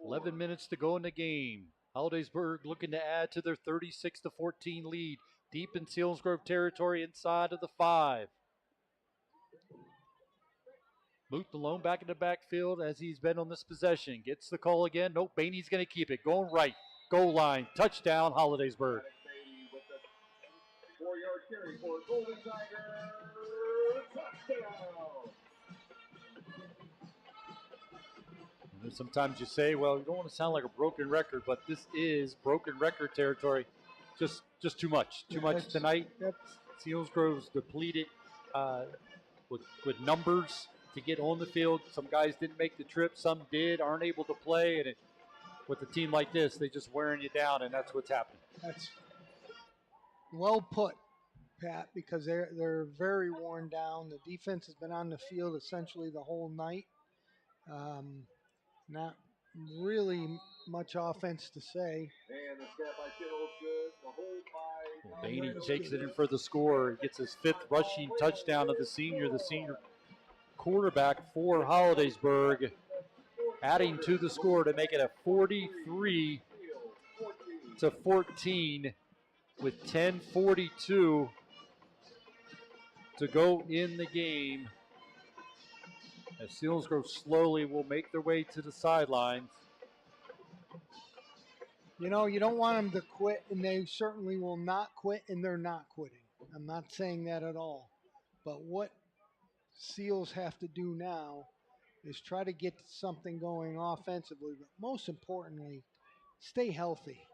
11 minutes to go in the game. Holidaysburg looking to add to their 36-14 lead. Deep in Selinsgrove territory inside of the 5. Muth alone back in the backfield as he's been on this possession. Gets the call again. Nope, Bainey's going to keep it. Going right. Goal line. Touchdown, Holidaysburg. 4-yard carry for Golden Tiger. Touchdown. Sometimes you say, well, you don't want to sound like a broken record, but this is broken record territory. Just too much. Too much tonight. Selinsgrove's depleted with numbers to get on the field. Some guys didn't make the trip. Some did, aren't able to play. And with a team like this, they just wearing you down, and that's what's happening. That's well put, Pat, because they're very worn down. The defense has been on the field essentially the whole night. Not really much offense to say. And the snap by Kittle is good. The hold by Bainey takes it in for the score. He gets his 5th rushing touchdown of the senior quarterback for Holidaysburg, adding to the score to make it a 43-14 with 10:42 to go in the game. As Selinsgrove slowly will make their way to the sidelines. You know, you don't want them to quit, and they certainly will not quit, and they're not quitting. I'm not saying that at all. But what Seals have to do now is try to get something going offensively, but most importantly, stay healthy.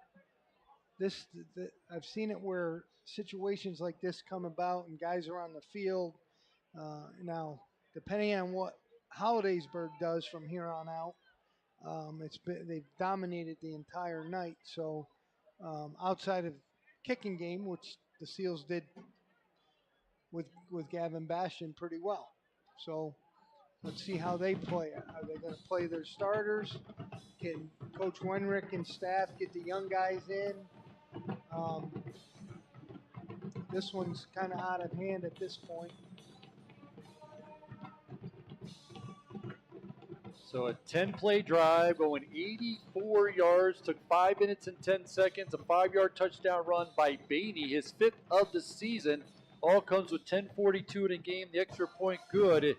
I've seen it where situations like this come about and guys are on the field. Now, depending on what Holidaysburg does from here on out, they've dominated the entire night. So outside of kicking game, which the Seals did with Gavin Bastion pretty well. So let's see how they play. Are they going to play their starters? Can Coach Wenrick and staff get the young guys in? This one's kind of out of hand at this point. So a 10-play drive going 84 yards, took 5 minutes and 10 seconds, a 5-yard touchdown run by Bainey, his 5th of the season. All comes with 10:42 in the game, the extra point good.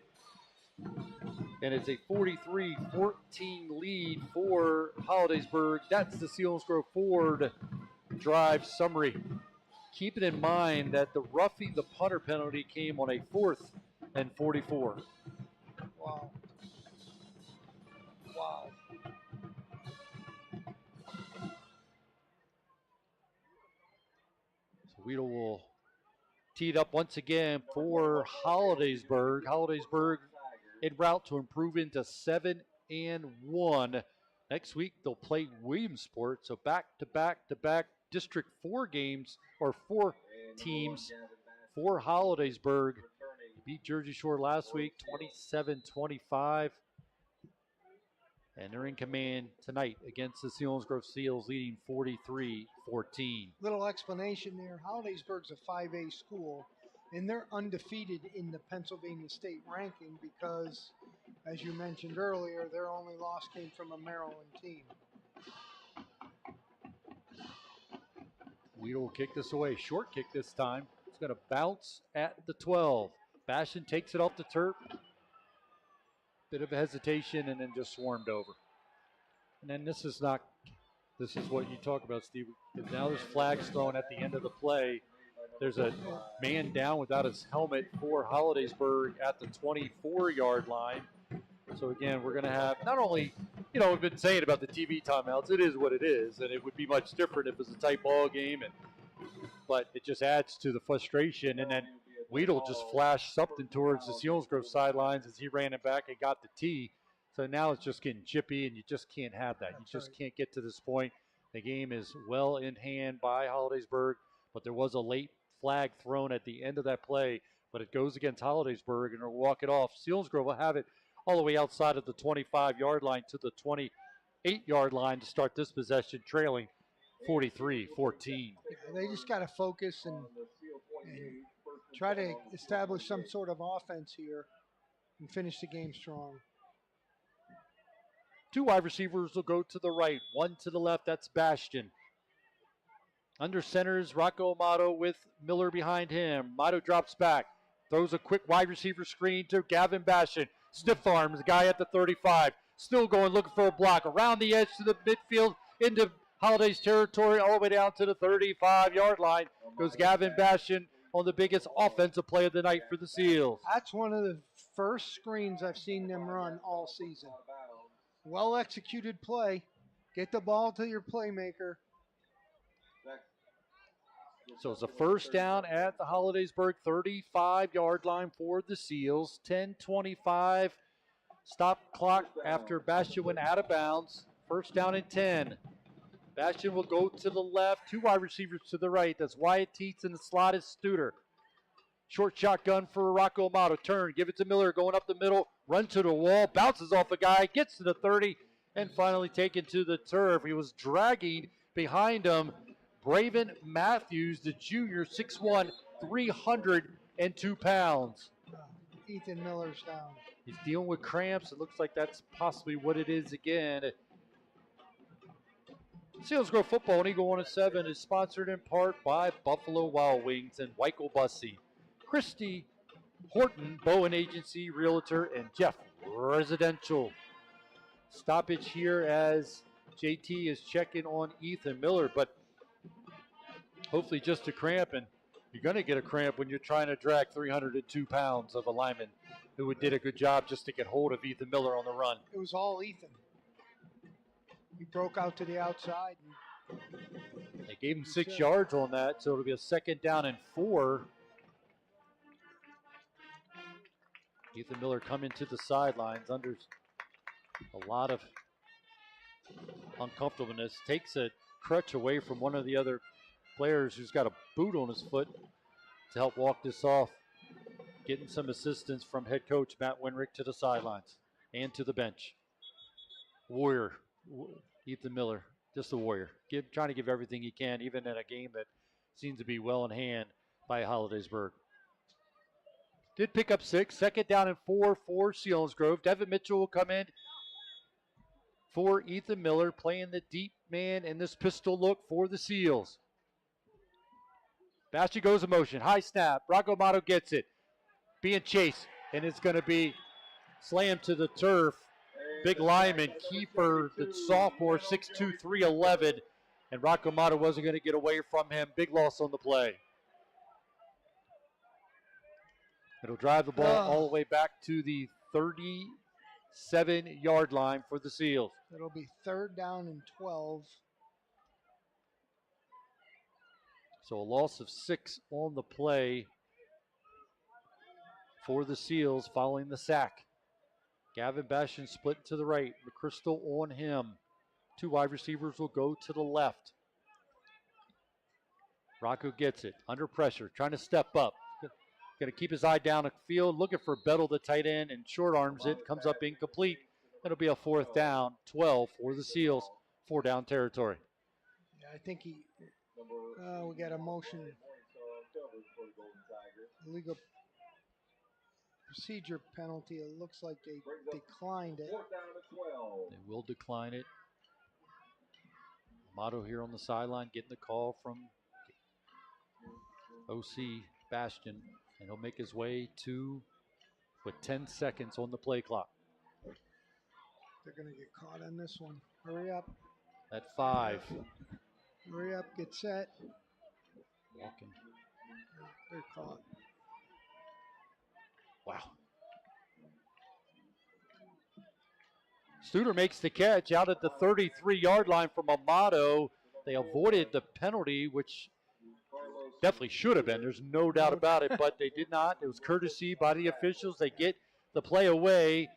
And it's a 43-14 lead for Holidaysburg. That's the Selinsgrove Ford drive summary. keeping in mind that the roughing the punter penalty came on a 4th and 44. Wow. Wow. So Weedle will tee it up once again for Holidaysburg. Holidaysburg en route to improve into 7-1. Next week they'll play Williamsport. So back-to-back District 4 games, or 4 teams for Holidaysburg. Beat Jersey Shore last week 27-25. And they're in command tonight against the Selinsgrove Seals, leading 43-14. Little explanation there. Hollidaysburg's a 5A school, and they're undefeated in the Pennsylvania State ranking because, as you mentioned earlier, their only loss came from a Maryland team. Weedle will kick this away. Short kick this time. It's going to bounce at the 12. Bastion takes it off the turf. Bit of a hesitation and then just swarmed over. And then this is what you talk about, Steve. Now there's flags thrown at the end of the play. There's a man down without his helmet for Holidaysburg at the 24-yard line. So again, we're going to have not only, we've been saying about the TV timeouts, it is what it is, and it would be much different if it was a tight ball game, but it just adds to the frustration. And then Weedle just flashed something towards the Selinsgrove sidelines as he ran it back and got the tee. So now it's just getting chippy, and you just can't have that. You just can't get to this point. The game is well in hand by Holidaysburg, but there was a late flag thrown at the end of that play, but it goes against Holidaysburg, and they'll walk it off. Selinsgrove will have it all the way outside of the 25-yard line to the 28-yard line to start this possession, trailing 43-14. They just got to focus and try to establish some sort of offense here and finish the game strong. 2 wide receivers will go to the right, 1 to the left. That's Bastion. Under center is Rocco Amato with Miller behind him. Amato drops back, throws a quick wide receiver screen to Gavin Bastion. Stiff arms, the guy at the 35. Still going, looking for a block. Around the edge to the midfield, into Holiday's territory, all the way down to the 35-yard line. Goes Gavin Bastion on the biggest offensive play of the night for the Seals. That's one of the first screens I've seen them run all season. Well-executed play. Get the ball to your playmaker. So it's a first down at the Holidaysburg 35-yard line for the Seals. 10:25 stop clock after Bastion went out of bounds. First down and 10. Bastion will go to the left. 2 wide receivers to the right. That's Wyatt Teets in the slot is Studer. Short shotgun for Rocco Amato. Turn, give it to Miller, going up the middle, run to the wall, bounces off a guy, gets to the 30, and finally taken to the turf. He was dragging behind him Braven Matthews, the junior, 6'1", 302 pounds. Ethan Miller's down. He's dealing with cramps. It looks like that's possibly what it is again. Selinsgrove Football on Eagle 107 is sponsored in part by Buffalo Wild Wings and Weichel Bussey, Christy Horton, Bowen Agency, Realtor, and Jeff Residential. Stoppage here as JT is checking on Ethan Miller, but hopefully just a cramp, and you're going to get a cramp when you're trying to drag 302 pounds of a lineman who did a good job just to get hold of Ethan Miller on the run. It was all Ethan. He broke out to the outside. They gave him 6 yards on that, so it'll be a 2nd down and 4. Ethan Miller coming to the sidelines under a lot of uncomfortableness. Takes a crutch away from one of the other players who's got a boot on his foot to help walk this off. Getting some assistance from head coach Matt Winrick to the sidelines and to the bench. Warrior, Ethan Miller, just a warrior. Trying to give everything he can, even in a game that seems to be well in hand by Holidaysburg. Did pick up 6, 2nd down and 4 for Selinsgrove. Devin Mitchell will come in for Ethan Miller, playing the deep man in this pistol look for the Seals. Bastion goes in motion, high snap. Rocco Amato gets it, being chased, and it's going to be slammed to the turf. Big lineman, keeper, the sophomore, 6'2", 311, and Rocco Mata wasn't going to get away from him. Big loss on the play. It'll drive the ball all the way back to the 37-yard line for the Seals. It'll be 3rd down and 12. So a loss of 6 on the play for the Seals following the sack. Gavin Bastion split to the right. McChrystal on him. 2 wide receivers will go to the left. Rocco gets it. Under pressure. Trying to step up. Going to keep his eye down the field. Looking for Bettle, the tight end, and short arms it. Comes up incomplete. It'll be a 4th down. 12 for the Seals. 4-down territory. Yeah, I think we got a motion. Legal procedure penalty. It looks like they declined it. They will decline it. Amato here on the sideline getting the call from OC Bastion, and he'll make his way to with 10 seconds on the play clock. They're going to get caught on this one. Hurry up. At 5. Hurry up, get set. Walking. They're caught. Wow. Studer makes the catch out at the 33-yard line from Amato. They avoided the penalty, which definitely should have been. There's no doubt about it, but they did not. It was courtesy by the officials. They get the play away.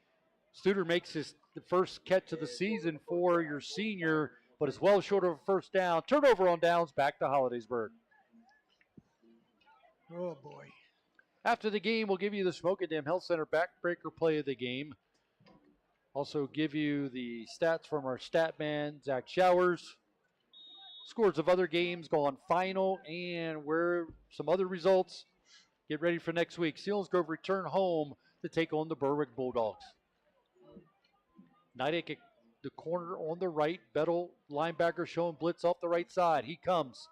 Studer makes the first catch of the season for your senior, but it's well short of a 1st down. Turnover on downs, back to Holidaysburg. Oh, boy. After the game, we'll give you the Smoke and Dam Health Center backbreaker play of the game. Also give you the stats from our stat man, Zach Showers. Scores of other games gone final, and where some other results. Get ready for next week. Selinsgrove return home to take on the Berwick Bulldogs. Nidek at the corner on the right. Bettle, linebacker, showing blitz off the right side. He comes.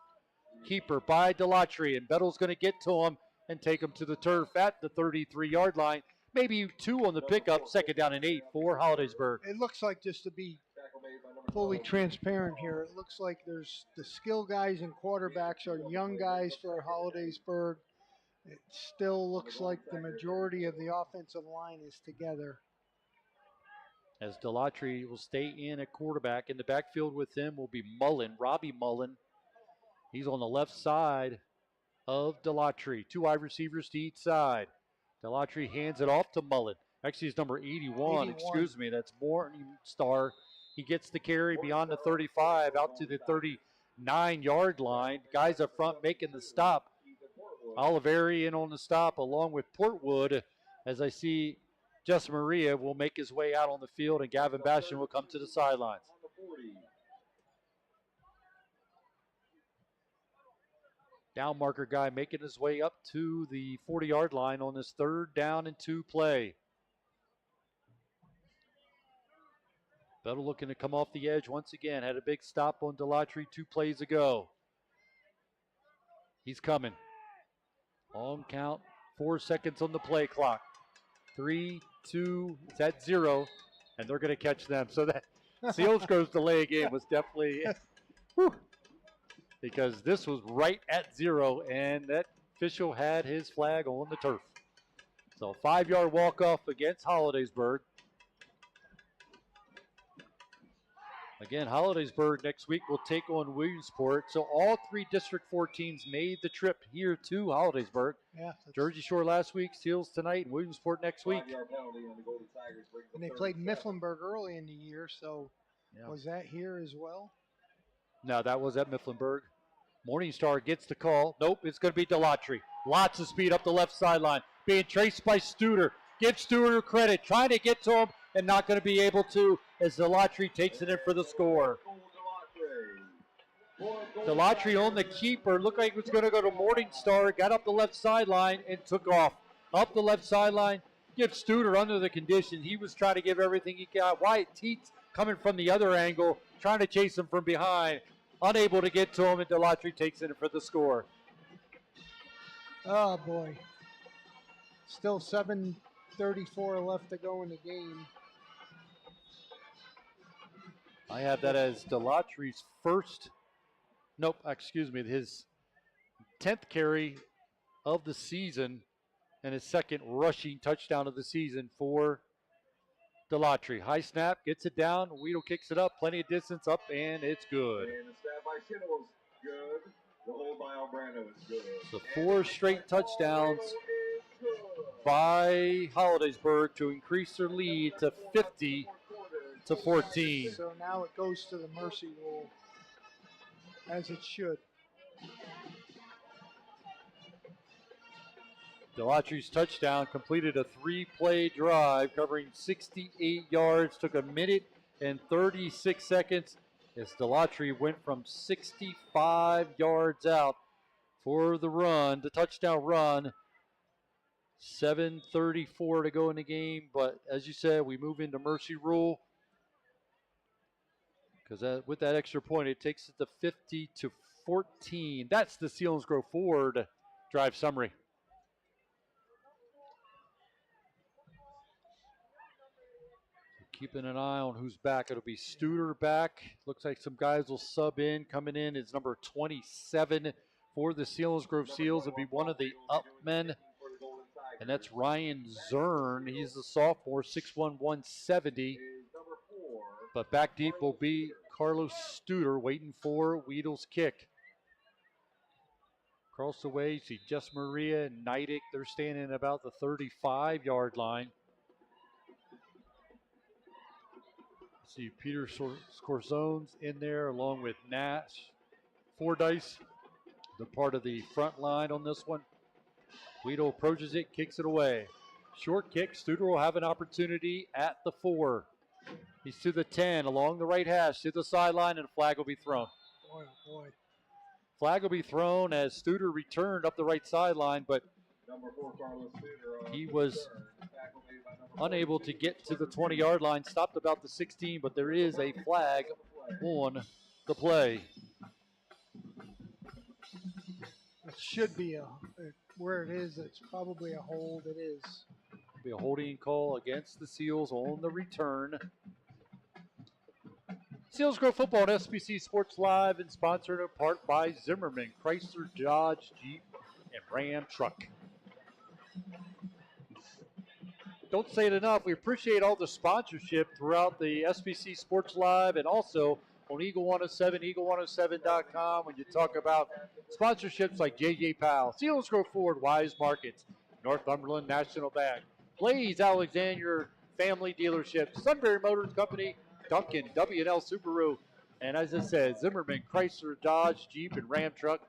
Keeper by Delatry, and Bettle's going to get to him and take him to the turf at the 33-yard line. Maybe 2 on the pickup. 2nd down and 8 for Holidaysburg. It looks like, just to be fully transparent here, it looks like there's the skill guys and quarterbacks are young guys for Holidaysburg. It still looks like the majority of the offensive line is together. As Delatry will stay in at quarterback. In the backfield with him will be Mullen, Robbie Mullen. He's on the left side of Delatry. 2 wide receivers to each side. Delatry hands it off to Mullen. Actually, it's number 81. Excuse me. That's Morningstar. He gets the carry beyond the 35 out to the 39-yard line. Guys up front making the stop. Oliveri in on the stop along with Portwood. As I see, Justin Maria will make his way out on the field, and Gavin Bastion will come to the sidelines. Down marker guy making his way up to the 40-yard line on this 3rd down and 2 play. Bettle looking to come off the edge once again. Had a big stop on Delatry 2 plays ago. He's coming. On count, 4 seconds on the play clock. 3, 2, it's at 0, and they're going to catch them. So that Selinsgrove's delay game was definitely, because this was right at 0, and that official had his flag on the turf. So 5-yard walk-off against Holidaysburg. Again, Holidaysburg next week will take on Williamsport. So all 3 District 4 teams made the trip here to Holidaysburg. Yeah, Jersey Shore last week, Seals tonight, and Williamsport next week. And they played Mifflinburg early in the year, so was that here as well? No, that was at Mifflinburg. Morningstar gets the call. Nope, it's going to be Delatry. Lots of speed up the left sideline. Being traced by Studer. Give Studer credit. Trying to get to him and not going to be able to as Delatry takes it in for the score. Delatry on the keeper. Looked like it was going to go to Morningstar. Got up the left sideline and took off. Up the left sideline. Give Studer under the conditions. He was trying to give everything he got. Wyatt Teets coming from the other angle, trying to chase him from behind. Unable to get to him, and Delatry takes it in for the score. Oh, boy. Still 7:34 left to go in the game. I have that as Delatry's first Nope, excuse me. His 10th carry of the season and his second rushing touchdown of the season for Delatry. High snap, gets it down. Weedle kicks it up, plenty of distance up, and it's good. And the snap by Schimmel is good. The hold by Albrando is good. So 4 straight touchdowns by Holidaysburg to increase their lead to 50-14. So now it goes to the mercy rule, as it should. Delatry's touchdown completed a 3-play drive covering 68 yards. Took a minute and 36 seconds as Delatry went from 65 yards out for the run, the touchdown run. 7:34 to go in the game, but as you said, we move into mercy rule because with that extra point, it takes it to 50-14. That's the Selinsgrove Ford drive summary. Keeping an eye on who's back. It'll be Studer back. Looks like some guys will sub in. Coming in is number 27 for the Selinsgrove Seals. It'll be one of the up men, and that's Ryan Zern. He's a sophomore, 6'1", 170. But back deep will be Carlos Studer waiting for Weedle's kick. Across the way, you see Jess Maria and Neidick. They're standing at about the 35-yard line. See Peter Scorzone's in there along with Nash. Fordyce, the part of the front line on this one. Weedle approaches it, kicks it away. Short kick, Studer will have an opportunity at the 4. He's to the 10, along the right hash, to the sideline, and a flag will be thrown. Boy, oh boy. Flag will be thrown as Studer returned up the right sideline, but he was unable to get to the 20-yard line, stopped about the 16, but there is a flag on the play. It should be where it is, it's probably a hold. It is. It'll be a holding call against the Seals on the return. Selinsgrove Football and SBC Sports Live and sponsored in part by Zimmerman, Chrysler, Dodge, Jeep, and Ram Truck. Don't say it enough. We appreciate all the sponsorship throughout the SBC Sports Live and also on Eagle 107, eagle107.com when you talk about sponsorships like J.J. Powell, Selinsgrove Ford, Wise Markets, Northumberland National Bank, Blaze Alexander Family Dealership, Sunbury Motors Company, Duncan, W&L Subaru, and as I said, Zimmerman, Chrysler, Dodge, Jeep, and Ram Truck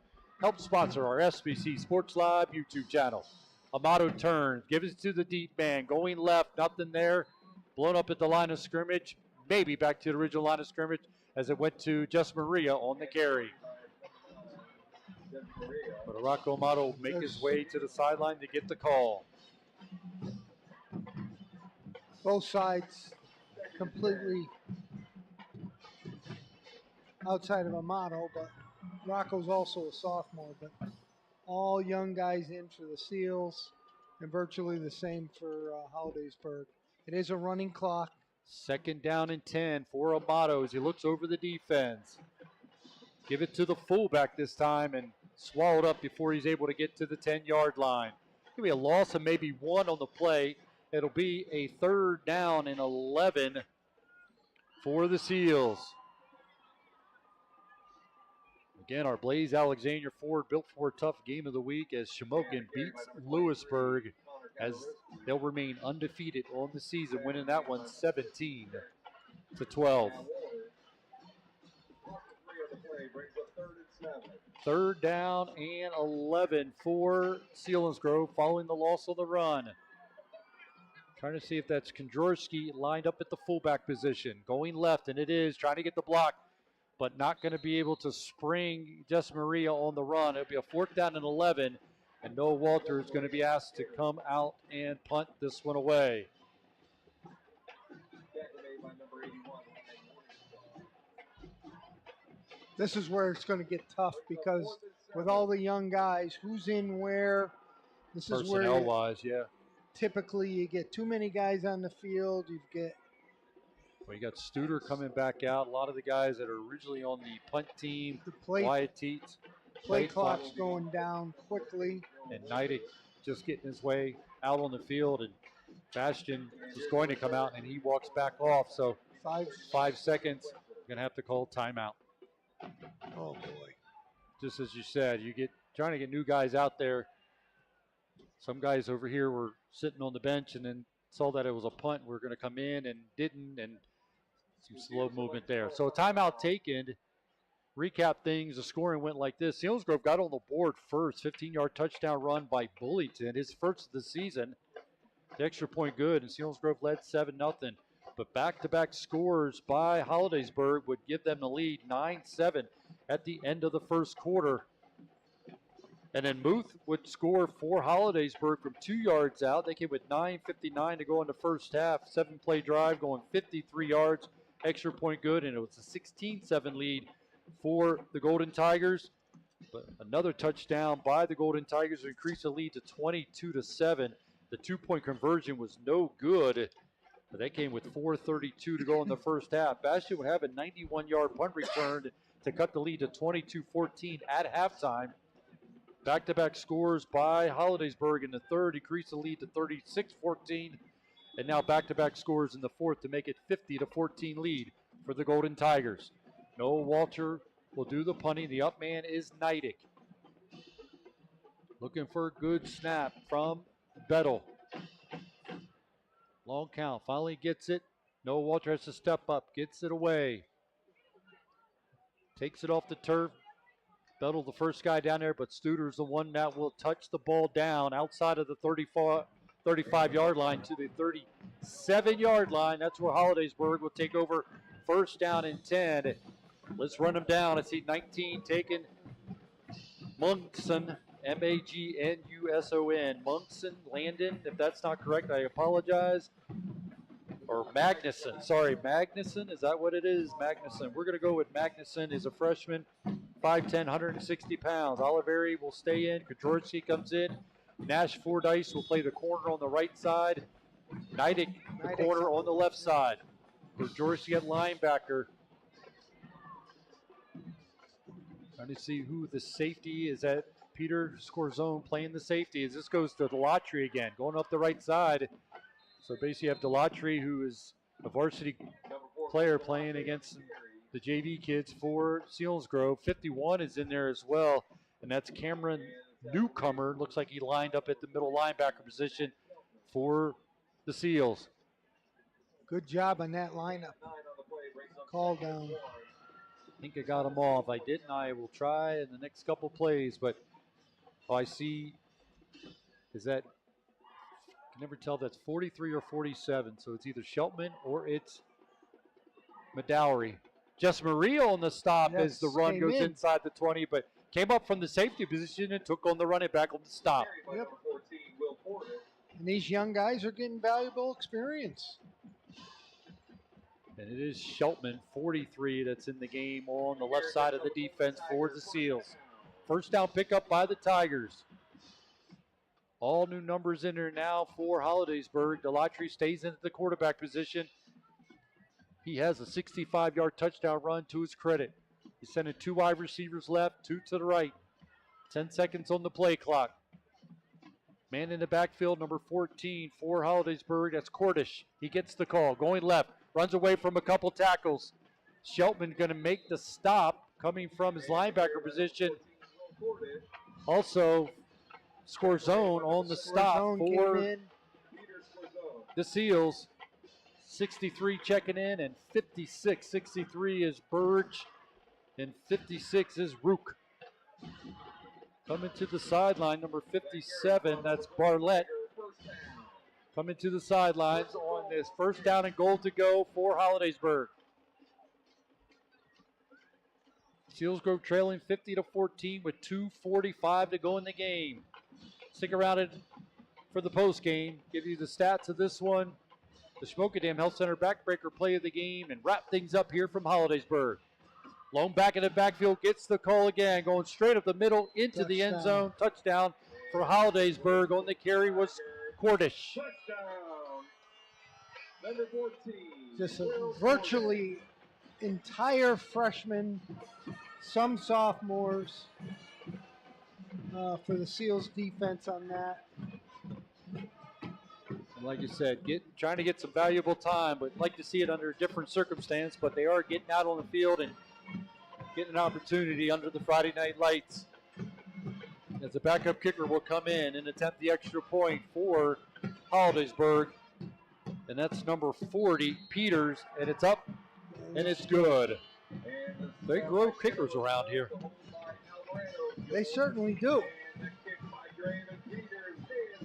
help sponsor our SBC Sports Live YouTube channel. Amato turns, gives it to the deep man, going left, nothing there, blown up at the line of scrimmage, maybe back to the original line of scrimmage as it went to Jess Maria on the carry. But Rocco Amato will make his way to the sideline to get the call. Both sides completely outside of Amato, but Rocco's also a sophomore, but all young guys in for the Seals and virtually the same for Hollidaysburg. It is a running clock. 2nd down and 10 for Amato as he looks over the defense. Give it to the fullback this time and swallowed up before he's able to get to the 10-yard line. It'll be a loss of maybe 1 on the play. It'll be a 3rd down and 11 for the Seals. Again, our Blaze Alexander Ford Built for a Tough game of the week as Shamokin beats Lewisburg as they'll remain undefeated on the season, winning that one 17-12. 3rd down and 11 for Selinsgrove following the loss of the run. Trying to see if that's Kondrowski lined up at the fullback position. Going left, and it is. Trying to get the block, but not going to be able to spring Jess Maria on the run. It'll be a 4th down and 11, and Noah Walter is going to be asked to come out and punt this one away. This is where it's going to get tough because with all the young guys, who's in where, this is where personnel-wise, yeah. Typically you get too many guys on the field. You get Well, you got Studer coming back out. A lot of the guys that are originally on the punt team. Wyatt Teets. Play clock's going down quickly. And Neidig just getting his way out on the field. And Bastion was going to come out, and he walks back off. So 5 seconds. Going to have to call timeout. Oh, boy. Just as you said, trying to get new guys out there. Some guys over here were sitting on the bench and then saw that it was a punt. We're going to come in and didn't, and some slow movement there. So timeout taken. Recap things. The scoring went like this. Selinsgrove got on the board first. 15-yard touchdown run by Bullington. His first of the season. The extra point good, and Selinsgrove led 7-0. But back-to-back scores by Holidaysburg would give them the lead 9-7 at the end of the first quarter. And then Muth would score for Holidaysburg from 2 yards out. They came with 9:59 to go in the first half. 7-play drive going 53 yards. Extra point good, and it was a 16-7 lead for the Golden Tigers. But another touchdown by the Golden Tigers to increase the lead to 22-7. The 2-point conversion was no good. But they came with 4:32 to go in the first half. Bastion would have a 91-yard punt return to cut the lead to 22-14 at halftime. Back-to-back scores by Holidaysburg in the third, increased the lead to 36-14. And now back-to-back scores in the fourth to make it 50-14 lead for the Golden Tigers. Noah Walter will do the punting. The up man is Neidig. Looking for a good snap from Bettel. Long count, finally gets it. Noah Walter has to step up, gets it away. Takes it off the turf. Bettel, the first guy down there, but Studer's the one that will touch the ball down outside of the 35-yard line to the 37-yard line. That's where Holidaysburg will take over first down and 10. Let's run them down. I see 19 taken. Munson, Magnuson. Munson, Landon, if that's not correct, I apologize. Or Magnuson, sorry, Magnuson, is that what it is? Magnuson. We're going to go with Magnuson. He's a freshman, 5'10", 160 pounds. Oliveri will stay in. Kajorski comes in. Nash Fordyce will play the corner on the right side. Neidig, the corner on the left side. Kajorski at linebacker. Trying to see who the safety is at. Peter Scorzone playing the safety as this goes to Delatry again, going up the right side. So basically you have Delatry, who is a varsity player playing against the JV kids for Selinsgrove. 51 is in there as well, and that's Cameron Newcomer. Looks like he lined up at the middle linebacker position for the Seals. Good job on that lineup. Call down. I think I got them all. If I didn't, I will try in the next couple plays, but I see is that I can never tell if that's 43 or 47, so it's either Sheltman or it's Medowery. Jess Maria on the stop as the run goes inside the 20, but came up from the safety position and took on the running back on the stop. Yep. And these young guys are getting valuable experience. And it is Sheltman, 43, that's in the game on the left side of the defense for the Seals. First down pickup by the Tigers. All new numbers in there now for Holidaysburg. Delatry stays into the quarterback position. He has a 65-yard touchdown run to his credit. He's sending 2 wide receivers left, 2 to the right. 10 seconds on the play clock. Man in the backfield, number 14 for Holidaysburg. That's Cordish. He gets the call, going left. Runs away from a couple tackles. Sheltman going to make the stop coming from his linebacker position. Also, Scorzone on the stop for the Seals. 63 checking in, and 56. 63 is Burge, and 56 is Rook. Coming to the sideline, number 57, that's Barlett. Coming to the sidelines on this first down and goal to go for Holidaysburg. Selinsgrove trailing 50-14 with 2:45 to go in the game. Stick around for the post game. Give you the stats of this one. The Schmokadam Health Center backbreaker play of the game and wrap things up here from Holidaysburg. Lone back in the backfield gets the call again, going straight up the middle into the end zone. Touchdown for Holidaysburg. On the carry was Cordish. Number 14. Just a virtually entire freshmen, some sophomores for the Seals defense on that. And like you said, trying to get some valuable time, but like to see it under a different circumstance. But they are getting out on the field and getting an opportunity under the Friday night lights. As the backup kicker will come in and attempt the extra point for Holidaysburg. And that's number 40, Peters, and it's up, and it's good. They grow kickers around here. They certainly do.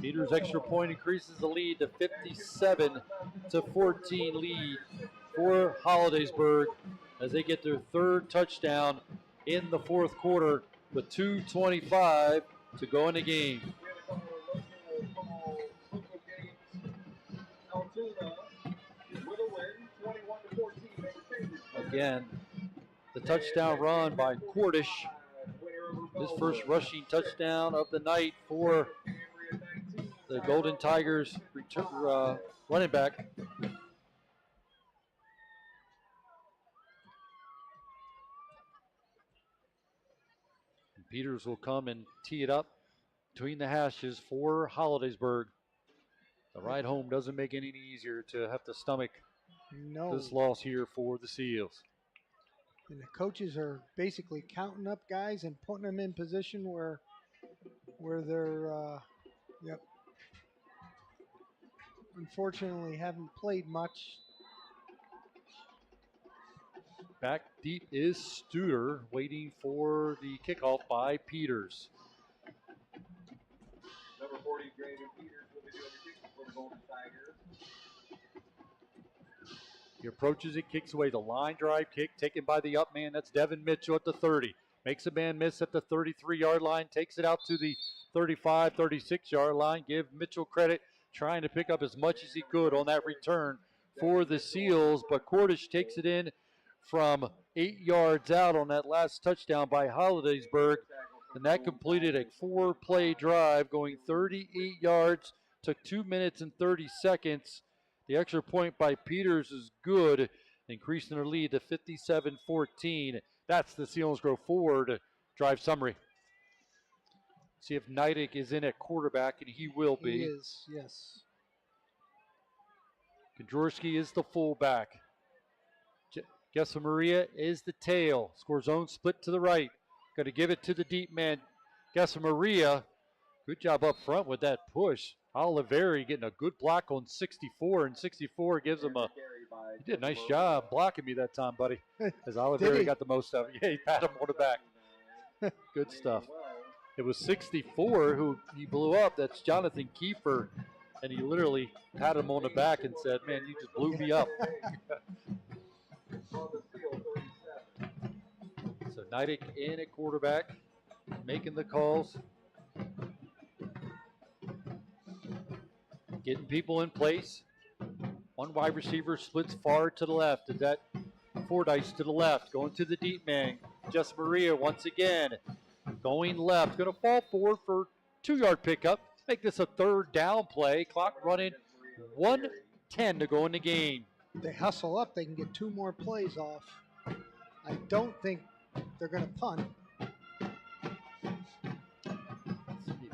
Peters' extra point increases the lead to 57-14 lead for Holidaysburg as they get their third touchdown in the fourth quarter with 2:25 to go in the game. Again, the touchdown run by Cordish. His first rushing touchdown of the night for the Golden Tigers running back. And Peters will come and tee it up between the hashes for Holidaysburg. The ride home doesn't make it any easier to have to stomach this loss here for the Seals. And the coaches are basically counting up guys and putting them in position where they're, unfortunately haven't played much. Back deep is Studer, waiting for the kickoff by Peters. Number 40, Draven Peters, will be doing the kicking for the Golden Tigers. He approaches it, kicks away the line drive kick, taken by the up man. That's Devin Mitchell at the 30. Makes a man miss at the 33-yard line, takes it out to the 35, 36-yard line. Give Mitchell credit, trying to pick up as much as he could on that return for the Seals, but Cordish takes it in from 8 yards out on that last touchdown by Holidaysburg, and that completed a 4-play drive going 38 yards, took 2 minutes and 30 seconds. The extra point by Peters is good, increasing their lead to 57-14. That's the Selinsgrove Forward drive summary. See if Neidig is in at quarterback, and he will be. He is, yes. Kondrowski is the fullback. Gessa Maria is the tail. Score zone split to the right. Going to give it to the deep man. Gessa Maria, good job up front with that push. Oliveri getting a good block on 64, and 64 gives him a, he did a nice job blocking me that time, buddy. As Oliveri got the most of it. Yeah, he pat him on the back. Good stuff. It was 64 who he blew up. That's Jonathan Kiefer. And he literally patted him on the back and said, man, you just blew me up. So Neidig in at quarterback, making the calls. Getting people in place. One wide receiver splits far to the left. Is that Fordyce to the left, going to the deep man. Jess Maria once again going left. Going to fall forward for 2-yard pickup. Make this a third down play. Clock running, 1:10 to go in the game. They hustle up, they can get 2 more plays off. I don't think they're going to punt.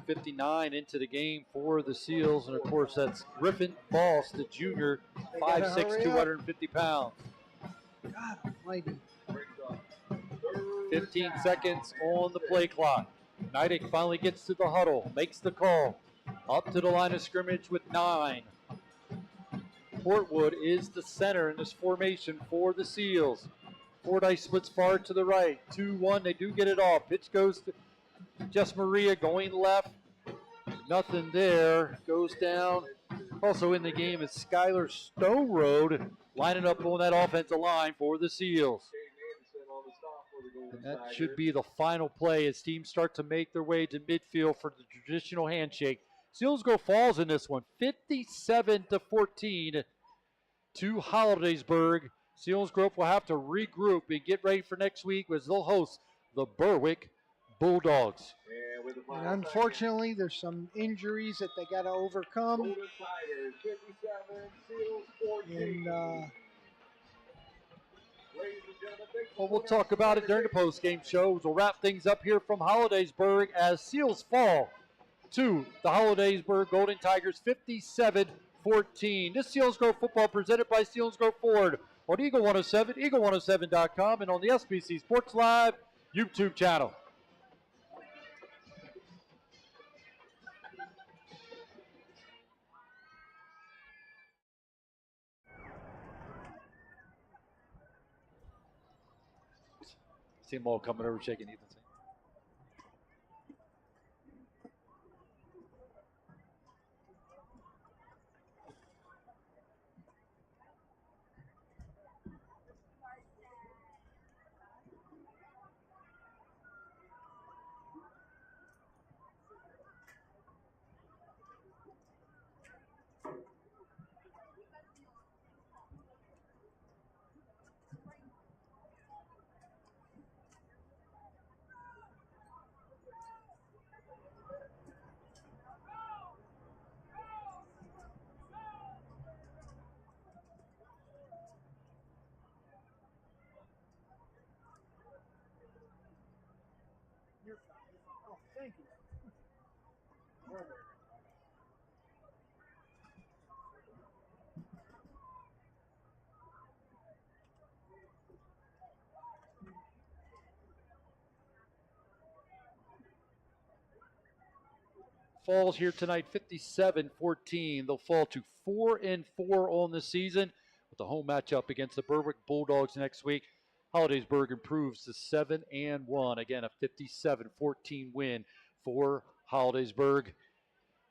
59 into the game for the Seals, and of course that's Griffin Boss, the junior, 5'6", 250 pounds. God almighty. 15 seconds on the play clock. Neidig finally gets to the huddle, makes the call. Up to the line of scrimmage with 9. Portwood is the center in this formation for the Seals. Fordyce splits far to the right. 2-1, they do get it off. Pitch goes to Jess Maria going left. Nothing there. Goes down. Also in the game is Skylar Stowroad lining up on that offensive line for the Seals. And that should be the final play as teams start to make their way to midfield for the traditional handshake. Selinsgrove falls in this one, 57-14 to Holidaysburg. Selinsgrove will have to regroup and get ready for next week as they'll host the Berwick Bulldogs. And unfortunately, there's some injuries that they got to overcome. And Well, we'll talk about it during the postgame shows. We'll wrap things up here from Holidaysburg as Seals fall to the Holidaysburg Golden Tigers 57-14. This Selinsgrove football presented by Selinsgrove Ford on Eagle 107, eagle107.com, and on the SBC Sports Live YouTube channel. See them all coming over, shaking Ethan's hand. oh, thank you. Falls here tonight 57-14. They'll fall to 4-4 on the season with a home matchup against the Berwick Bulldogs next week. Holidaysburg improves to 7-1. Again, a 57-14 win for Holidaysburg.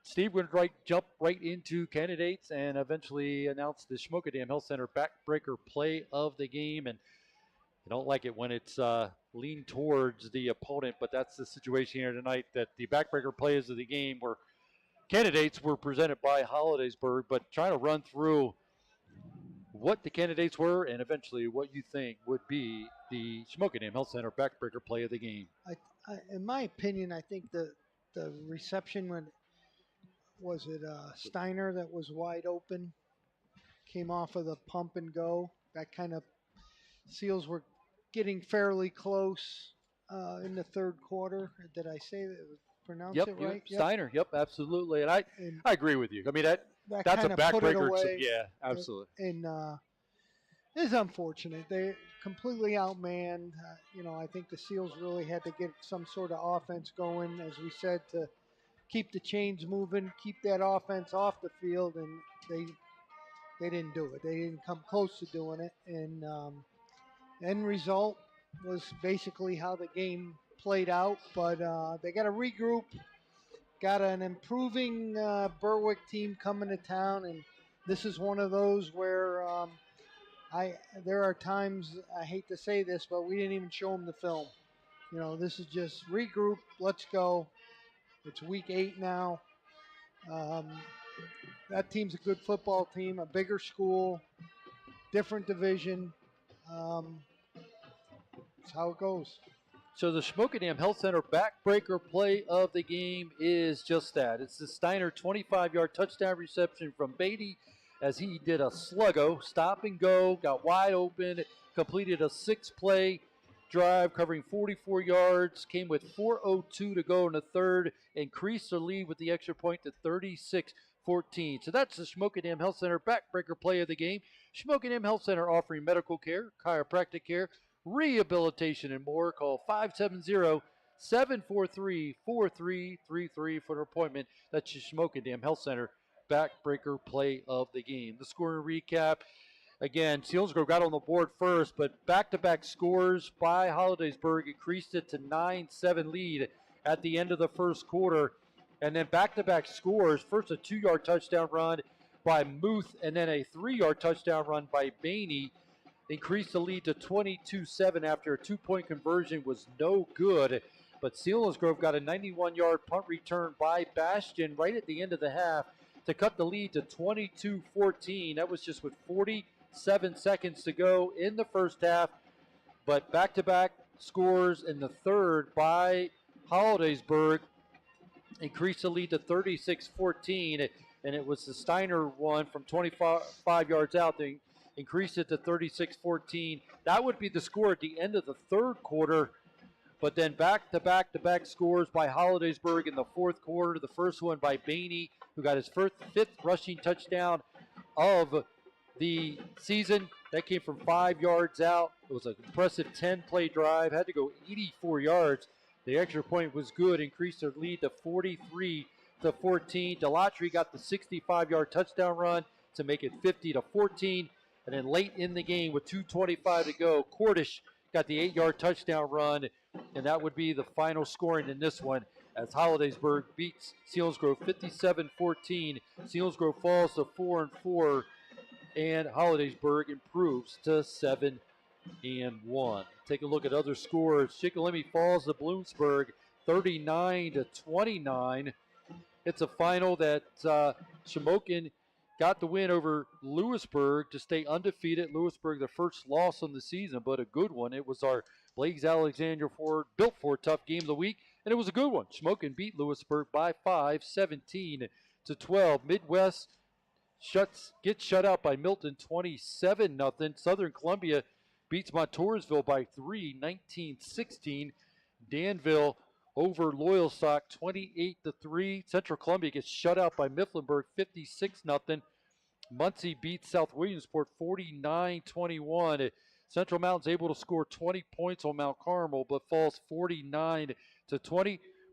Steve, we're going to jump right into candidates and eventually announce the Schmokadam Health Center backbreaker play of the game. And I don't like it when it's leaned towards the opponent, but that's the situation here tonight, that the backbreaker plays of the game were candidates were presented by Holidaysburg, but trying to run through what the candidates were and eventually what you think would be the Schmokadam Health Center backbreaker play of the game. In my opinion, I think the reception when was it Steiner that was wide open, came off of the pump and go. That kind of Seals were getting fairly close in the third quarter. Did I say that? Pronounce it right? Yep, Steiner. Yep, absolutely. And I agree with you. I mean, that's a backbreaker. Yeah, absolutely. And it's unfortunate. They completely outmanned. I think the Seals really had to get some sort of offense going, as we said, to keep the chains moving, keep that offense off the field, and they didn't do it. They didn't come close to doing it. And end result was basically how the game played out, but they got to regroup, got an improving Berwick team coming to town, and this is one of those where there are times, I hate to say this, but we didn't even show them the film. This is just regroup, let's go. It's week 8 now. That team's a good football team, a bigger school, different division. That's how it goes. So the Schmokadam Health Center backbreaker play of the game is just that. It's the Steiner 25-yard touchdown reception from Beatty as he did a sluggo, stop and go, got wide open, completed a 6-play drive covering 44 yards, came with 4:02 to go in the third, increased the lead with the extra point to 36-14. So that's the Schmokadam Health Center backbreaker play of the game. Schmokadam Health Center offering medical care, chiropractic care, rehabilitation, and more. Call 570-743-4333 for an appointment. That's your Schmokadam Health Center backbreaker play of the game. The scoring recap. Again, Selinsgrove got on the board first, but back-to-back scores by Holidaysburg increased it to 9-7 lead at the end of the first quarter. And then back-to-back scores, first a 2-yard touchdown run by Muth, and then a 3-yard touchdown run by Bainey, increased the lead to 22-7 after a 2-point conversion was no good. But Selinsgrove got a 91-yard punt return by Bastion right at the end of the half to cut the lead to 22-14. That was just with 47 seconds to go in the first half. But back-to-back scores in the third by Holidaysburg increased the lead to 36-14. and it was the Steiner one from 25 yards out. They increased it to 36-14. That would be the score at the end of the third quarter. But then back-to-back scores by Holidaysburg in the fourth quarter. The first one by Bainey, who got his fifth rushing touchdown of the season. That came from 5 yards out. It was an impressive 10-play drive. Had to go 84 yards. The extra point was good. Increased their lead to 43-14. Delatry got the 65-yard touchdown run to make it 50-14. And then late in the game with 2:25 to go, Cordish got the 8-yard touchdown run, and that would be the final scoring in this one as Holidaysburg beats Selinsgrove 57-14. Selinsgrove falls to 4-4, and Holidaysburg improves to 7-1. Take a look at other scores. Shikellamy falls to Bloomsburg 39-29. It's a final that Shamokin got the win over Lewisburg to stay undefeated. Lewisburg, the first loss on the season, but a good one. It was our Blaze Alexander Built For Tough game of the week, and it was a good one. Shamokin beat Lewisburg by 5, 17-12. Midwest gets shut out by Milton 27-0. Southern Columbia beats Montoursville by 3, 19-16. Danville over Loyalsock 28-3. Central Columbia gets shut out by Mifflinburg 56-0. Muncie beats South Williamsport 49-21. Central Mountain's able to score 20 points on Mount Carmel, but falls 49-20.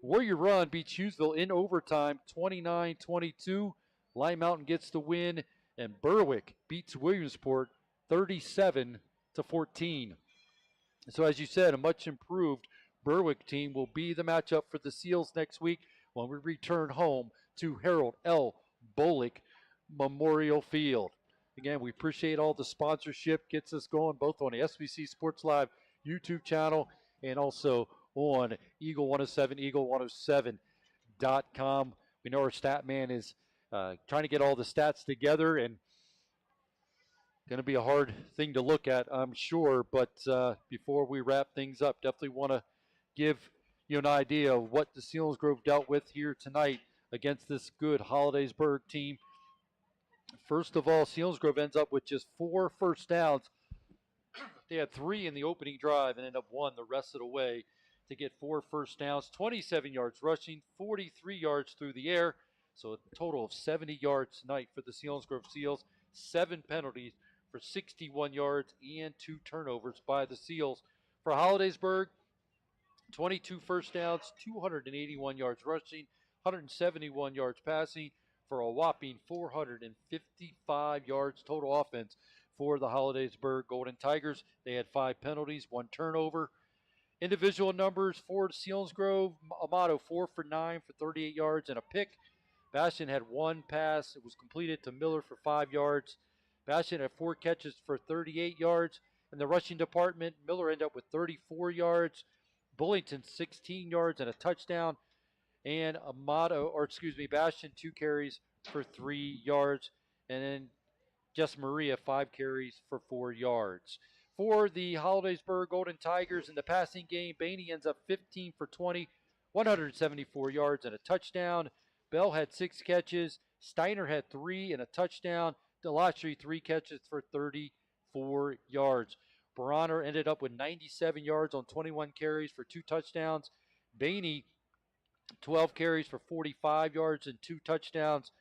Warrior Run beats Hughesville in overtime 29-22. Lime Mountain gets the win, and Berwick beats Williamsport 37-14. So as you said, a much improved Berwick team will be the matchup for the Seals next week when we return home to Harold L. Bolick Memorial Field. Again, we appreciate all the sponsorship. Gets us going both on the SBC Sports Live YouTube channel and also on Eagle 107, eagle107.com. We know our stat man is trying to get all the stats together, and going to be a hard thing to look at, I'm sure. But before we wrap things up, definitely want to give you an idea of what the Selinsgrove dealt with here tonight against this good Holidaysburg team. First of all, Selinsgrove ends up with just 4 first downs. They had 3 in the opening drive and ended up 1 the rest of the way to get 4 first downs, 27 yards rushing, 43 yards through the air. So a total of 70 yards tonight for the Selinsgrove Seals. 7 penalties for 61 yards and 2 turnovers by the Seals. For Holidaysburg, 22 first downs, 281 yards rushing, 171 yards passing for a whopping 455 yards total offense for the Holidaysburg Golden Tigers. They had 5 penalties, 1 turnover. Individual numbers for Selinsgrove, Amato 4 for 9 for 38 yards and a pick. Bastion had 1 pass. It was completed to Miller for 5 yards. Bastion had 4 catches for 38 yards. In the rushing department, Miller ended up with 34 yards. Bullington 16 yards and a touchdown. And Bastion 2 carries for 3 yards. And then Jess Maria 5 carries for 4 yards. For the Holidaysburg Golden Tigers in the passing game, Bainey ends up 15 for 20, 174 yards and a touchdown. Bell had 6 catches. Steiner had 3 and a touchdown. Delatry 3 catches for 34 yards. Baraner ended up with 97 yards on 21 carries for 2 touchdowns. Bainey, 12 carries for 45 yards and 2 touchdowns.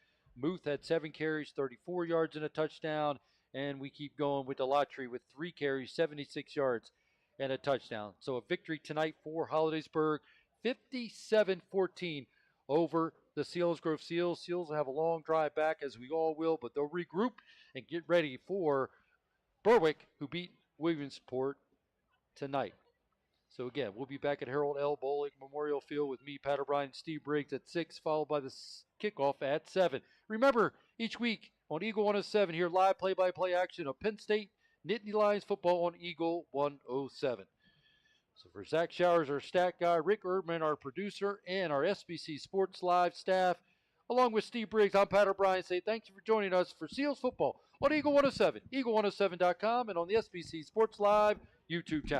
Muth had 7 carries, 34 yards and a touchdown. And we keep going with Delatry with 3 carries, 76 yards and a touchdown. So a victory tonight for Holidaysburg, 57-14 over the Selinsgrove Seals. Seals will have a long drive back, as we all will, but they'll regroup and get ready for Berwick, who beat Williamsport tonight. So again, we'll be back at Harold L. Bolick Memorial Field with me, Pat O'Brien, and Steve Briggs at 6, followed by the kickoff at 7. Remember, each week on Eagle 107, here live play-by-play action of Penn State Nittany Lions football on Eagle 107. So for Zach Showers, our stat guy, Rick Erdman, our producer, and our SBC Sports Live staff, along with Steve Briggs, I'm Pat O'Brien. Say thank you for joining us for Seals football on Eagle 107, eagle107.com, and on the SBC Sports Live YouTube channel.